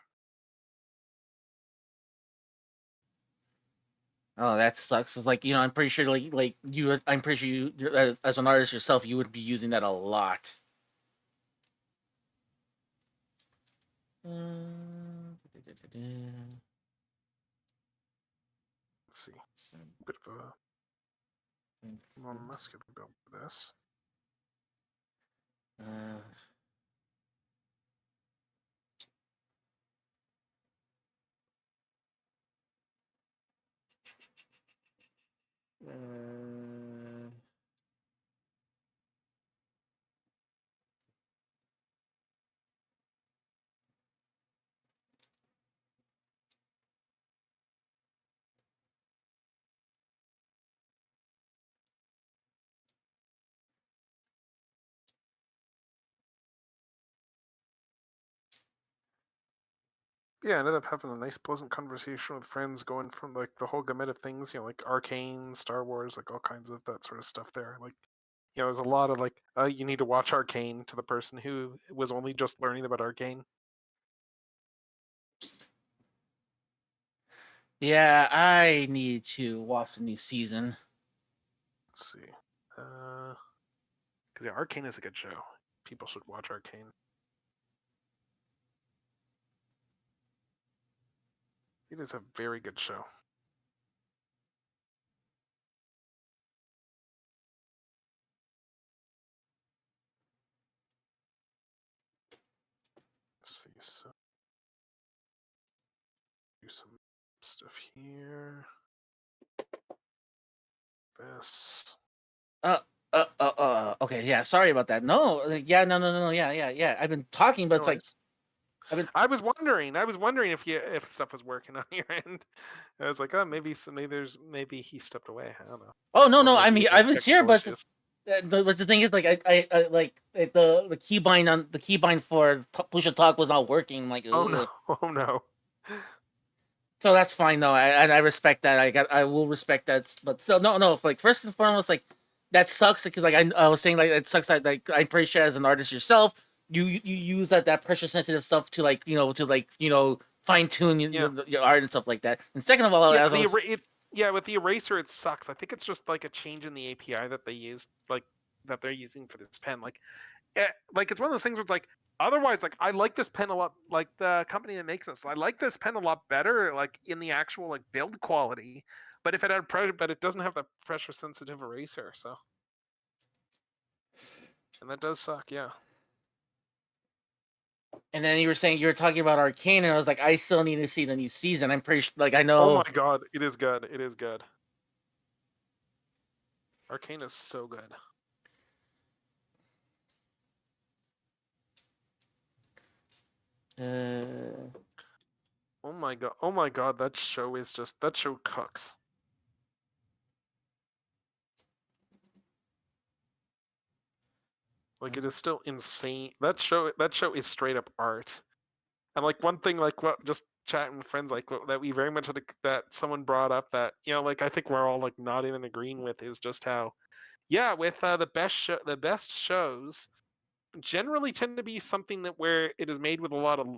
Oh, that sucks. It's like, I'm pretty sure I'm pretty sure you as an artist yourself, you would be using that a lot. Let's see. A bit of a more muscular build for this. Yeah, I ended up having a nice, pleasant conversation with friends, going from like the whole gamut of things, like Arcane, Star Wars, like all kinds of that sort of stuff there. Like, there's a lot of like, you need to watch Arcane to the person who was only just learning about Arcane. Yeah, I need to watch the new season. Let's see. Because Arcane is a good show. People should watch Arcane. It is a very good show. Let's see. So, do some stuff here. This. Okay, yeah, sorry about that. No, no, yeah. I've been talking, but it's like, I was wondering if stuff was working on your end. I was like, oh, maybe he stepped away. I don't know. oh no, Or no, I maybe mean, it's I just was here, technical but issues. but the thing is, like, I like the keybind for push to talk was not working. I'm like, ugh. Oh no, oh no. So that's fine though. I respect that. I will respect that. But still, no. Like, first and foremost, like, that sucks because, like, I was saying, like, it sucks that, like, I'm pretty sure as an artist yourself, you use that pressure sensitive stuff to, like, fine tune your art and stuff like that. And second of all, with the eraser, it sucks. I think it's just like a change in the API that they used, like that they're using for this pen. Like it's one of those things where it's like, otherwise, like, I like this pen a lot. Like, the company that makes this, I like this pen a lot better, like in the actual like build quality. But if it had but it doesn't have the pressure sensitive eraser, so. And that does suck, yeah. And then you were talking about Arcane, and I was like, I still need to see the new season. I'm pretty like I Oh know. my god, it is good. It is good. Arcane is so good. Oh my god. Oh my god, that show cooks. Like it is still insane. That show is straight up art. And like one thing like what just chatting with friends like that we very much had that someone brought up that like I think we're all like not even agreeing with is just how with the best shows generally tend to be something that where it is made with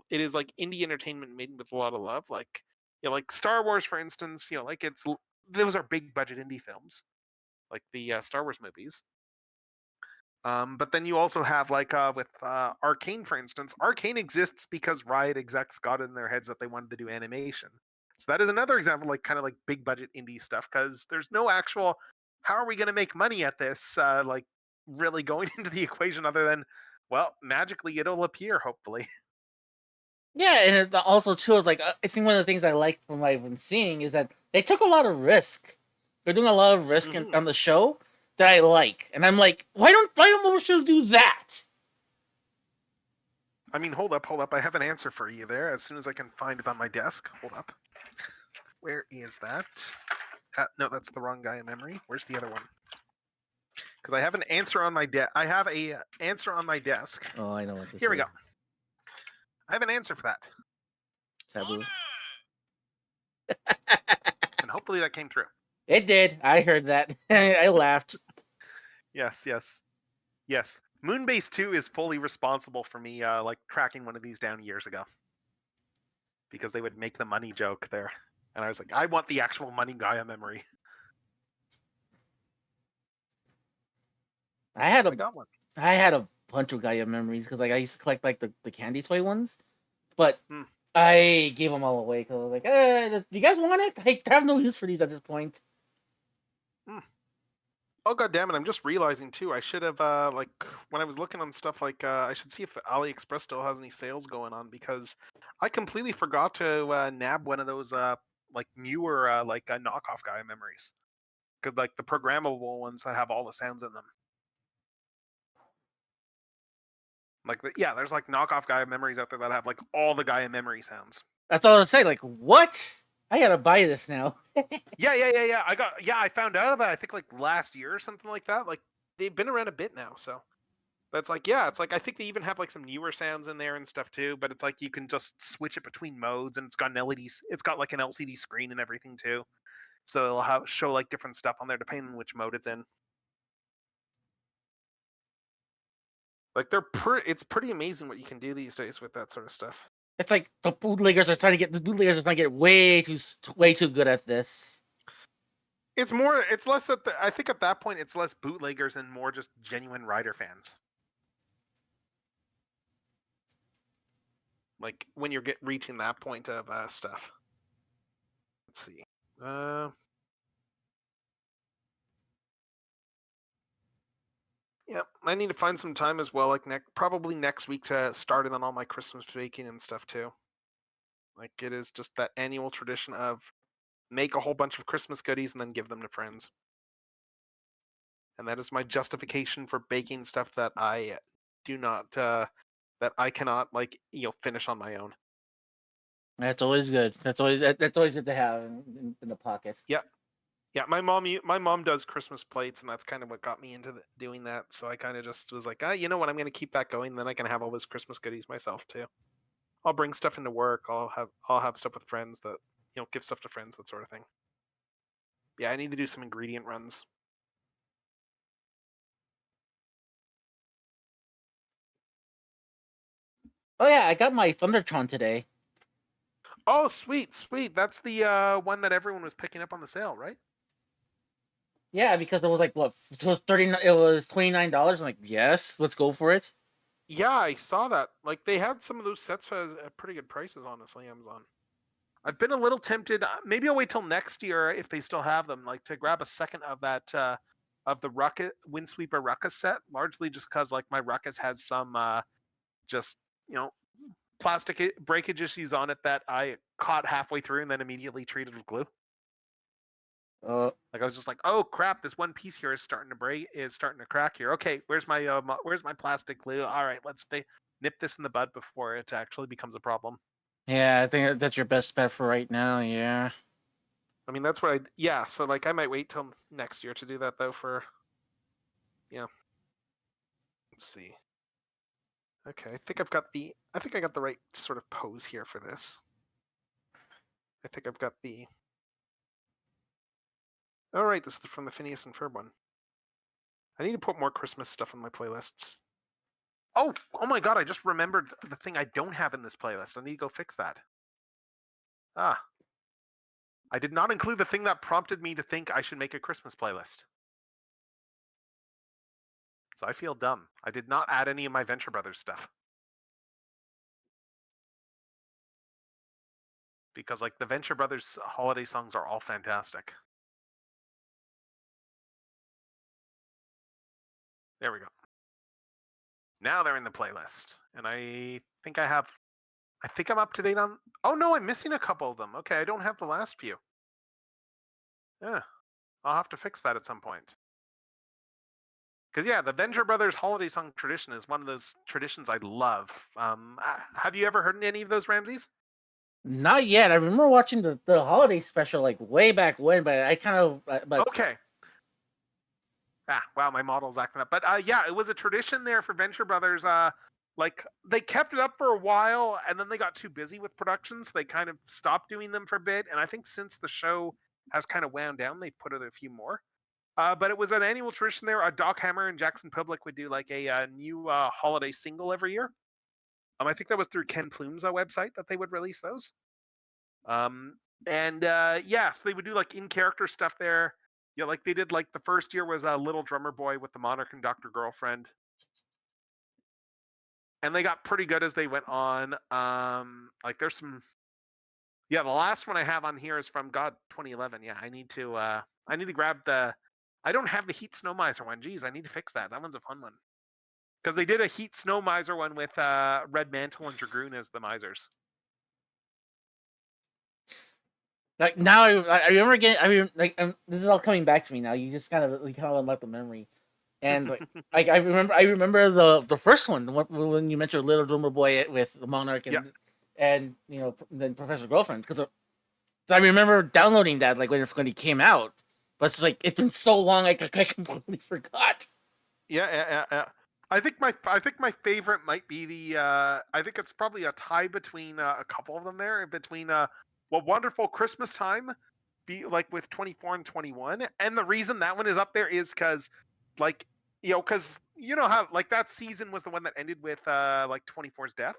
it is like indie entertainment made with a lot of love, like like Star Wars for instance, like those are big budget indie films like the Star Wars movies. But then you also have like with Arcane for instance, Arcane exists because Riot execs got it in their heads that they wanted to do animation. So that is another example like kind of like big budget indie stuff because there's no actual how are we going to make money at this like really going into the equation other than well magically it'll appear hopefully. Yeah, and also too is like I think one of the things I like from what I've been seeing is that they took a lot of risk. They're doing a lot of risk on the show that I like, and I'm like, why don't more shows do that? I mean, hold up. I have an answer for you there as soon as I can find it on my desk. Hold up. Where is that? No, that's the wrong guy in memory. Where's the other one? Because I have an answer on my desk. I have a answer on my desk. Oh, I know what this is. Here we go. I have an answer for that. Taboo. And hopefully that came through. It did. I heard that. I laughed. Yes. Moonbase 2 is fully responsible for me like tracking one of these down years ago. Because they would make the money joke there. And I was like, I want the actual money Gaia memory. I had a bunch of Gaia memories because like I used to collect like the candy toy ones, but I gave them all away because I was like, you guys want it? I have no use for these at this point. Oh god damn it! I'm just realizing too. I should have like when I was looking on stuff like I should see if AliExpress still has any sales going on because I completely forgot to nab one of those like newer like knockoff Gaia memories because like the programmable ones that have all the sounds in them. Like there's like knockoff Gaia memories out there that have like all the Gaia memory sounds. That's all I was saying. Like what? I gotta buy this now. Yeah. I found out about it, I think like last year or something like that. Like they've been around a bit now, so. But it's like, it's like I think they even have like some newer sounds in there and stuff too. But it's like you can just switch it between modes, and it's got it's got like an LCD screen and everything too. So it'll show like different stuff on there depending on which mode it's in. Like it's pretty amazing what you can do these days with that sort of stuff. It's like the bootleggers are trying to get way too good at this. It's less that I think at that point it's less bootleggers and more just genuine Rider fans. Like when you're reaching that point of stuff. Let's see. Yeah, I need to find some time as well, like probably next week to start it on all my Christmas baking and stuff too. Like it is just that annual tradition of make a whole bunch of Christmas goodies and then give them to friends. And that is my justification for baking stuff that I do not that I cannot like finish on my own. That's always good. That's always good to have in the pocket. Yeah, my mom does Christmas plates, and that's kind of what got me into doing that. So I kind of just was like, you know what, I'm gonna keep that going. Then I can have all those Christmas goodies myself too. I'll bring stuff into work. I'll have stuff with friends that give stuff to friends, that sort of thing. Yeah, I need to do some ingredient runs. Oh yeah, I got my Thundertron today. Oh sweet. That's the one that everyone was picking up on the sale, right? Yeah, because it was like what? It was $29. I'm like, yes, let's go for it. Yeah, I saw that. Like they had some of those sets at pretty good prices, honestly. Amazon. I've been a little tempted. Maybe I'll wait till next year if they still have them, like to grab a second of that of the Ruckus Windsweeper Ruckus set. Largely just because like my Ruckus has some just plastic breakage issues on it that I caught halfway through and then immediately treated with glue. Like I was just like, oh crap, this one piece here is starting to break, is starting to crack here. Okay, where's my plastic glue? All right, let's nip this in the bud before it actually becomes a problem. Yeah, I think that's your best bet for right now. Yeah. I mean, that's what yeah. So like, I might wait till next year to do that though. Let's see. Okay, I think I got the right sort of pose here for this. I think I've got the. All right, this is from the Phineas and Ferb one. I need to put more Christmas stuff on my playlists. Oh my God! I just remembered the thing I don't have in this playlist. I need to go fix that. I did not include the thing that prompted me to think I should make a Christmas playlist. So I feel dumb. I did not add any of my Venture Brothers stuff. Because like the Venture Brothers holiday songs are all fantastic. There we go. Now they're in the playlist. And I think I'm up to date on. Oh no, I'm missing a couple of them. Okay, I don't have the last few. Yeah, I'll have to fix that at some point. Because yeah, the Venture Brothers holiday song tradition is one of those traditions I love. Have you ever heard any of those, Ramses? Not yet. I remember watching the holiday special like way back when, but I kind of but okay. Wow, my model's acting up. But yeah, it was a tradition there for Venture Brothers. Like they kept it up for a while, and then they got too busy with production, so they kind of stopped doing them for a bit. And I think since the show has kind of wound down, they've put it a few more. But it was an annual tradition there. Doc Hammer and Jackson Public would do like a new holiday single every year. I think that was through Ken Plume's website that they would release those. And so they would do like in character stuff there. Yeah, like they did like the first year was a Little Drummer Boy with the Monarch and Dr. Girlfriend. And they got pretty good as they went on. Like there's some. Yeah, the last one I have on here is from 2011. Yeah, I need to grab the. I don't have the Heat Snow Miser one. Geez, I need to fix that. That one's a fun one. Because they did a Heat Snow Miser one with Red Mantle and Dragoon as the misers. Like now, I remember getting. This is all coming back to me now. You just kind of unlocked the memory, and like I remember the first one, when you mentioned Little Drummer Boy with the Monarch and then Professor Girlfriend, because I remember downloading that like when he came out, but it's like it's been so long I completely forgot. Yeah. I think my favorite might be the. I think it's probably a tie between a couple of them there, between Wonderful Christmas Time, be like with 24 and 21, and the reason that one is up there is because, like, because you know how like that season was the one that ended with like 24's death,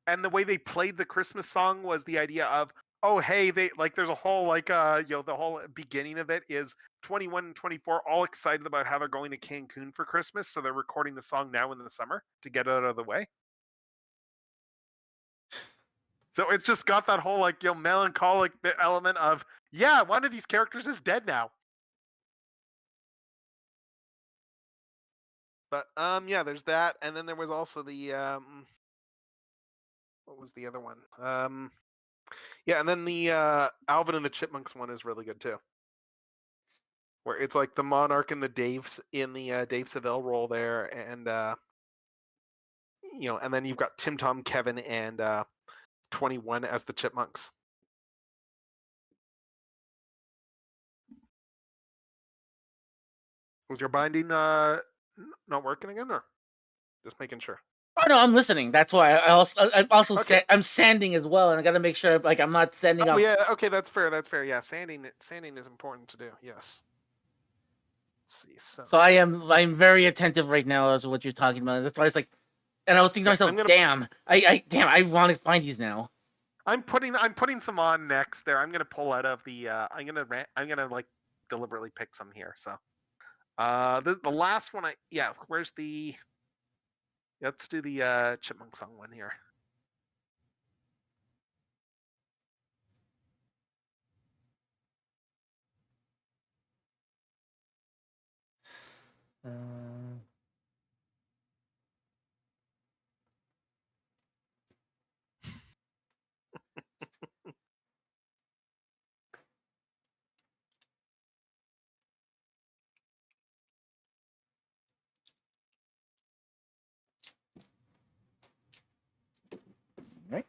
and the way they played the Christmas song was the idea of, oh hey, they like there's a whole like the whole beginning of it is 21 and 24 all excited about how they're going to Cancun for Christmas, so they're recording the song now in the summer to get it out of the way. So it's just got that whole like melancholic element of, yeah, one of these characters is dead now. But yeah, there's that, and then there was also the what was the other one? Yeah, and then the Alvin and the Chipmunks one is really good too, where it's like the Monarch and the Daves in the Dave Seville role there, and and then you've got Tim, Tom, Kevin, and 21 as the Chipmunks. Was your binding not working again, or just making sure? Oh no, I'm listening. That's why I'm also I'm sanding as well, and I got to make sure like I'm not sending off. Yeah, okay, that's fair. That's fair. Yeah, sanding is important to do. Yes. Let's see. So I'm very attentive right now as to what you're talking about. That's why it's like, and I was thinking to myself, damn, I want to find these now. I'm putting some on next. There, I'm gonna pull out of the. I'm gonna like deliberately pick some here. So, the last one where's the. Let's do the Chipmunk song one here. Right.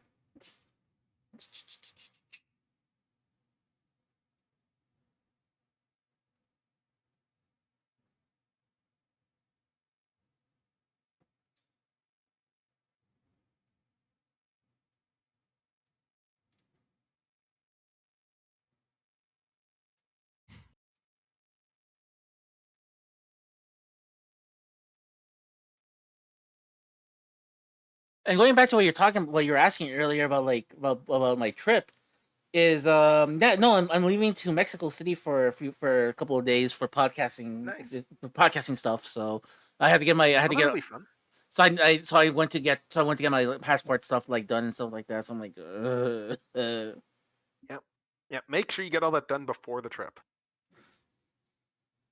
And going back to what you were asking earlier about about my trip is no, I'm leaving to Mexico City for a couple of days Nice. for podcasting stuff. So I had to get I had Oh, to that'll get be fun. so I went to get my passport stuff like done and stuff like that. So I'm like, Yep. Yeah. Make sure you get all that done before the trip.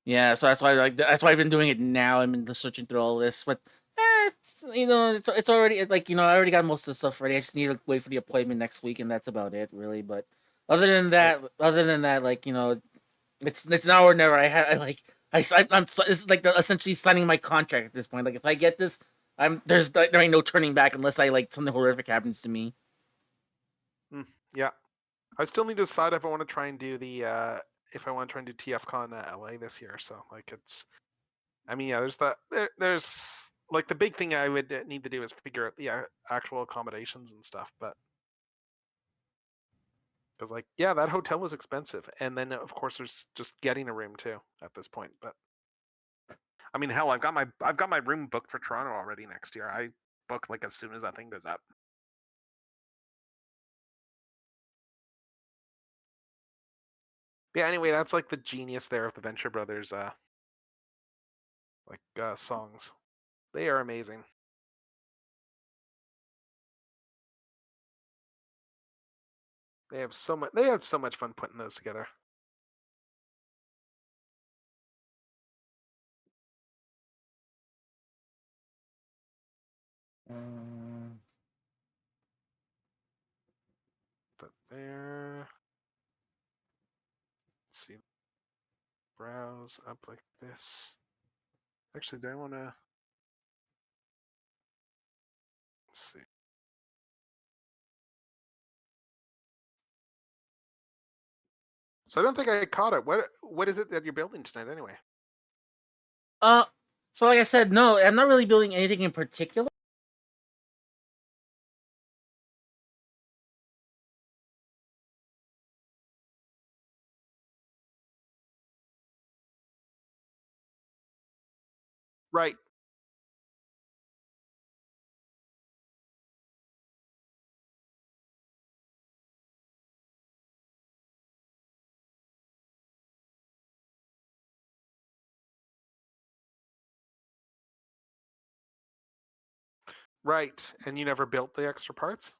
yeah. So that's why I've been doing it now. I'm just searching through all this, but it's already like I already got most of the stuff ready. I just need to wait for the appointment next week, and that's about it, really. But other than that, like it's now or never. I'm it's like essentially signing my contract at this point. Like if I get this, there ain't no turning back unless I like something horrific happens to me. Yeah. I still need to decide if I want to try and do if I want to try and do TFCon LA this year. So like I mean, yeah, there's like the big thing I would need to do is figure out the actual accommodations and stuff. But because like yeah, that hotel is expensive, and then of course there's just getting a room too at this point. But I mean, hell, I've got my room booked for Toronto already next year. I book like as soon as that thing goes up. Yeah. Anyway, that's like the genius there of the Venture Brothers songs. They are amazing. They have so much. They have so much fun putting those together. But there. Let's see. Browse up like this. Actually, do I want to? Let's see. So I don't think I caught it. What is it that you're building tonight anyway? Uh, so like I said, no, I'm not really building anything in particular. Right. Right. And you never built the extra parts?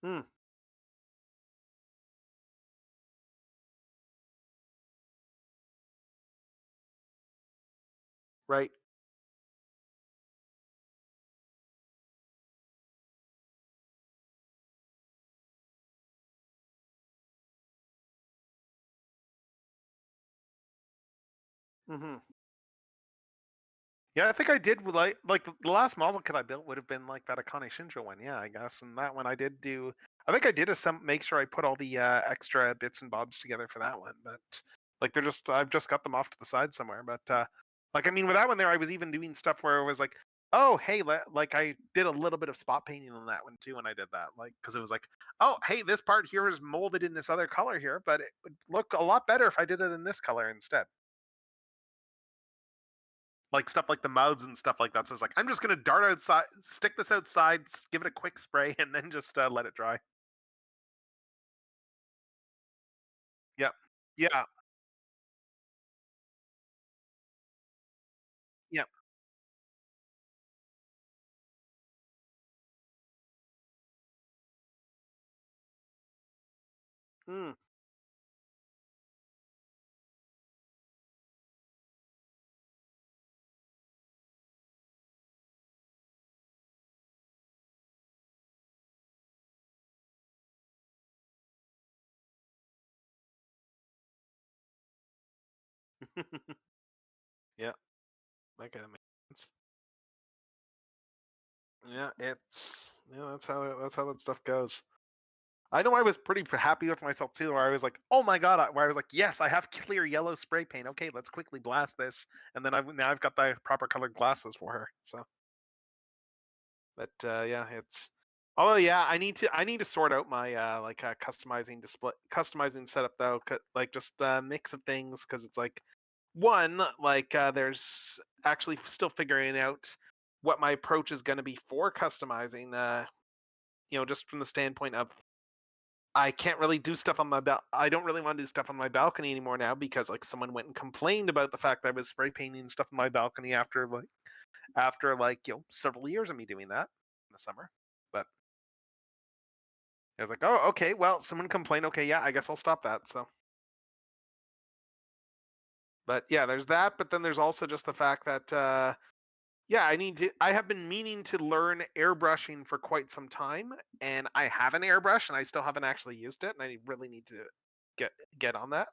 Hmm. Right. Hmm. Yeah, I think I did like the last model kit I built would have been like that Akane Shinjo one. Yeah, I guess. And that one I did do. I think I did make sure I put all the extra bits and bobs together for that one. But like I've just got them off to the side somewhere. But like I mean, with that one there, I was even doing stuff where it was like, oh hey, like I did a little bit of spot painting on that one too when I did that. Like because it was like, oh hey, this part here is molded in this other color here, but it would look a lot better if I did it in this color instead. Like stuff like the mouths and stuff like that. So it's like I'm just gonna dart outside, stick this outside, give it a quick spray, and then just let it dry. Yep. Yeah. Yeah. Mm. Yeah. Okay, that makes sense. Yeah, that's how that stuff goes. I know I was pretty happy with myself too, where I was like, "Oh my god!" Where I was like, "Yes, I have clear yellow spray paint. Okay, let's quickly blast this." And then I've got the proper colored glasses for her. So, but yeah, it's. Although yeah, I need to sort out my customizing setup though, like just mix of things because it's like one like there's actually still figuring out what my approach is going to be for customizing. Just from the standpoint of I can't really do stuff on my I don't really want to do stuff on my balcony anymore now because like someone went and complained about the fact that I was spray painting stuff on my balcony after several years of me doing that in the summer. But I was like, oh, okay, well, someone complained. Okay, yeah, I guess I'll stop that. So, but yeah, there's that. But then there's also just the fact that yeah, I have been meaning to learn airbrushing for quite some time, and I have an airbrush, and I still haven't actually used it, and I really need to get on that.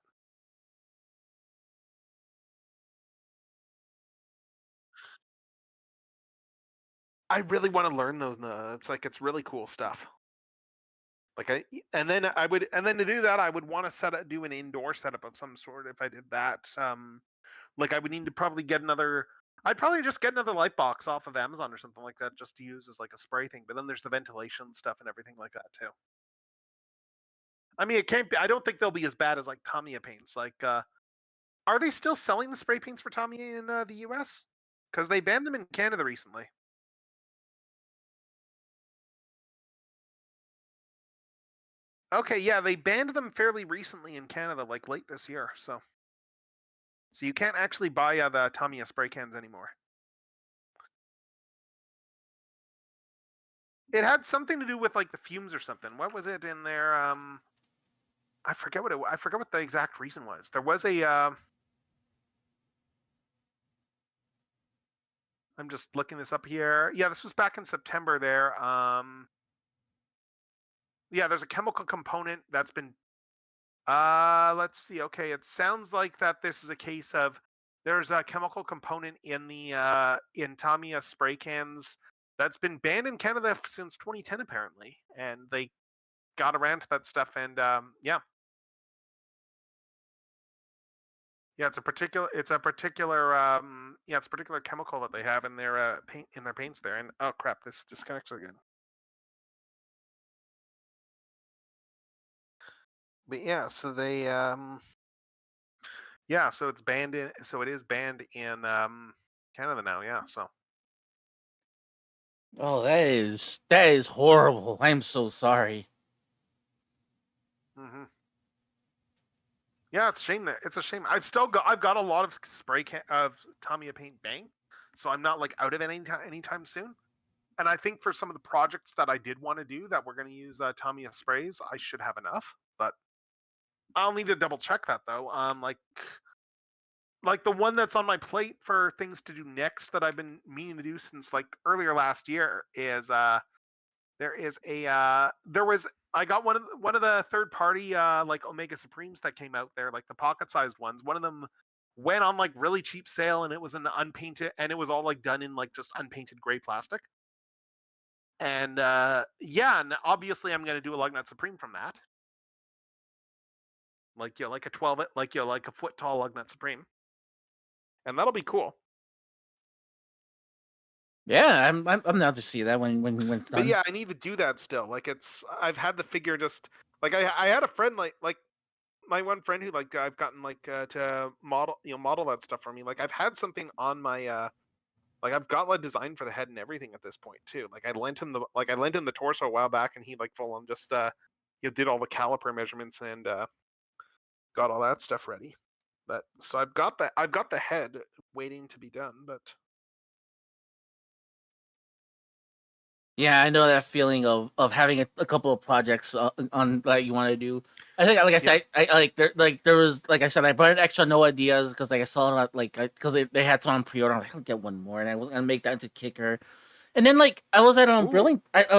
I really want to learn those. It's like it's really cool stuff. Like and then to do that, I would want to do an indoor setup of some sort. If I did that, like I would need to probably get another. I'd probably just get another light box off of Amazon or something like that, just to use as like a spray thing. But then there's the ventilation stuff and everything like that too. I mean, it can't be. I don't think they'll be as bad as like Tamiya paints. Like, are they still selling the spray paints for Tamiya in the U.S.? Because they banned them in Canada recently. Okay, yeah, they banned them fairly recently in Canada, like late this year. So you can't actually buy the Tamiya spray cans anymore. It had something to do with like the fumes or something. What was it in there? I forget what the exact reason was. There was a. I'm just looking this up here. Yeah, this was back in September. There. Yeah, there's a chemical component that's been. Let's see. Okay, it sounds like that this is a case of there's a chemical component in the in Tamiya spray cans that's been banned in Canada since 2010 apparently, and they got around to that stuff. And yeah, yeah, it's a particular chemical that they have in their paints there. And oh crap, this disconnects again. But yeah, so they yeah, so it is banned in Canada now. Yeah, so Oh, that is horrible. I'm so sorry. hmm yeah, it's a shame. I've got a lot of of Tamiya paint bank, so I'm not like out of it anytime soon. And I think for some of the projects that I did want to do that we're going to use Tamiya sprays, I should have enough. But I'll need to double check that though. Like the one that's on my plate for things to do next that I've been meaning to do since like earlier last year is there was I got one of the third party like Omega Supremes that came out there, like the pocket sized ones. One of them went on like really cheap sale and it was an unpainted and it was all like done in like just unpainted gray plastic. And yeah, and obviously I'm gonna do a lug nut supreme from that. Like like a 12 like a foot tall lug nut supreme. And that'll be cool. Yeah, I'm down to see that when it's But done. yeah, I need to do that still. Like I've had the figure just like I had a friend like my one friend who like I've gotten like to model that stuff for me. Like I've had something on my like I've got like design for the head and everything at this point too. Like I lent him the torso a while back and he like full on just did all the caliper measurements and got all that stuff ready. But so I've got the head waiting to be done, but Yeah, I know that feeling of having a couple of projects on that you want to do. I think, like I yep. said, there was, like I said, I brought an extra no ideas because like I saw it because they had some on pre-order. I'm like, I'll get one more, and I was gonna make that into kicker. And then like I was at I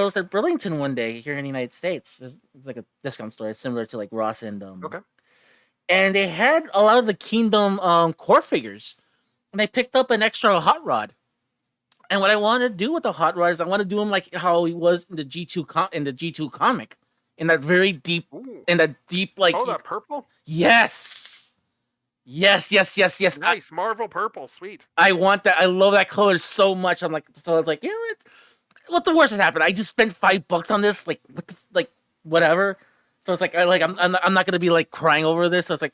was at Burlington one day here in the United States. It's like a discount store. It's similar to like Ross Okay. and they had a lot of the Kingdom core figures, and I picked up an extra hot rod. And what I want to do with the hot rod is I want to do him like how he was in the G2 comic, in that very deep, Ooh. in that deep like. Oh, that purple. Yes, yes. Nice Marvel purple, sweet. I want that. I love that color so much. I'm like, so it's like, you know what? What's the worst that happened? I just spent $5 on this. Like, what the like, whatever. So it's like, I'm not gonna be like crying over this. So it's like,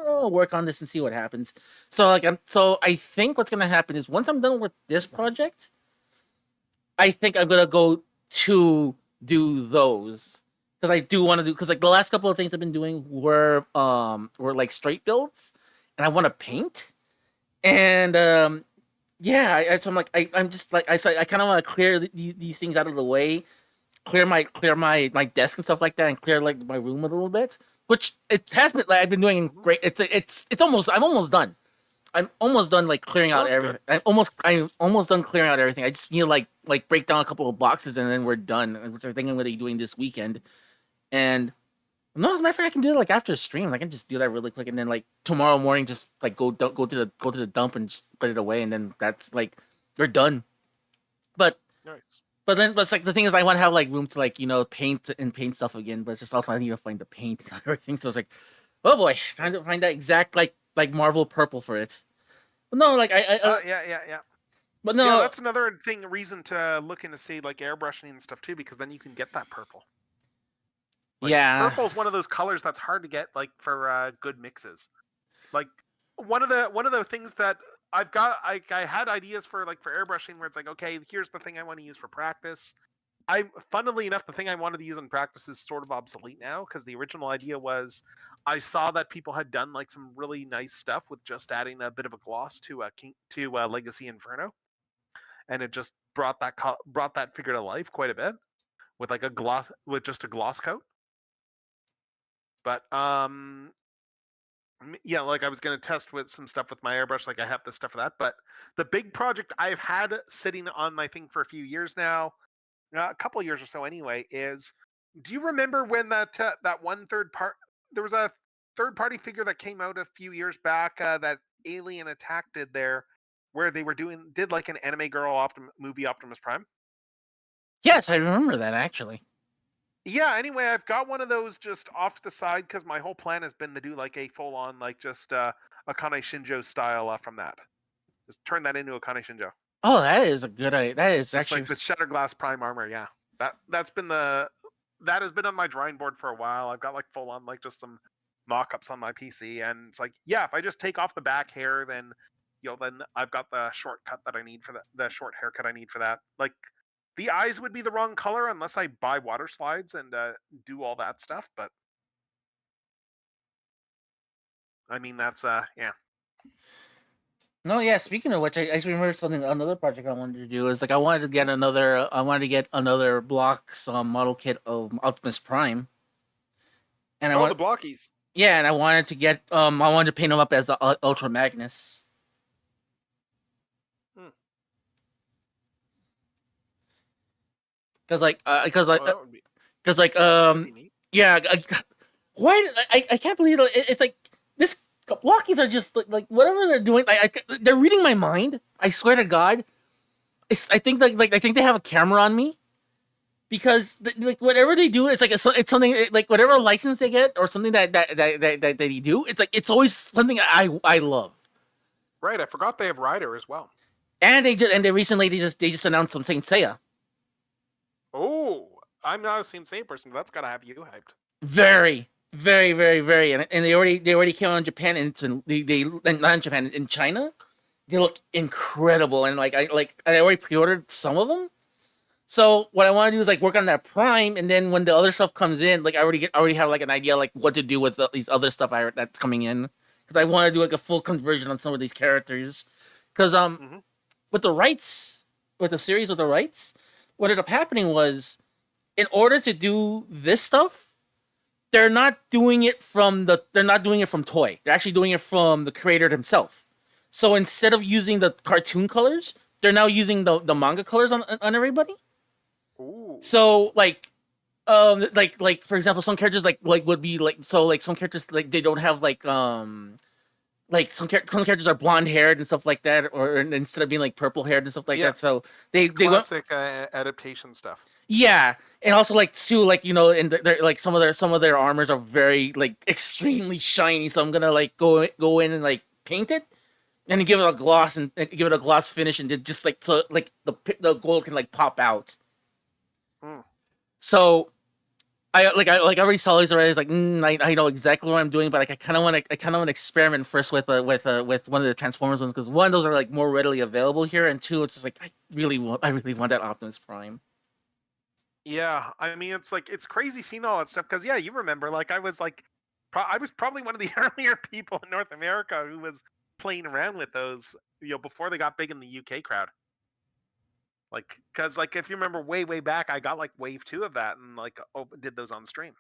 I'll work on this and see what happens. So like, so I think what's gonna happen is once I'm done with this project, I think I'm gonna go to do those because I do want to do because like the last couple of things I've been doing were like straight builds, and I want to paint and yeah, so I'm like I'm just like I kind of want to clear these things out of the way, clear my desk and stuff like that, and clear like my room a little bit, which it has been like I've been doing great. It's almost I'm almost done. I'm almost done like clearing out everything. I'm almost done clearing out everything. I just need to like break down a couple of boxes and then we're done. Which I think I'm gonna be doing this weekend. And no, as a matter of fact, I can do it like after a stream. I can just do that really quick and then like tomorrow morning just like go to the dump and just put it away and then that's like you're done. But nice. But it's like the thing is I want to have like room to like paint stuff again. But it's just also I need to find the paint and everything. So it's like, oh boy, trying to find that exact like Marvel purple for it. But no, like yeah. But no, yeah, that's another reason to look into see like airbrushing and stuff too, because then you can get that purple. Like, yeah, purple is one of those colors that's hard to get like for good mixes. Like one of the things that I've got, I had ideas for like for airbrushing where it's like, okay, here's the thing I want to use for practice. Funnily enough, the thing I wanted to use in practice is sort of obsolete now because the original idea was I saw that people had done like some really nice stuff with just adding a bit of a gloss to Legacy Inferno, and it just brought that figure to life quite a bit with like just a gloss coat. But yeah, like I was gonna test with some stuff with my airbrush, like I have this stuff for that. But the big project I've had sitting on my thing for a few years now, a couple of years or so anyway, is do you remember when that one there was a third party figure that came out a few years back that Alien Attack did there, where they did like an anime girl movie Optimus Prime? yes, I remember that actually. Yeah, anyway, I've got one of those just off the side because my whole plan has been to do like a full on like just Akane Shinjo style from that. Just turn that into Akane Shinjo. Oh, that is a good idea. That is Just actually like the Shatterglass Prime armor, yeah. That has been on my drawing board for a while. I've got like full on like just some mock-ups on my PC, and it's like, yeah, if I just take off the back hair, then then I've got the shortcut that I need for the short haircut I need for that. Like the eyes would be the wrong color unless I buy water slides and do all that stuff, but I mean that's yeah. no, yeah. Speaking of which, I remember another project I wanted to do is like I wanted to get another blocks model kit of Optimus Prime, and the blockies. Yeah, and I wanted to get I wanted to paint him up as the Ultra Magnus. Because yeah, why I can't believe it's like this blockies are just like whatever they're doing, they're reading my mind. I swear to God, I think I think they have a camera on me because like whatever they do, it's like it's something like whatever license they get or something that they do. It's like it's always something I love. Right, I forgot they have Ryder as well. And they recently they just announced some Saint Seiya. Oh, I'm not a Saint Seiya person, but that's gotta have you hyped. Very, and they already came out in Japan and they not in Japan, in China. They look incredible, and I already pre-ordered some of them, So what I want to do is like work on that prime, and then when the other stuff comes in, like I already have like an idea like what to do with these other stuff that's coming in, because I want to do like a full conversion on some of these characters, because with the rights with the series with the rights, what ended up happening was in order to do this stuff, they're not doing it from toy. They're actually doing it from the creator himself. So instead of using the cartoon colors, they're now using the manga colors on everybody. Ooh. So like for example, some characters like would be like so like some characters like they don't have like some characters are blonde haired and stuff like that, or instead of being like purple haired and stuff like Yeah. that. So they went Classic adaptation stuff. yeah, and also like too like and they're like some of their armors are very like extremely shiny. So I'm gonna like go in and like paint it and then give it a gloss and give it a gloss finish and just like so like the gold can like pop out. Mm. So I already saw these already. It's like I know exactly what I'm doing, but like I kind of want to experiment first with one of the Transformers ones, because one, those are like more readily available here, and two, it's just like I really want that Optimus Prime. Yeah, I mean it's crazy seeing all that stuff because yeah, you remember like I was like I was probably one of the earlier people in North America who was playing around with those before they got big in the UK crowd. Like because like if you remember way back, I got like wave 2 of that and like did those on stream.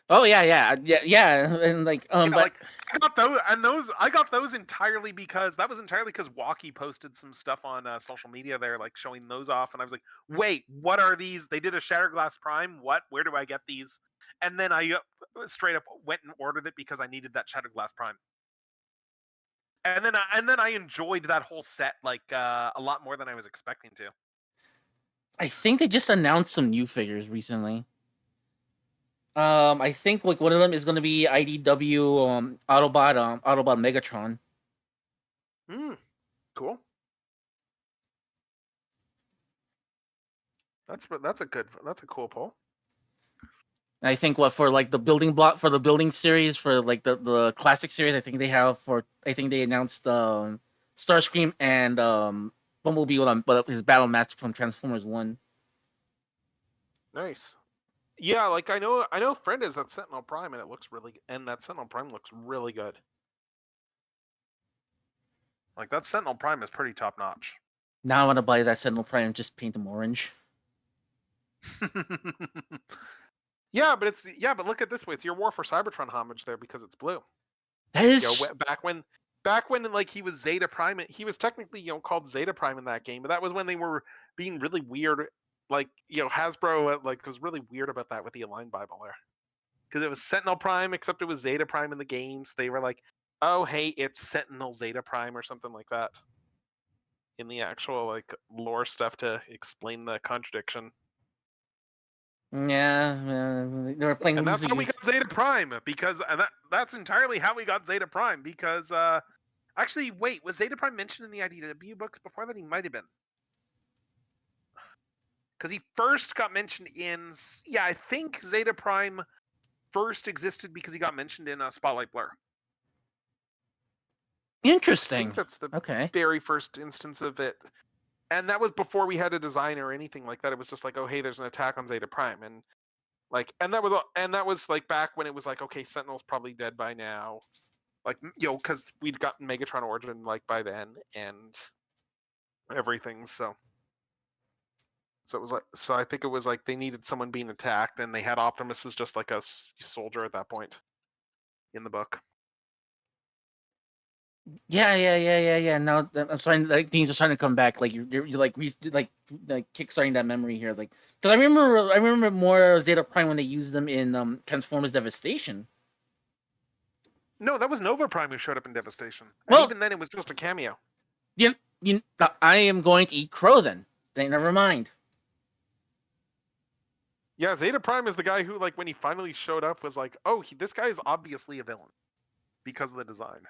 Oh yeah, and like Yeah, but like I got those entirely because that was entirely because Walkie posted some stuff on social media there, like showing those off, and I was like, "Wait, what are these? They did a Shatterglass Prime. What? Where do I get these?" And then I straight up went and ordered it because I needed that Shatterglass Prime. And then I enjoyed that whole set like a lot more than I was expecting to. I think they just announced some new figures recently. I think like one of them is going to be IDW Autobot Megatron. Cool. That's a cool pull. I think what for like the building block for the building series for like the classic series, I think they announced Starscream and Bumblebee with his battle match from Transformers One. Nice. Yeah, like I know Friend is that Sentinel Prime and it looks and that Sentinel Prime looks really good. Like that Sentinel Prime is pretty top notch. Now I want to buy that Sentinel Prime and just paint them orange. Yeah, but look at this way. It's your War for Cybertron homage there because it's blue. That is back when like he was Zeta Prime, he was technically called Zeta Prime in that game, but that was when they were being really weird. Like Hasbro like was really weird about that with the Align Bible there, because it was Sentinel Prime except it was Zeta Prime in the games. They were like, oh hey, it's Sentinel Zeta Prime or something like that in the actual like lore stuff to explain the contradiction. Yeah, they were playing And that's how we loosely. got Zeta Prime because that's entirely how we got Zeta Prime because actually wait, was Zeta Prime mentioned in the IDW books before that? He might have been. Because he first got mentioned in I think Zeta Prime first existed because he got mentioned in Spotlight Blur. I Interesting. think that's the Okay. very first instance of it. And that was before we had a design or anything like that. It was just like, oh hey, there's an attack on Zeta Prime, and like, and that was like back when it was like, okay, Sentinel's probably dead by now, like because we'd gotten Megatron Origin like by then and everything. So it was like, so I think it was like they needed someone being attacked, and they had Optimus as just like a soldier at that point in the book. Yeah. Now I'm starting, like things are starting to come back. Like you're like kickstarting that memory here. Like, cause I remember more Zeta Prime when they used them in Transformers Devastation. No, that was Nova Prime who showed up in Devastation. Well, and even then, it was just a cameo. I am going to eat crow then. Never mind. Yeah, Zeta Prime is the guy who, like, when he finally showed up, was like, "Oh, this guy is obviously a villain because of the design."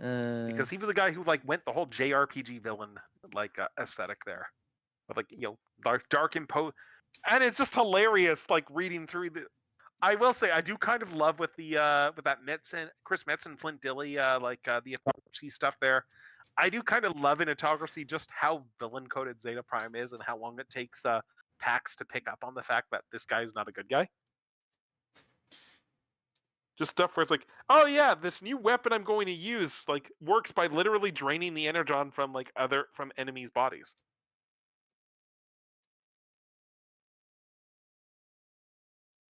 Because he was a guy who like went the whole JRPG villain like aesthetic there, but like dark and it's just hilarious. Like reading through the, I will say I do kind of love with the with that Chris Metzen, Flint Dilley, the apocryphy stuff there. I do kind of love in Autocracy just how villain coded Zeta Prime is and how long it takes PAX to pick up on the fact that this guy is not a good guy. Just stuff where it's like, oh yeah, this new weapon I'm going to use like works by literally draining the energon from from enemies' bodies.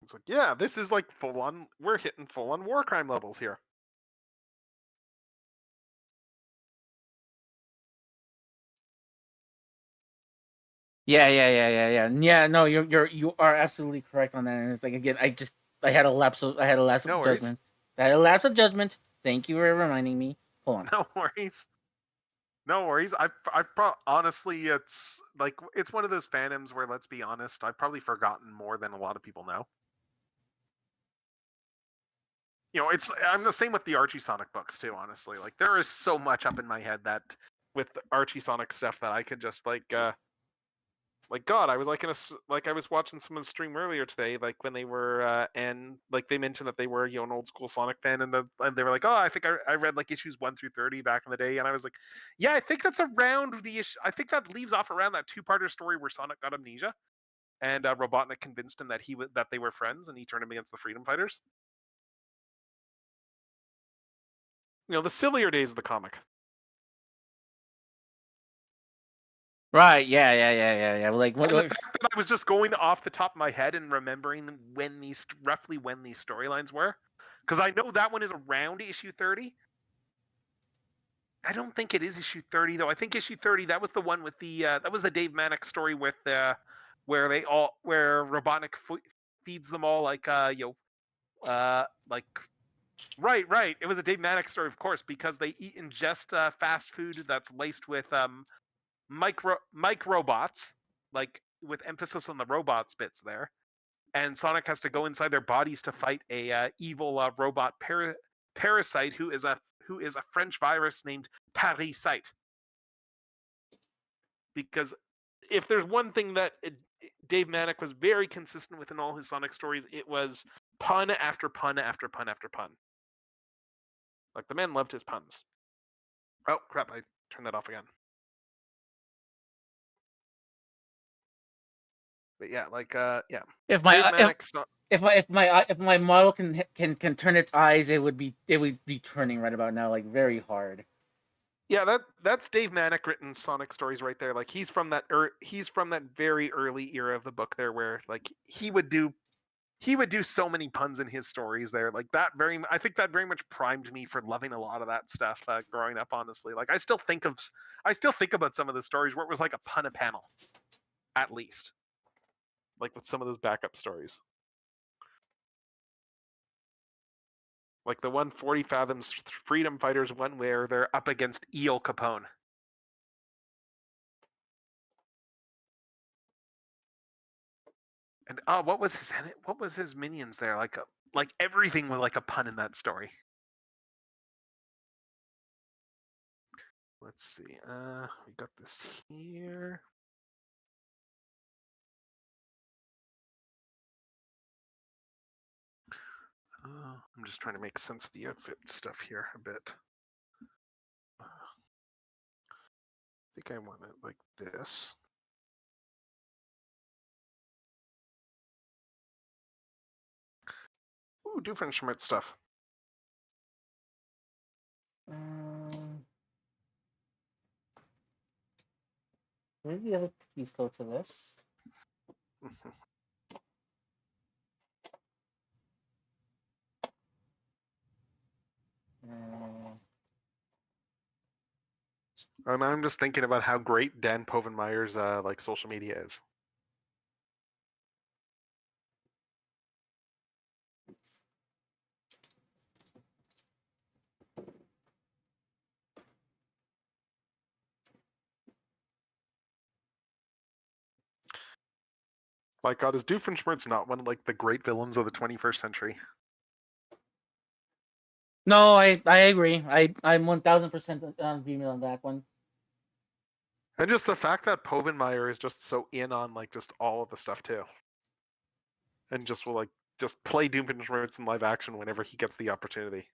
It's like, yeah, this is like full on. We're hitting full on war crime levels here. Yeah. No, you are absolutely correct on that. And it's like, again, I had a lapse of No worries. judgment. I had a lapse of judgment. Thank you for reminding me. Hold on. No worries. No worries. Honestly, it's like it's one of those fandoms where, let's be honest, I've probably forgotten more than a lot of people know. You know, I'm the same with the Archie Sonic books too. Honestly, like there is so much up in my head that with the Archie Sonic stuff that I could just like God, I was I was watching someone stream earlier today, like when they were and like they mentioned that they were an old school Sonic fan, and they were like, oh, I think I read like issues 1 through 30 back in the day, and I was like, yeah, I think that's around the issue. I think that leaves off around that two-parter story where Sonic got amnesia, and Robotnik convinced him that they were friends, and he turned him against the Freedom Fighters. You know, the sillier days of the comic. Right. Yeah. Like what? And the fact that I was just going off the top of my head and remembering roughly when these storylines were, because I know that one is around issue 30. I don't think it is issue 30 though. I think issue 30 that was the one with that was the Dave Manick story with where Robotnik feeds them all like like right. It was a Dave Manick story, of course, because they ingest fast food that's laced with microbots, like with emphasis on the robots bits there. And Sonic has to go inside their bodies to fight a evil robot parasite who is a French virus named Parasite. Because if there's one thing that Dave Manick was very consistent with in all his Sonic stories, it was pun after pun after pun after pun. Like the man loved his puns. Oh crap! I turned that off again. But yeah, yeah. If my model can turn its eyes, it would be turning right about now, like very hard. Yeah, that's Dave Manick written Sonic stories right there. Like he's from that very early era of the book there, where like he would do so many puns in his stories there. Like I think that very much primed me for loving a lot of that stuff growing up. Honestly, like I still think about some of the stories where it was like a pun a panel, at least. Like with some of those backup stories. Like the 140 Fathoms Freedom Fighters one where they're up against Eel Capone. And what was his minions there? Like everything was like a pun in that story. Let's see. We got this here. I'm just trying to make sense of the outfit stuff here a bit. I think I want it like this. Ooh, Doofenshmirtz stuff. Where's the other piece go to this? And I'm just thinking about how great Dan Povenmire's like social media is. My God, is Doofenshmirtz not one of like the great villains of the 21st century? No, I agree. I'm 1000% on female on that one. And just the fact that Povenmire is just so in on like just all of the stuff too, and just will like just play Doofenshmirtz in live action whenever he gets the opportunity.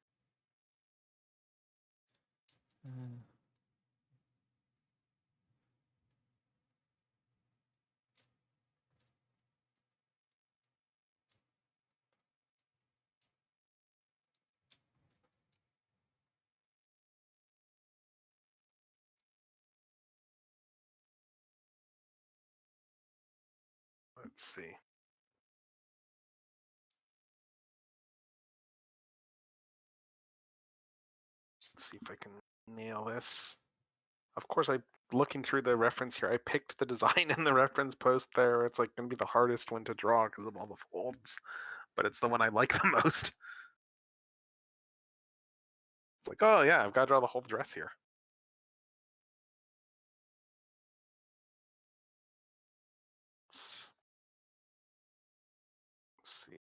Let's see. Let's see if I can nail this. Of course, looking through the reference here, I picked the design in the reference post there. It's like going to be the hardest one to draw because of all the folds, but it's the one I like the most. It's like, oh yeah, I've got to draw the whole dress here. Let's see.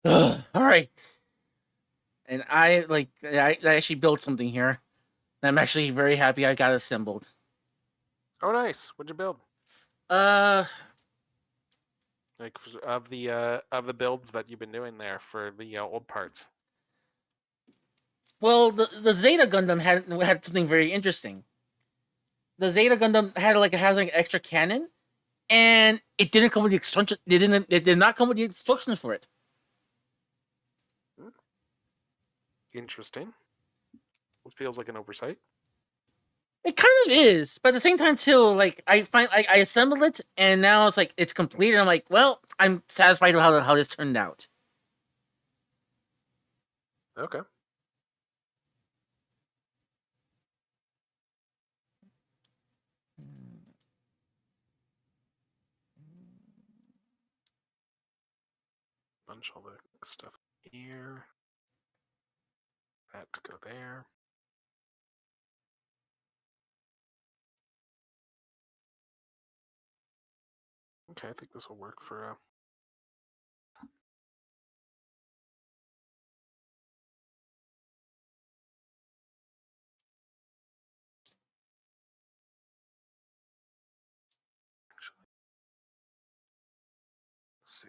All right. And I actually built something here. I'm actually very happy I got assembled. Oh, nice. What'd you build? Uh, Like of the builds that you've been doing there for the old parts. well, the Zeta Gundam had something very interesting. The Zeta Gundam has like an extra cannon, and it didn't come with the instruction. It did not come with the instructions for it. Interesting. It feels like an oversight. It kind of is, but at the same time too, like I assembled it, and now it's like it's complete, and I'm like, well, I'm satisfied with how this turned out. Okay. Bunch all the stuff here. That to go there. Okay, I think this will work for let's see.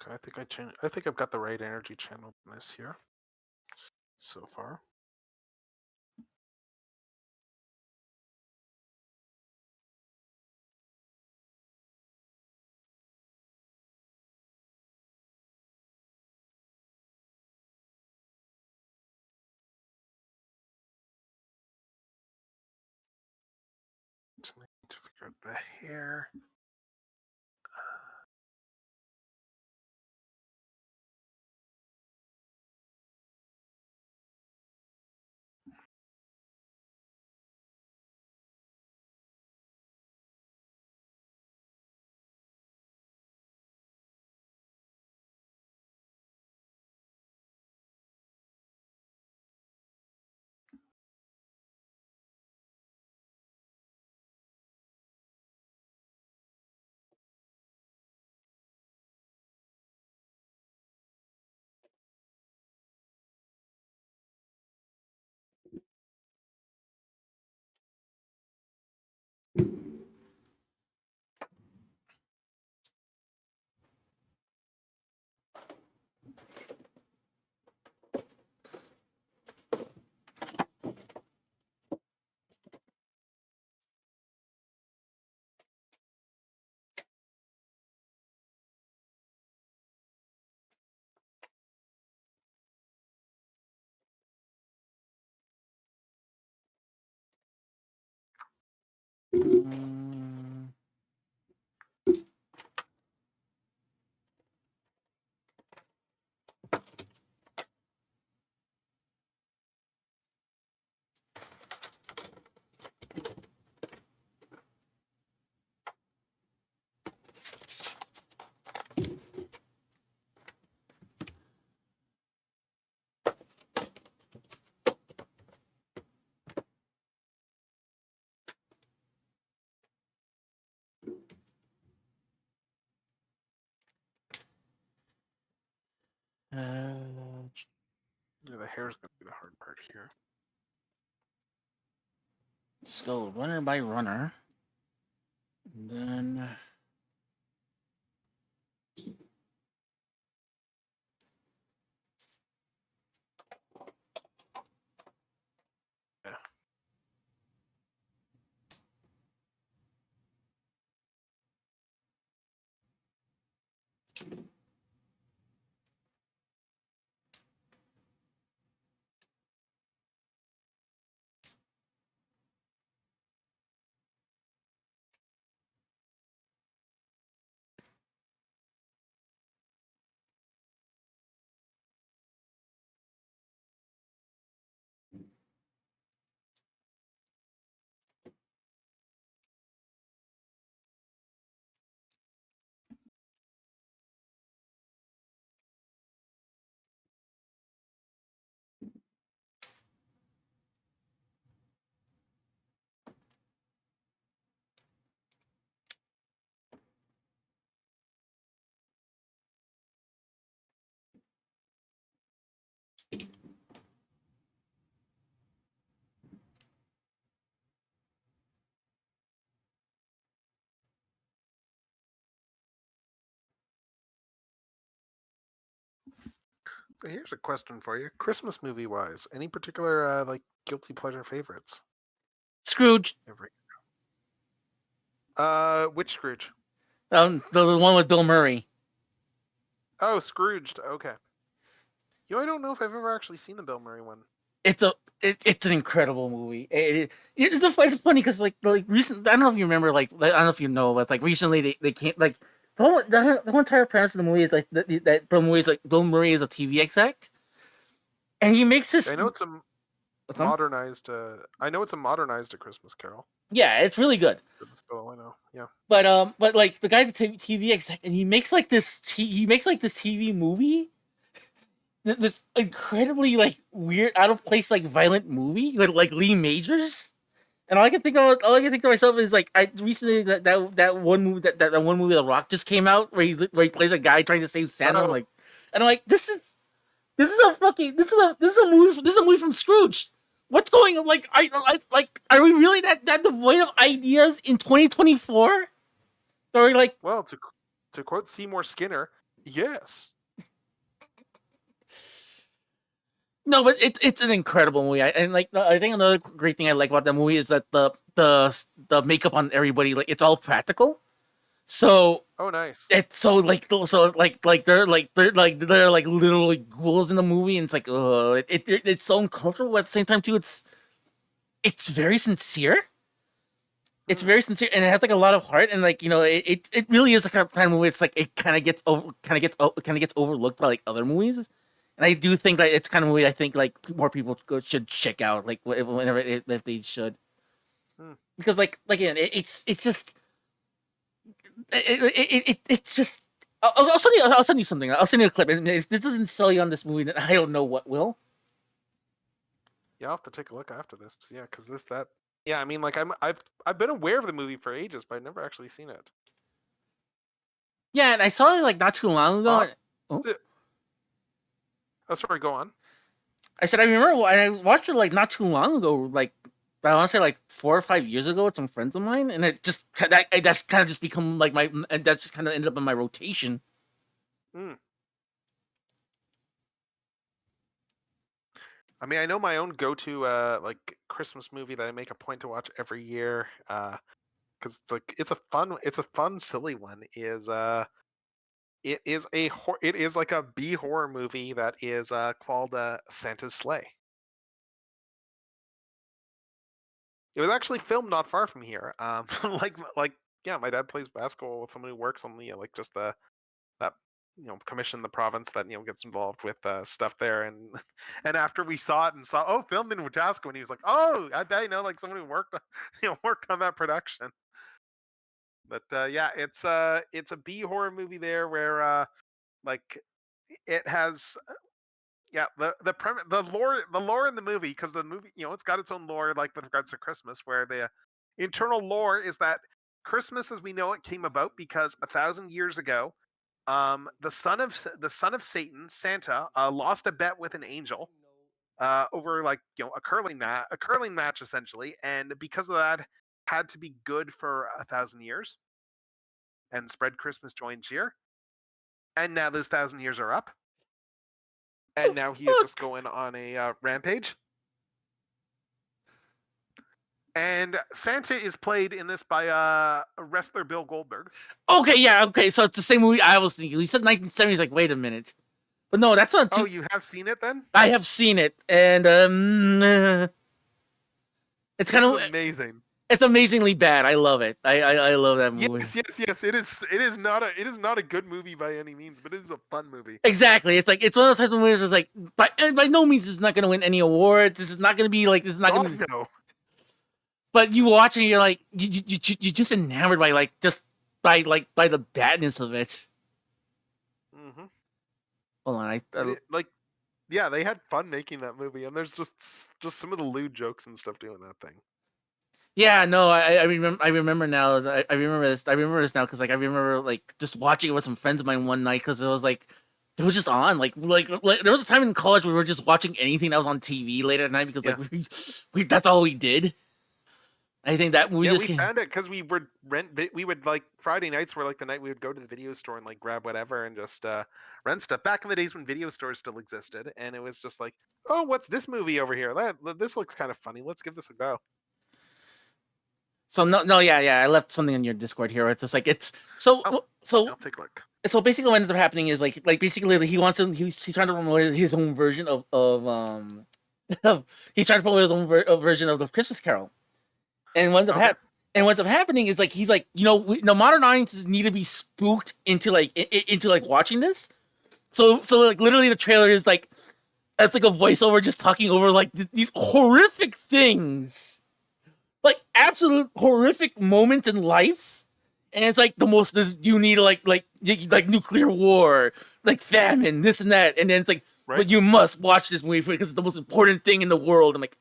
Okay, I think I've got the right energy channel in this here so far. Just need to figure out the hair. Yeah, the hair's gonna be the hard part here. Let's go runner by runner. And then. Yeah. So here's a question for you. Christmas movie wise, any particular like guilty pleasure favorites? Scrooge. Which Scrooge? The one with Bill Murray. Oh, Scrooged. Okay. I don't know if I've ever actually seen the Bill Murray one. It's an incredible movie. It's funny because like recent. I don't know if you remember. I don't know if you know, but like recently they came like the whole entire premise of the movie is like that Bill Murray is a TV exec, and he makes this. I know it's a What's that? modernized. I know it's a modernized A Christmas Carol. Yeah, it's really good. That's all I know. Yeah. But like the guy's a TV exec, and he makes like this TV movie, this incredibly like weird, out of place, like violent movie with like Lee Majors. And all I can think to myself is like I recently that one movie that one movie The Rock just came out where he plays a guy trying to save Santa. Oh. I'm like this is a fucking this is a movie from Scrooge. What's going on? Like I like are we really that devoid of ideas in 2024? Or like Well, to quote Seymour Skinner, yes. No, but it's an incredible movie. I think another great thing I like about that movie is that the makeup on everybody, like it's all practical. So Oh, nice. it's they're like literally ghouls in the movie, and it's like it's so uncomfortable, but at the same time too it's very sincere. It's very sincere, and it has like a lot of heart, and like it really is the kind of time movie. It's like it kind of gets overlooked by like other movies, and I do think that it's kind of movie I think like more people should check out like whenever if they should, because like again it's just it's just I'll send you something. I'll send you a clip, and if this doesn't sell you on this movie, then I don't know what will. Yeah, I'll have to take a look after this. Yeah, because that. Yeah, I mean, like I've been aware of the movie for ages, but I've never actually seen it. Yeah, and I saw it like not too long ago. Oh, sorry. Go on. I said I remember I watched it like not too long ago, like I want to say like 4 or 5 years ago with some friends of mine, and that's kind of just become like and that's just kind of ended up in my rotation. I mean, I know my own go-to like Christmas movie that I make a point to watch every year, because it's a fun, silly one. It is like a B horror movie that is called Santa's Sleigh. It was actually filmed not far from here. Like yeah, my dad plays basketball with someone who works on the like just the that commission in the province that gets involved with stuff there, and and after we saw it and saw filmed in Wetaskiwin, and he was like, oh, I bet like someone who worked worked on that production. But yeah, it's a B horror movie there where like it has yeah the lore in the movie, because the movie it's got its own lore like with regards to Christmas, where the internal lore is that Christmas as we know it came about because 1,000 years ago the son of Satan, Santa, lost a bet with an angel over like a curling match essentially, and because of that, had to be good for 1,000 years and spread Christmas joy and cheer. And now those 1,000 years are up, and now he is just going on a rampage. And Santa is played in this by wrestler Bill Goldberg. Okay, yeah, okay. So it's the same movie I was thinking. He said 1970s. Like, wait a minute, but no, that's not too. Oh, you have seen it then? I have seen it, and it's kind of amazing. It's amazingly bad. I love it. I love that movie. Yes. It is not a good movie by any means, but it is a fun movie. Exactly. It's like it's one of those types of movies where it's like by no means it's not going to win any awards. This is not going to be like this is not going to. No. But you watch it, and you're like you're just enamored by by the badness of it. Mm-hmm. Hold on, yeah, they had fun making that movie, and there's just some of the lewd jokes and stuff doing that thing. Yeah, no, I remember now. I remember this. I remember this now because like I remember like just watching it with some friends of mine one night because it was like it was just on like there was a time in college where we were just watching anything that was on TV late at night because like we that's all we did. I think that we found it because we would like Friday nights were like the night we would go to the video store and like grab whatever and just rent stuff. Back in the days when video stores still existed, and it was just like, oh, what's this movie over here? This looks kind of funny. Let's give this a go. So no, yeah. I left something in your Discord here. It's just like it's so. I'll take a look. So basically, what ends up happening is like basically he wants to he's trying to promote his own version of he's trying to promote his own version of the Christmas Carol, and what ends up happening is like he's like modern audiences need to be spooked into like watching this. So like literally the trailer is like it's like a voiceover just talking over like these horrific things. Like absolute horrific moments in life, and it's like the most you need like nuclear war, like famine, this and that, and then it's like, but you must watch this movie because it's the most important thing in the world. I'm like,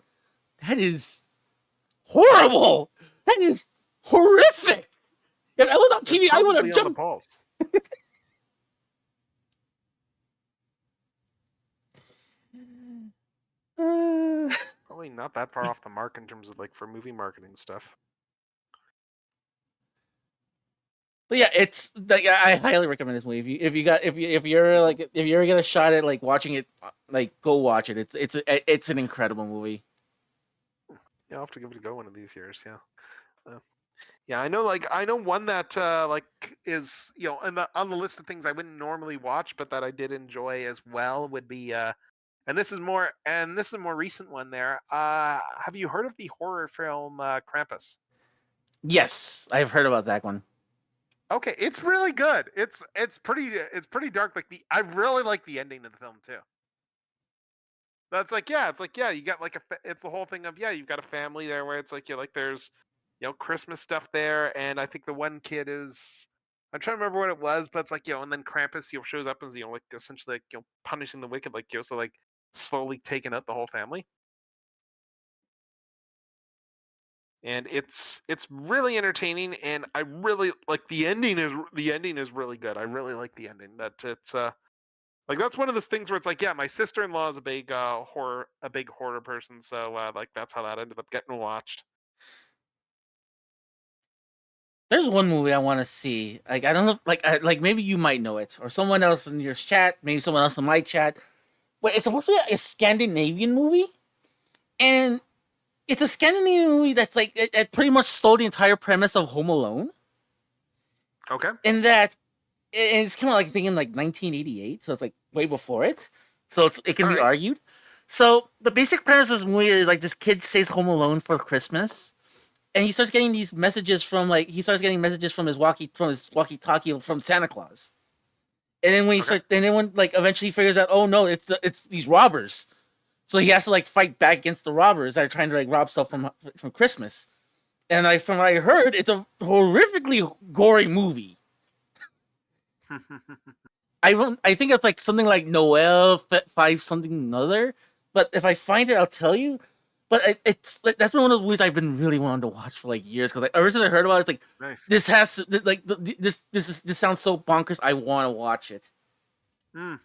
that is horrible. That is horrific. If I was on TV, I would have jumped. Probably not that far off the mark in terms of like for movie marketing stuff. But yeah, I highly recommend this movie. If you're gonna shot at like watching it, like go watch it. It's an incredible movie. Yeah, I'll have to give it a go one of these years. Yeah. Yeah, I know one that like is on the list of things I wouldn't normally watch, but that I did enjoy as well would be and this is a more recent one there. Have you heard of the horror film Krampus? Yes, I've heard about that one. Okay, it's really good. It's pretty dark. Like I really like the ending of the film too. That's like you got like it's the whole thing of you've got a family there where it's like there's Christmas stuff there, and I think the one kid is I'm trying to remember what it was, but it's like and then Krampus shows up and is like essentially like punishing the wicked, like so like slowly taking out the whole family. And it's really entertaining, and I really like the ending is really good. I really like the ending. That it's like that's one of those things where it's like my sister-in-law is a big horror person, so like that's how that ended up getting watched. There's one movie I want to see. Like I don't know, like maybe you might know it, or someone else in your chat, maybe someone else in my chat. But it's supposed to be a Scandinavian movie, and it's a Scandinavian movie that's like it pretty much stole the entire premise of Home Alone. Okay. In that, it's kind of like thinking like 1988, so it's like way before it. So it can be argued. So the basic premise of this movie is like this kid stays home alone for Christmas, and he starts getting these messages from his walkie-talkie from Santa Claus. And then when like eventually he figures out, oh no, it's these robbers. So he has to like fight back against the robbers that are trying to like rob stuff from Christmas. And from what I heard, it's a horrifically gory movie. I think it's like something like Noel 5 something another. But if I find it, I'll tell you. but it's like, that's been one of those movies I've been really wanting to watch for like years because like ever since I heard about it, it's like Nice. this has to, like this sounds so bonkers. I want to watch it. Hmm.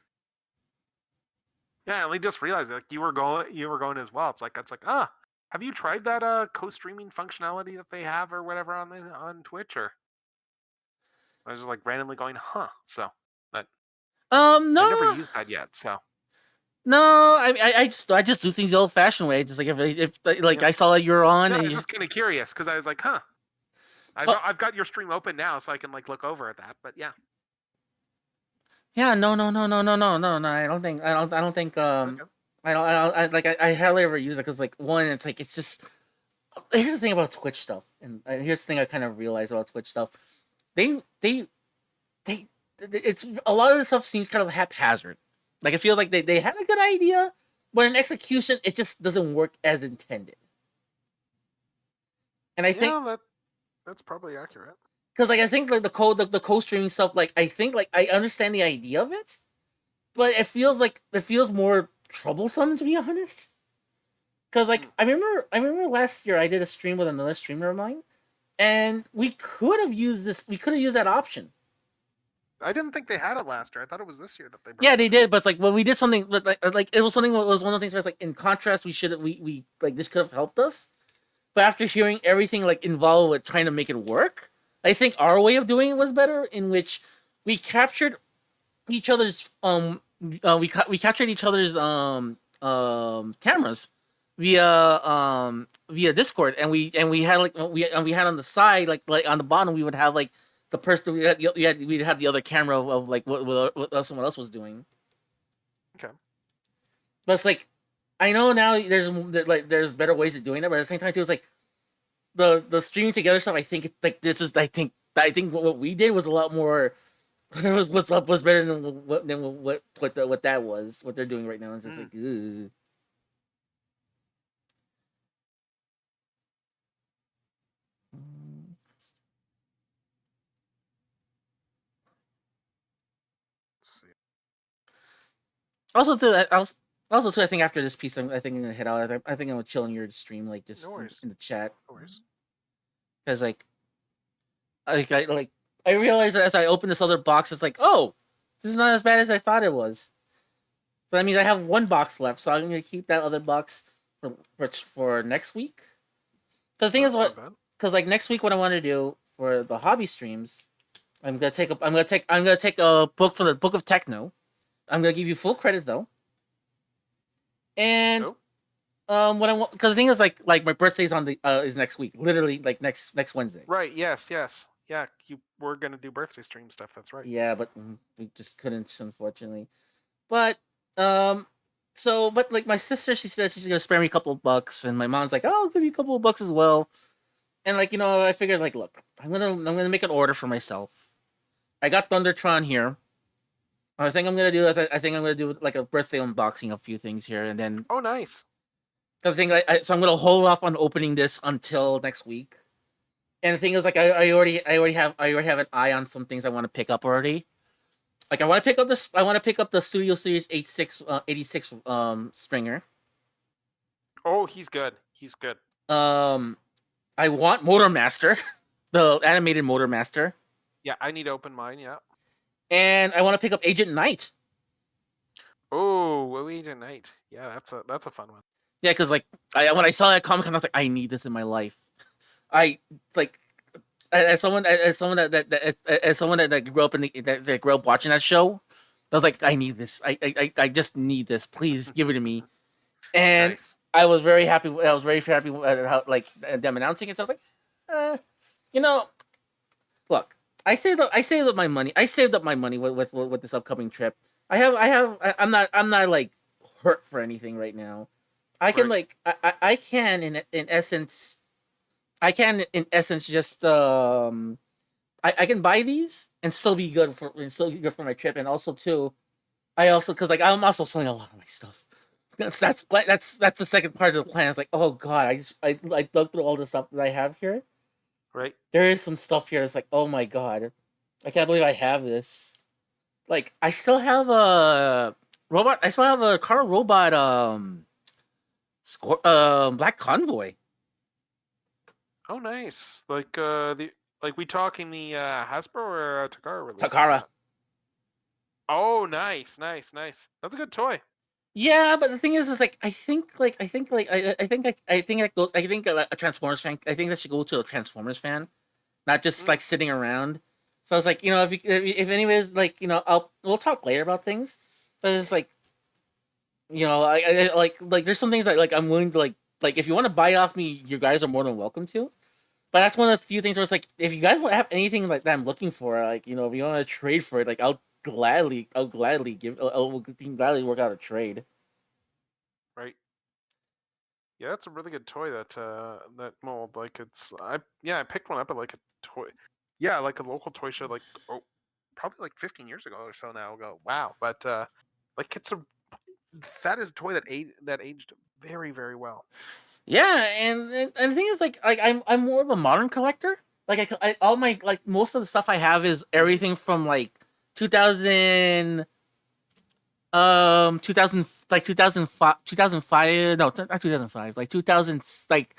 Yeah, and we just realized like you were going as well. It's like have you tried that co-streaming functionality that they have or whatever on Twitch? Or I was just like randomly going, huh? So, but I never No, used that yet. So no. I just do things the old fashioned way. Just like if like yeah, I saw that you were on no, I and was just kind of curious because I was like, huh. I've got your stream open now, so I can like look over at that. But yeah, yeah, no. I don't think okay. I hardly ever use it because like one, it's like it's just here's the thing about Twitch stuff, and here's the thing I kind of realized about Twitch stuff. They they it's a lot of the stuff seems kind of haphazard. Like it feels like they had a good idea, but in execution it just doesn't work as intended. And I think That's probably accurate. because like I think like the co-streaming stuff, like I think like I understand the idea of it, but it feels more troublesome to be honest. Because like I remember last year I did a stream with another streamer of mine, and we could have used this. We could have used that option. I didn't think they had it last year. I thought it was this year that they brought Yeah, it they in. did, but it's like well, we did something. But like it was something that was one of the things where it's like in contrast, we like this could have helped us. But after hearing everything like involved with trying to make it work, I think our way of doing it was better. In which we captured each other's we captured each other's cameras via Discord, and we had like we had on the side like on the bottom we would have like the person we'd have the other camera of like what someone else was doing. Okay. But it's like I know now there's better ways of doing it, but at the same time too, it's like the streaming together stuff. I think it's like this is I think what we did was a lot more was better than what that was what they're doing right now. It's just like ugh. Let's see. Also too, also too, I think after this piece, I think I'm gonna head out. I think I'm gonna chill in your stream, like just No worries. in the chat, No worries. because I realized that as I open this other box, it's like, oh, this is not as bad as I thought it was. So that means I have one box left, so I'm gonna keep that other box for next week. The thing is what, because like next week, what I want to do for the hobby streams, I'm gonna take a book from the Book of Techno. I'm gonna give you full credit though. And what I want, because the thing is like my birthday's on the is next week, literally like next Wednesday. Right. Yes. Yeah. You were gonna do birthday stream stuff. That's right. Yeah, but we just couldn't, unfortunately. But but like my sister, she said she's gonna spare me a couple of bucks, and my mom's like, oh, I'll give you a couple of bucks as well. And like I figured like, look, I'm gonna make an order for myself. I got Thundertron here. I think I'm gonna do. I think I'm gonna do like a birthday unboxing of a few things here, and then. Oh, nice. The thing, so I'm gonna hold off on opening this until next week. And the thing is, like, I already have an eye on some things I want to pick up already. Like, I want to pick up this. I want to pick up the Studio Series 86 stringer. Oh, he's good. He's good. I want Motor Master, the animated Motor Master. Yeah, I need to open mine. Yeah. And I want to pick up Agent Knight. Oh, Agent Knight. Yeah, that's a fun one. Yeah, because like when I saw that Comic Con, I was like, I need this in my life. I like as someone that grew up that grew up watching that show. I was like, I need this. I just need this. Please give it to me. And nice. I was very happy. I was very happy with how like them announcing it. So I was like, look, I saved up my money. I saved up my money with this upcoming trip. I'm not like hurt for anything right now. I can I can in essence just I can buy these and still be good for my trip, and also too because like I'm also selling a lot of my stuff. That's the second part of the plan. It's like, oh god, I dug through all the stuff that I have here. Right. There is some stuff here that's like, oh my god, I can't believe I have this. Like I still have a robot. I still have a car robot Black Convoy. Oh, nice. Like we talking the Hasbro or Takara release? Takara. Oh, nice. That's a good toy. Yeah, but the thing is like I think that goes. I think a Transformers fan. I think that should go to a Transformers fan, not just like sitting around. So it's like if anyways we'll talk later about things, but it's like like there's some things like I'm willing to like if you want to buy it off me, you guys are more than welcome to. But that's one of the few things where it's like if you guys have anything like that I'm looking for, like if you want to trade for it, like I'll gladly gladly work out a trade. Right. Yeah, it's a really good toy that mold. Like I picked one up at like a toy, like a local toy show, like probably like 15 years ago or so now ago. Wow, but like that is a toy that aged very, very well. Yeah, and the thing is like I'm more of a modern collector. Like all my like most of the stuff I have is everything from like 2000 2000 like 2005 no not 2005 like 2000 like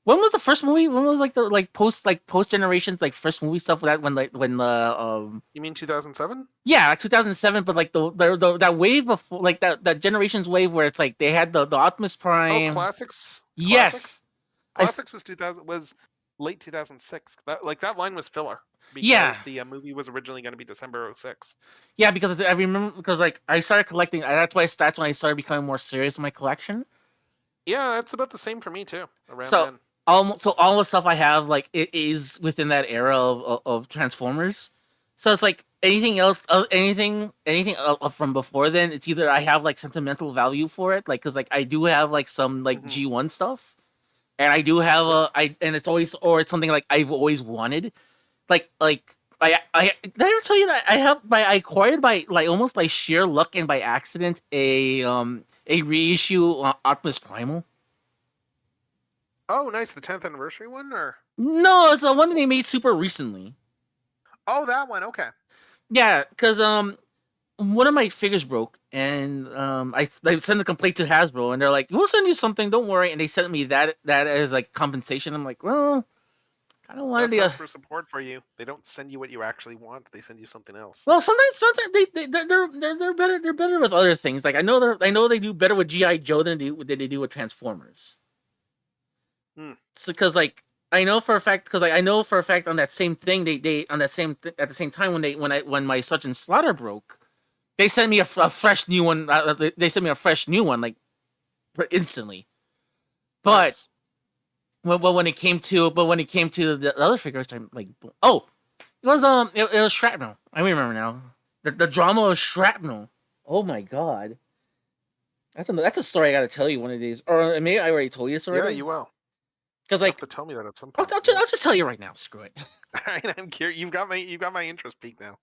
when was the first movie, when was like the post generations like first movie stuff that when the You mean 2007? yeah, like 2007, but like the that wave before, like that generations wave where it's like they had the Optimus Prime. Oh, classics. Yes, Classics was late 2006. That line was filler because yeah, the movie was originally going to be December 06. yeah, because I remember because like I started collecting. That's when I started becoming more serious in my collection. Yeah, that's about the same for me too. Around So then. all the stuff I have like it is within that era of Transformers. So it's like anything else, anything from before then. It's either I have like sentimental value for it, like because like I do have like some like G1 stuff, and I do have and it's always or it's something like I've always wanted, like I did I ever tell you that I acquired by like almost by sheer luck and by accident a reissue Optimus Primal. Oh, nice. The 10th anniversary one, or No, it's the one that they made super recently. oh, that one. Okay. Yeah, because one of my figures broke, and I sent a complaint to Hasbro, and they're like, "We'll send you something, don't worry." And they sent me that as like compensation. I'm like, well, I don't want That's to. for support for you. They don't send you what you actually want. They send you something else. Well, sometimes they're better. They're better with other things. Like I know they do better with GI Joe than they do with Transformers. So because like I know for a fact on that same thing they on that same at the same time when my Sergeant Slaughter broke, they sent me a fresh new one. They sent me a fresh new one like instantly. But nice. when it came to the other figures, I'm like, oh, it was Shrapnel. I remember now. The drama of Shrapnel. Oh my god, that's a story I got to tell you one of these. Or maybe I already told you this already. Yeah, you will. Because like, have to tell me that at some point. I'll just tell you right now. Screw it. All right, I'm curious. You've got my interest peaked now.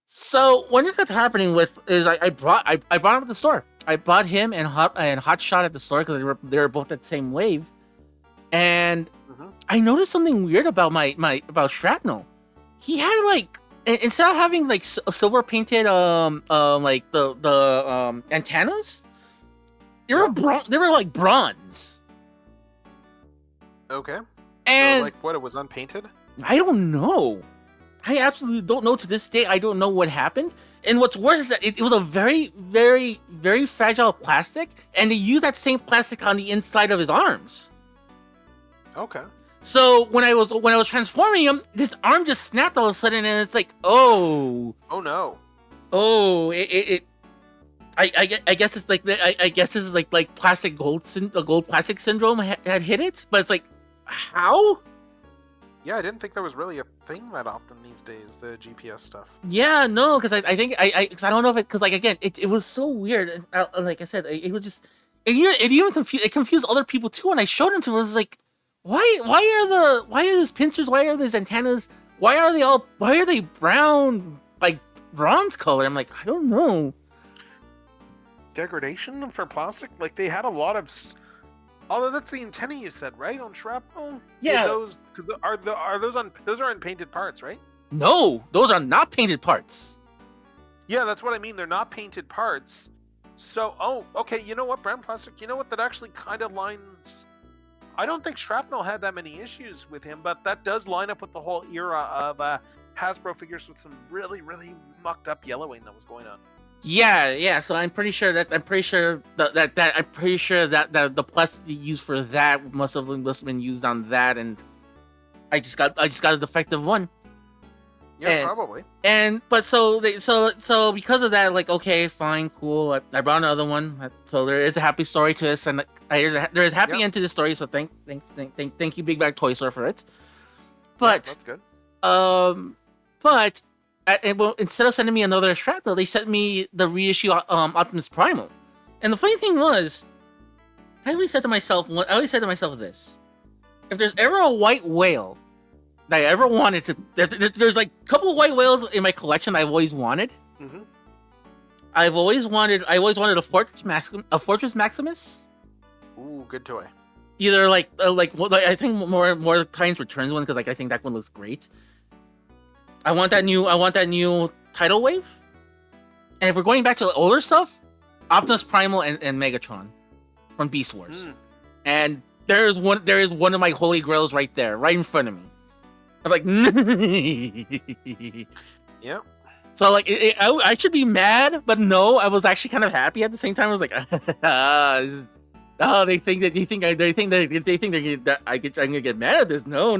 So what ended up happening is I brought him at the store. I bought him and Hot Shot at the store because they were both at the same wave, and I noticed something weird about about Shrapnel. He had like instead of having like a silver painted like the antennas, they were like bronze. Okay. And so, like what, it was unpainted? I don't know. I absolutely don't know to this day. I don't know what happened. And what's worse is that it was a very, very, very fragile plastic, and they used that same plastic on the inside of his arms. Okay. So when I was transforming him, this arm just snapped all of a sudden, and it's like, oh no, I guess it's like I guess this is like plastic gold plastic syndrome had hit it, but it's like how? Yeah, I didn't think there was really a thing that often these days, the GPS stuff. Yeah, no, because I think because I don't know if it because like again it was so weird, and like I said, it was just it confused other people too, and I showed him to. I was like, why are these pincers? Why are these antennas? Why are they brown like bronze color? I'm like, I don't know. Degradation for plastic? Like they had a lot of. Although that's the antenna you said, right? On Shrapnel? Yeah. Those those are unpainted parts, right? No, those are not painted parts. Yeah, that's what I mean. They're not painted parts. So, okay. You know what, Brown Plastic? You know what? That actually kind of lines. I don't think Shrapnel had that many issues with him, but that does line up with the whole era of Hasbro figures with some really, really mucked up yellowing that was going on. Yeah. So I'm pretty sure that the plastic they used for that must have been used on that, and I just got a defective one. Yeah, probably. So because of that, like, okay, fine, cool. I brought another one. So there is a happy story to this, and there is a happy end to the story. So thank you, Big Bag Toy Store, for it. But that's good. But instead of sending me another Shrapnel, they sent me the reissue Optimus Primal. And the funny thing was, I always said to myself this: if there's ever a white whale that I ever wanted to, there's like a couple of white whales in my collection I've always wanted. Mm-hmm. I always wanted a Fortress Maximus. Ooh, good toy. Either I think more Titans Returns one, because I think that one looks great. I want that new Tidal Wave. And if we're going back to the older stuff, Optimus Primal and Megatron from Beast Wars. And there is one of my holy grails right there, right in front of me. I'm like, yep. So like, I should be mad, but no, I was actually kind of happy at the same time. I was like, they think that I'm gonna get mad at this. No,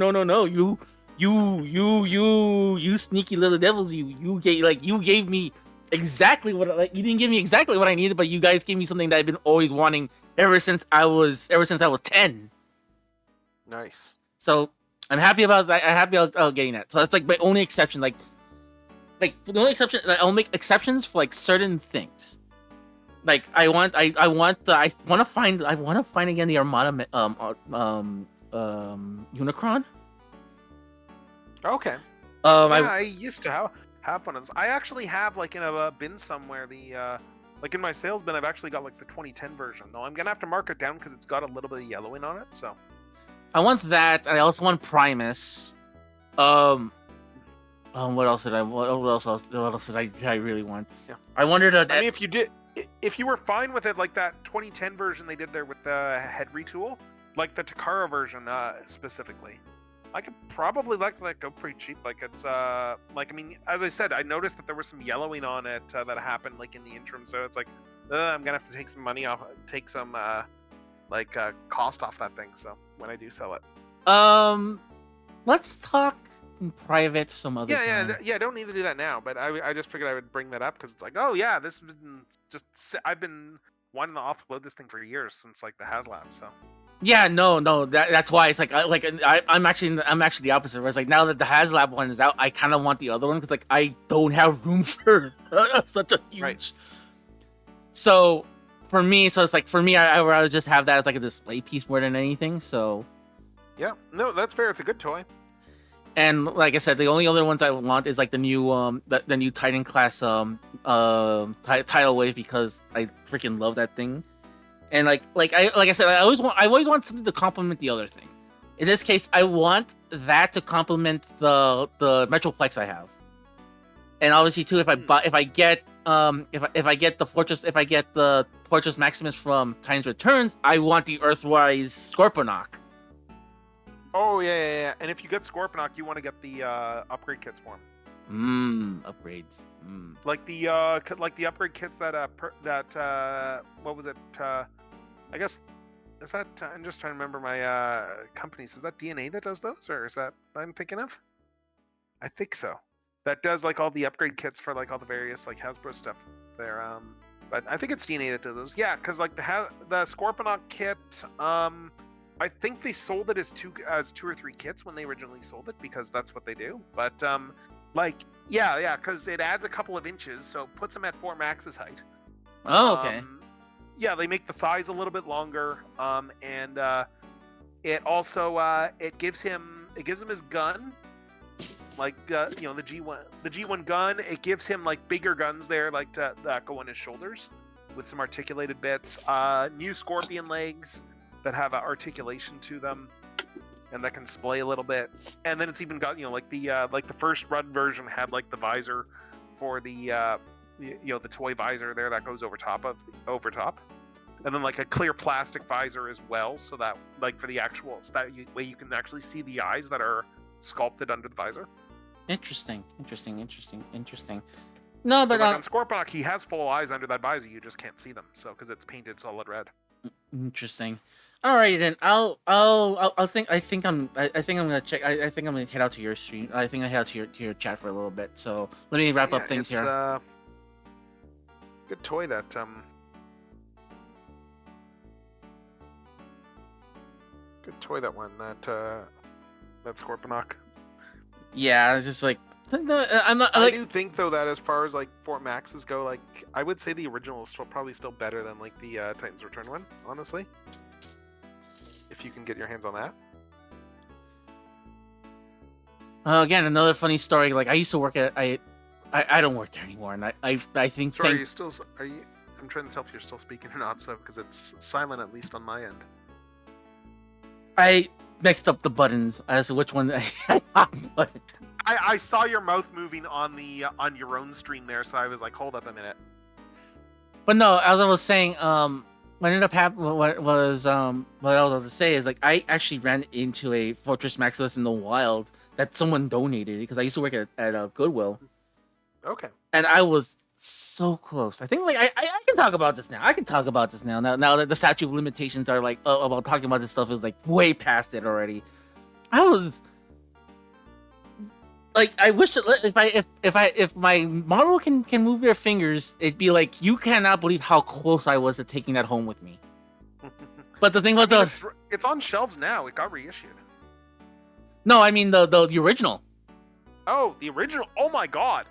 you sneaky little devils, you gave me exactly what you didn't give me exactly what I needed, but you guys gave me something that I've been always wanting ever since I was 10. Nice. So I'm happy about that. I'm happy about getting that. So that's like my only exception. Like the only exception, I'll make exceptions for like certain things. Like I want to find again the Armada Unicron. Okay. I used to have one of those. I actually have like in a bin somewhere like in my sales bin. I've actually got like the 2010 version, though. I'm gonna have to mark it down because it's got a little bit of yellowing on it. So I want that. I also want Primus. What else did I really want? Yeah. I wondered. I mean, if you were fine with it, like that 2010 version they did there with the head retool, like the Takara version specifically, I could probably let that go pretty cheap. Like it's like, I mean, as I said, I noticed that there was some yellowing on it that happened like in the interim, so it's like I'm gonna have to take some money off, take some cost off that thing. So when I do sell it, let's talk in private some other time. Yeah. Don't need to do that now, but I just figured I would bring that up because it's like, oh yeah, this has been I've been wanting to offload this thing for years since like the HasLab. So yeah, no, that's why it's like I'm actually the opposite. Where it's like now that the HasLab one is out, I kind of want the other one because like I don't have room for such a huge. Right. So for me, I would rather just have that as like a display piece more than anything. So yeah, no, that's fair. It's a good toy. And like I said, the only other ones I want is like the new the new Titan class Tidal Wave, because I freaking love that thing. And like I said, I always want something to complement the other thing. In this case, I want that to complement the Metroplex I have. And obviously too, if I get the Fortress Maximus from Titans Returns, I want the Earthrise Scorponok. Oh yeah. And if you get Scorponok, you want to get the upgrade kits for him. Upgrades. Like the upgrade kits that what was it? I guess is that I'm just trying to remember my companies. Is that DNA that does those, or is that I'm thinking of? I think so. That does like all the upgrade kits for like all the various like Hasbro stuff there. But I think it's DNA that does those. Yeah, because like the Scorponok kit. I think they sold it as two or three kits when they originally sold it, because that's what they do. But because it adds a couple of inches, so it puts them at 4 Max's height. Oh, okay. Yeah, they make the thighs a little bit longer, and it also it gives him his gun, like the G1 gun. It gives him like bigger guns there, like that go on his shoulders with some articulated bits. New Scorpion legs that have articulation to them and that can splay a little bit. And then it's even got like the first run version had like the visor for the the toy visor there that goes over top, and then like a clear plastic visor as well, so that like for the actual way you can actually see the eyes that are sculpted under the visor. Interesting. No, but like on Scorponok, he has full eyes under that visor. You just can't see them, so because it's painted solid red. Interesting. All right, then I think I'm gonna check. I think I'm gonna head out to your stream. I think I head out to your chat for a little bit. So let me wrap up things here. Good toy that Good toy that one that Scorponok. Yeah, it's just like I'm not. I do think though that as far as like Fort Maxes go, like I would say the original is probably still better than like the Titans Return one, honestly. If you can get your hands on that. Again, another funny story. Like I used to work at I don't work there anymore, and I think. Sorry, are you? I'm trying to tell if you're still speaking or not, so because it's silent at least on my end. I mixed up the buttons as to which one I saw your mouth moving on your own stream there, so I was like, hold up a minute. But no, as I was saying, what ended up happening, what I was about to say is like I actually ran into a Fortress Maximus in the wild that someone donated because I used to work at Goodwill. Okay. And I was so close. I think like I can talk about this now. Now that the statute of limitations are like about talking about this stuff is like way past it already. I was like, I wish that if my model can move their fingers, it'd be like, you cannot believe how close I was to taking that home with me. But the thing was, it's on shelves now. It got reissued. No, I mean the original. Oh, the original. Oh my god.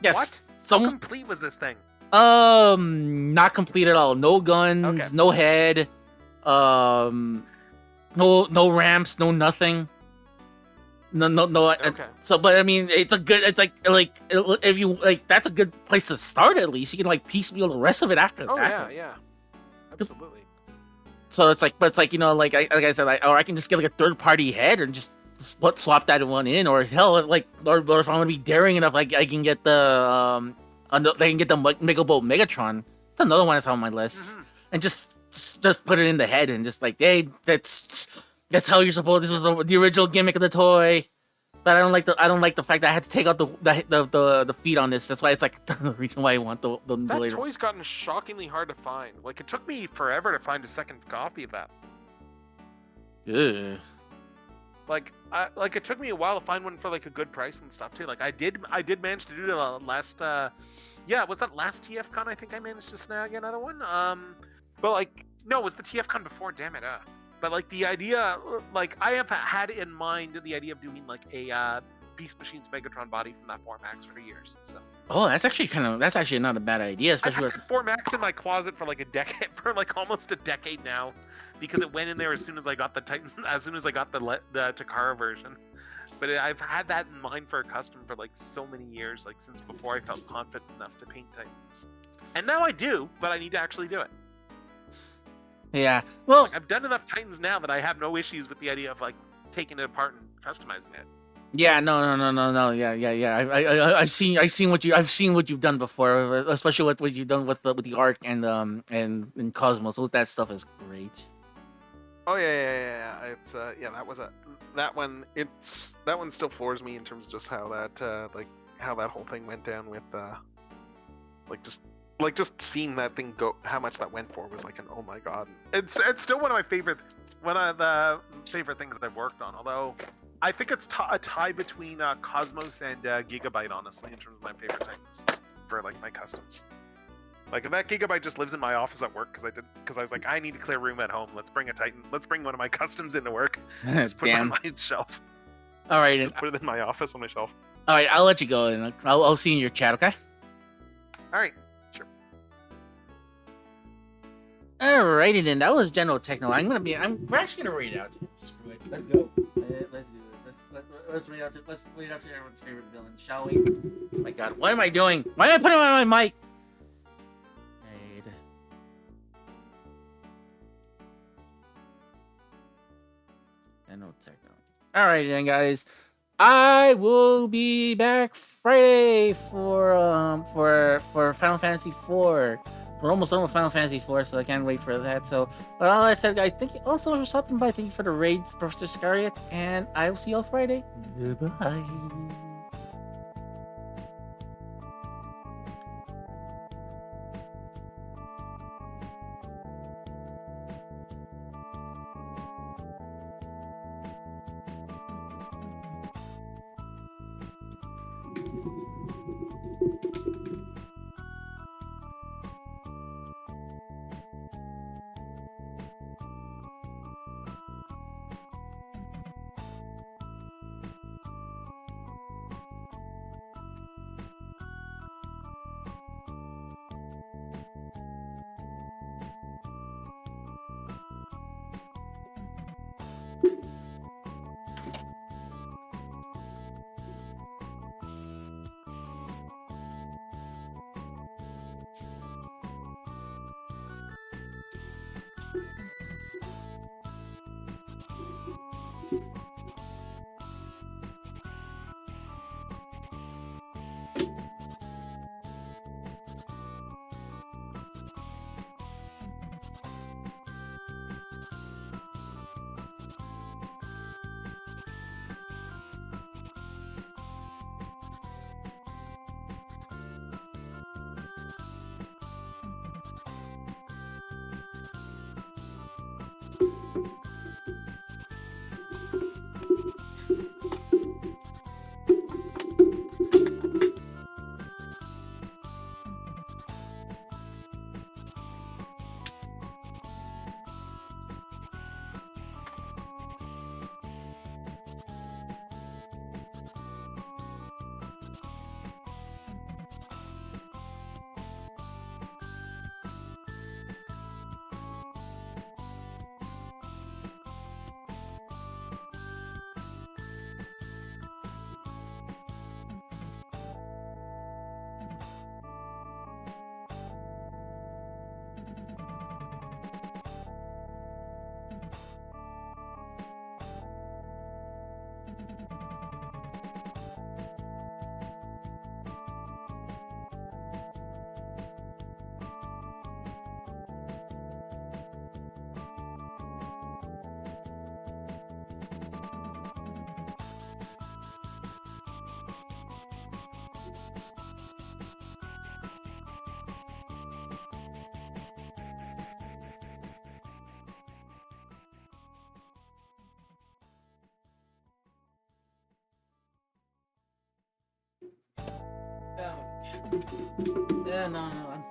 Yes. What? How complete was this thing? Not complete at all. No guns, no head, no ramps, no nothing. No. Okay. So, but I mean, it's like if you like, that's a good place to start. At least you can like piecemeal the rest of it after that. Oh yeah, absolutely. So it's like, like I said, or I can just get like a third-party head and just swap that one in, or hell, like, or if I'm gonna be daring enough, like I can get the they can get the Mega Bolt Megatron. It's another one that's on my list, and just put it in the head and just like, hey, that's how you're supposed. This was the original gimmick of the toy, but I don't like the fact that I had to take out the feet on this. That's why it's like the reason why I want the that later. Toy's gotten shockingly hard to find. Like it took me forever to find a second copy of that. Yeah. Like it took me a while to find one for like a good price and stuff too. Like I did manage to do the last was that last TFCon? I think I managed to snag another one. But like no, it was the TFCon before. Damn it. But like the idea, like I have had in mind the idea of doing like a Beast Machines Megatron body from that Formax for years. So. Oh, that's actually not a bad idea, especially I've had Formax in my closet for like a decade, for like almost a decade now. Because it went in there as soon as I got the Titan, as soon as I got the Takara version. But I've had that in mind for a custom for like so many years, like since before I felt confident enough to paint Titans. And now I do, but I need to actually do it. Yeah, well, like, I've done enough Titans now that I have no issues with the idea of like taking it apart and customizing it. Yeah, no. Yeah. I've seen what you've done before, especially what you've done with the Arc and Cosmos. So that stuff is great. Oh yeah. It's that one still floors me in terms of just how that whole thing went down with just seeing that thing go, how much that went for was like an oh my god. It's still one of the favorite things that I've worked on. Although I think it's a tie between Cosmos and Gigabyte, honestly, in terms of my favorite Titans for like my customs. Like that Gigabyte just lives in my office at work because I was like, I need to clear room at home. Let's bring a Titan. Let's bring one of my customs into work. Just put it on my shelf. All right, just put it in my office on my shelf. All right, I'll let you go, and I'll see you in your chat. Okay. All right. Sure. Alrighty then, that was General Techno. We're actually gonna read it out to him. Screw it. Let's go. Let's do this. Let's read out to everyone's favorite villain, shall we? Oh my god, what am I doing? Why am I putting on my mic? General Techno. Alright then, guys. I will be back Friday for Final Fantasy IV. We're almost done with Final Fantasy IV, so I can't wait for that. So, well, like I said, guys, thank you also for stopping by. Thank you for the raids, Professor Scariot, and I will see you all Friday. Goodbye. Yeah, no, no, I'm.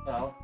Well.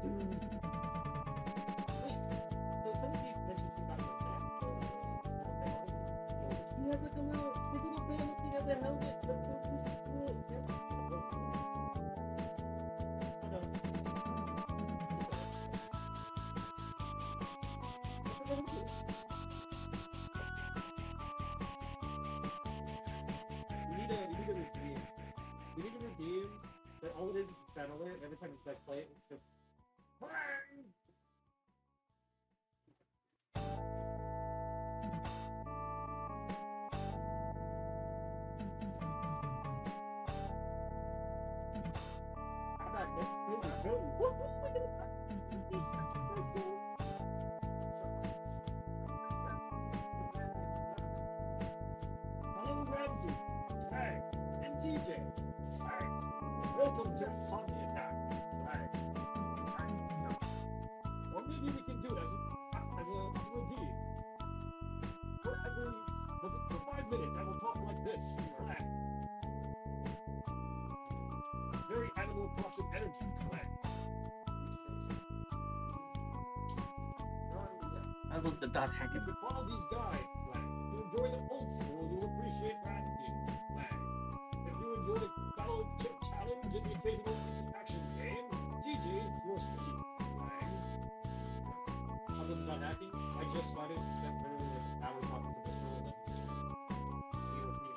So some of these mentions we got like that. He has like a little, his little band, he has a helmet. That's so cool. We need a redeem. We need a redeem that all it is sound alert. Every time you like play it, it's just bang! How about next really good? What was Hello, Ramses. Hey, and TJ. Hey, welcome to Insomnia Attack. Hey. Or maybe we can do it as a routine. For 5 minutes, I will talk like this. Hey. Very Animal Crossing energy. Hey. I love the dot hacking. You follow these guys. If you enjoy the old school, you'll appreciate Rasputin. If you enjoy the battle chip challenge and the occasional action game, GG, it's your speed. I love the dot hacking. I just started to spend literally like an hour talking to this girl that here with me.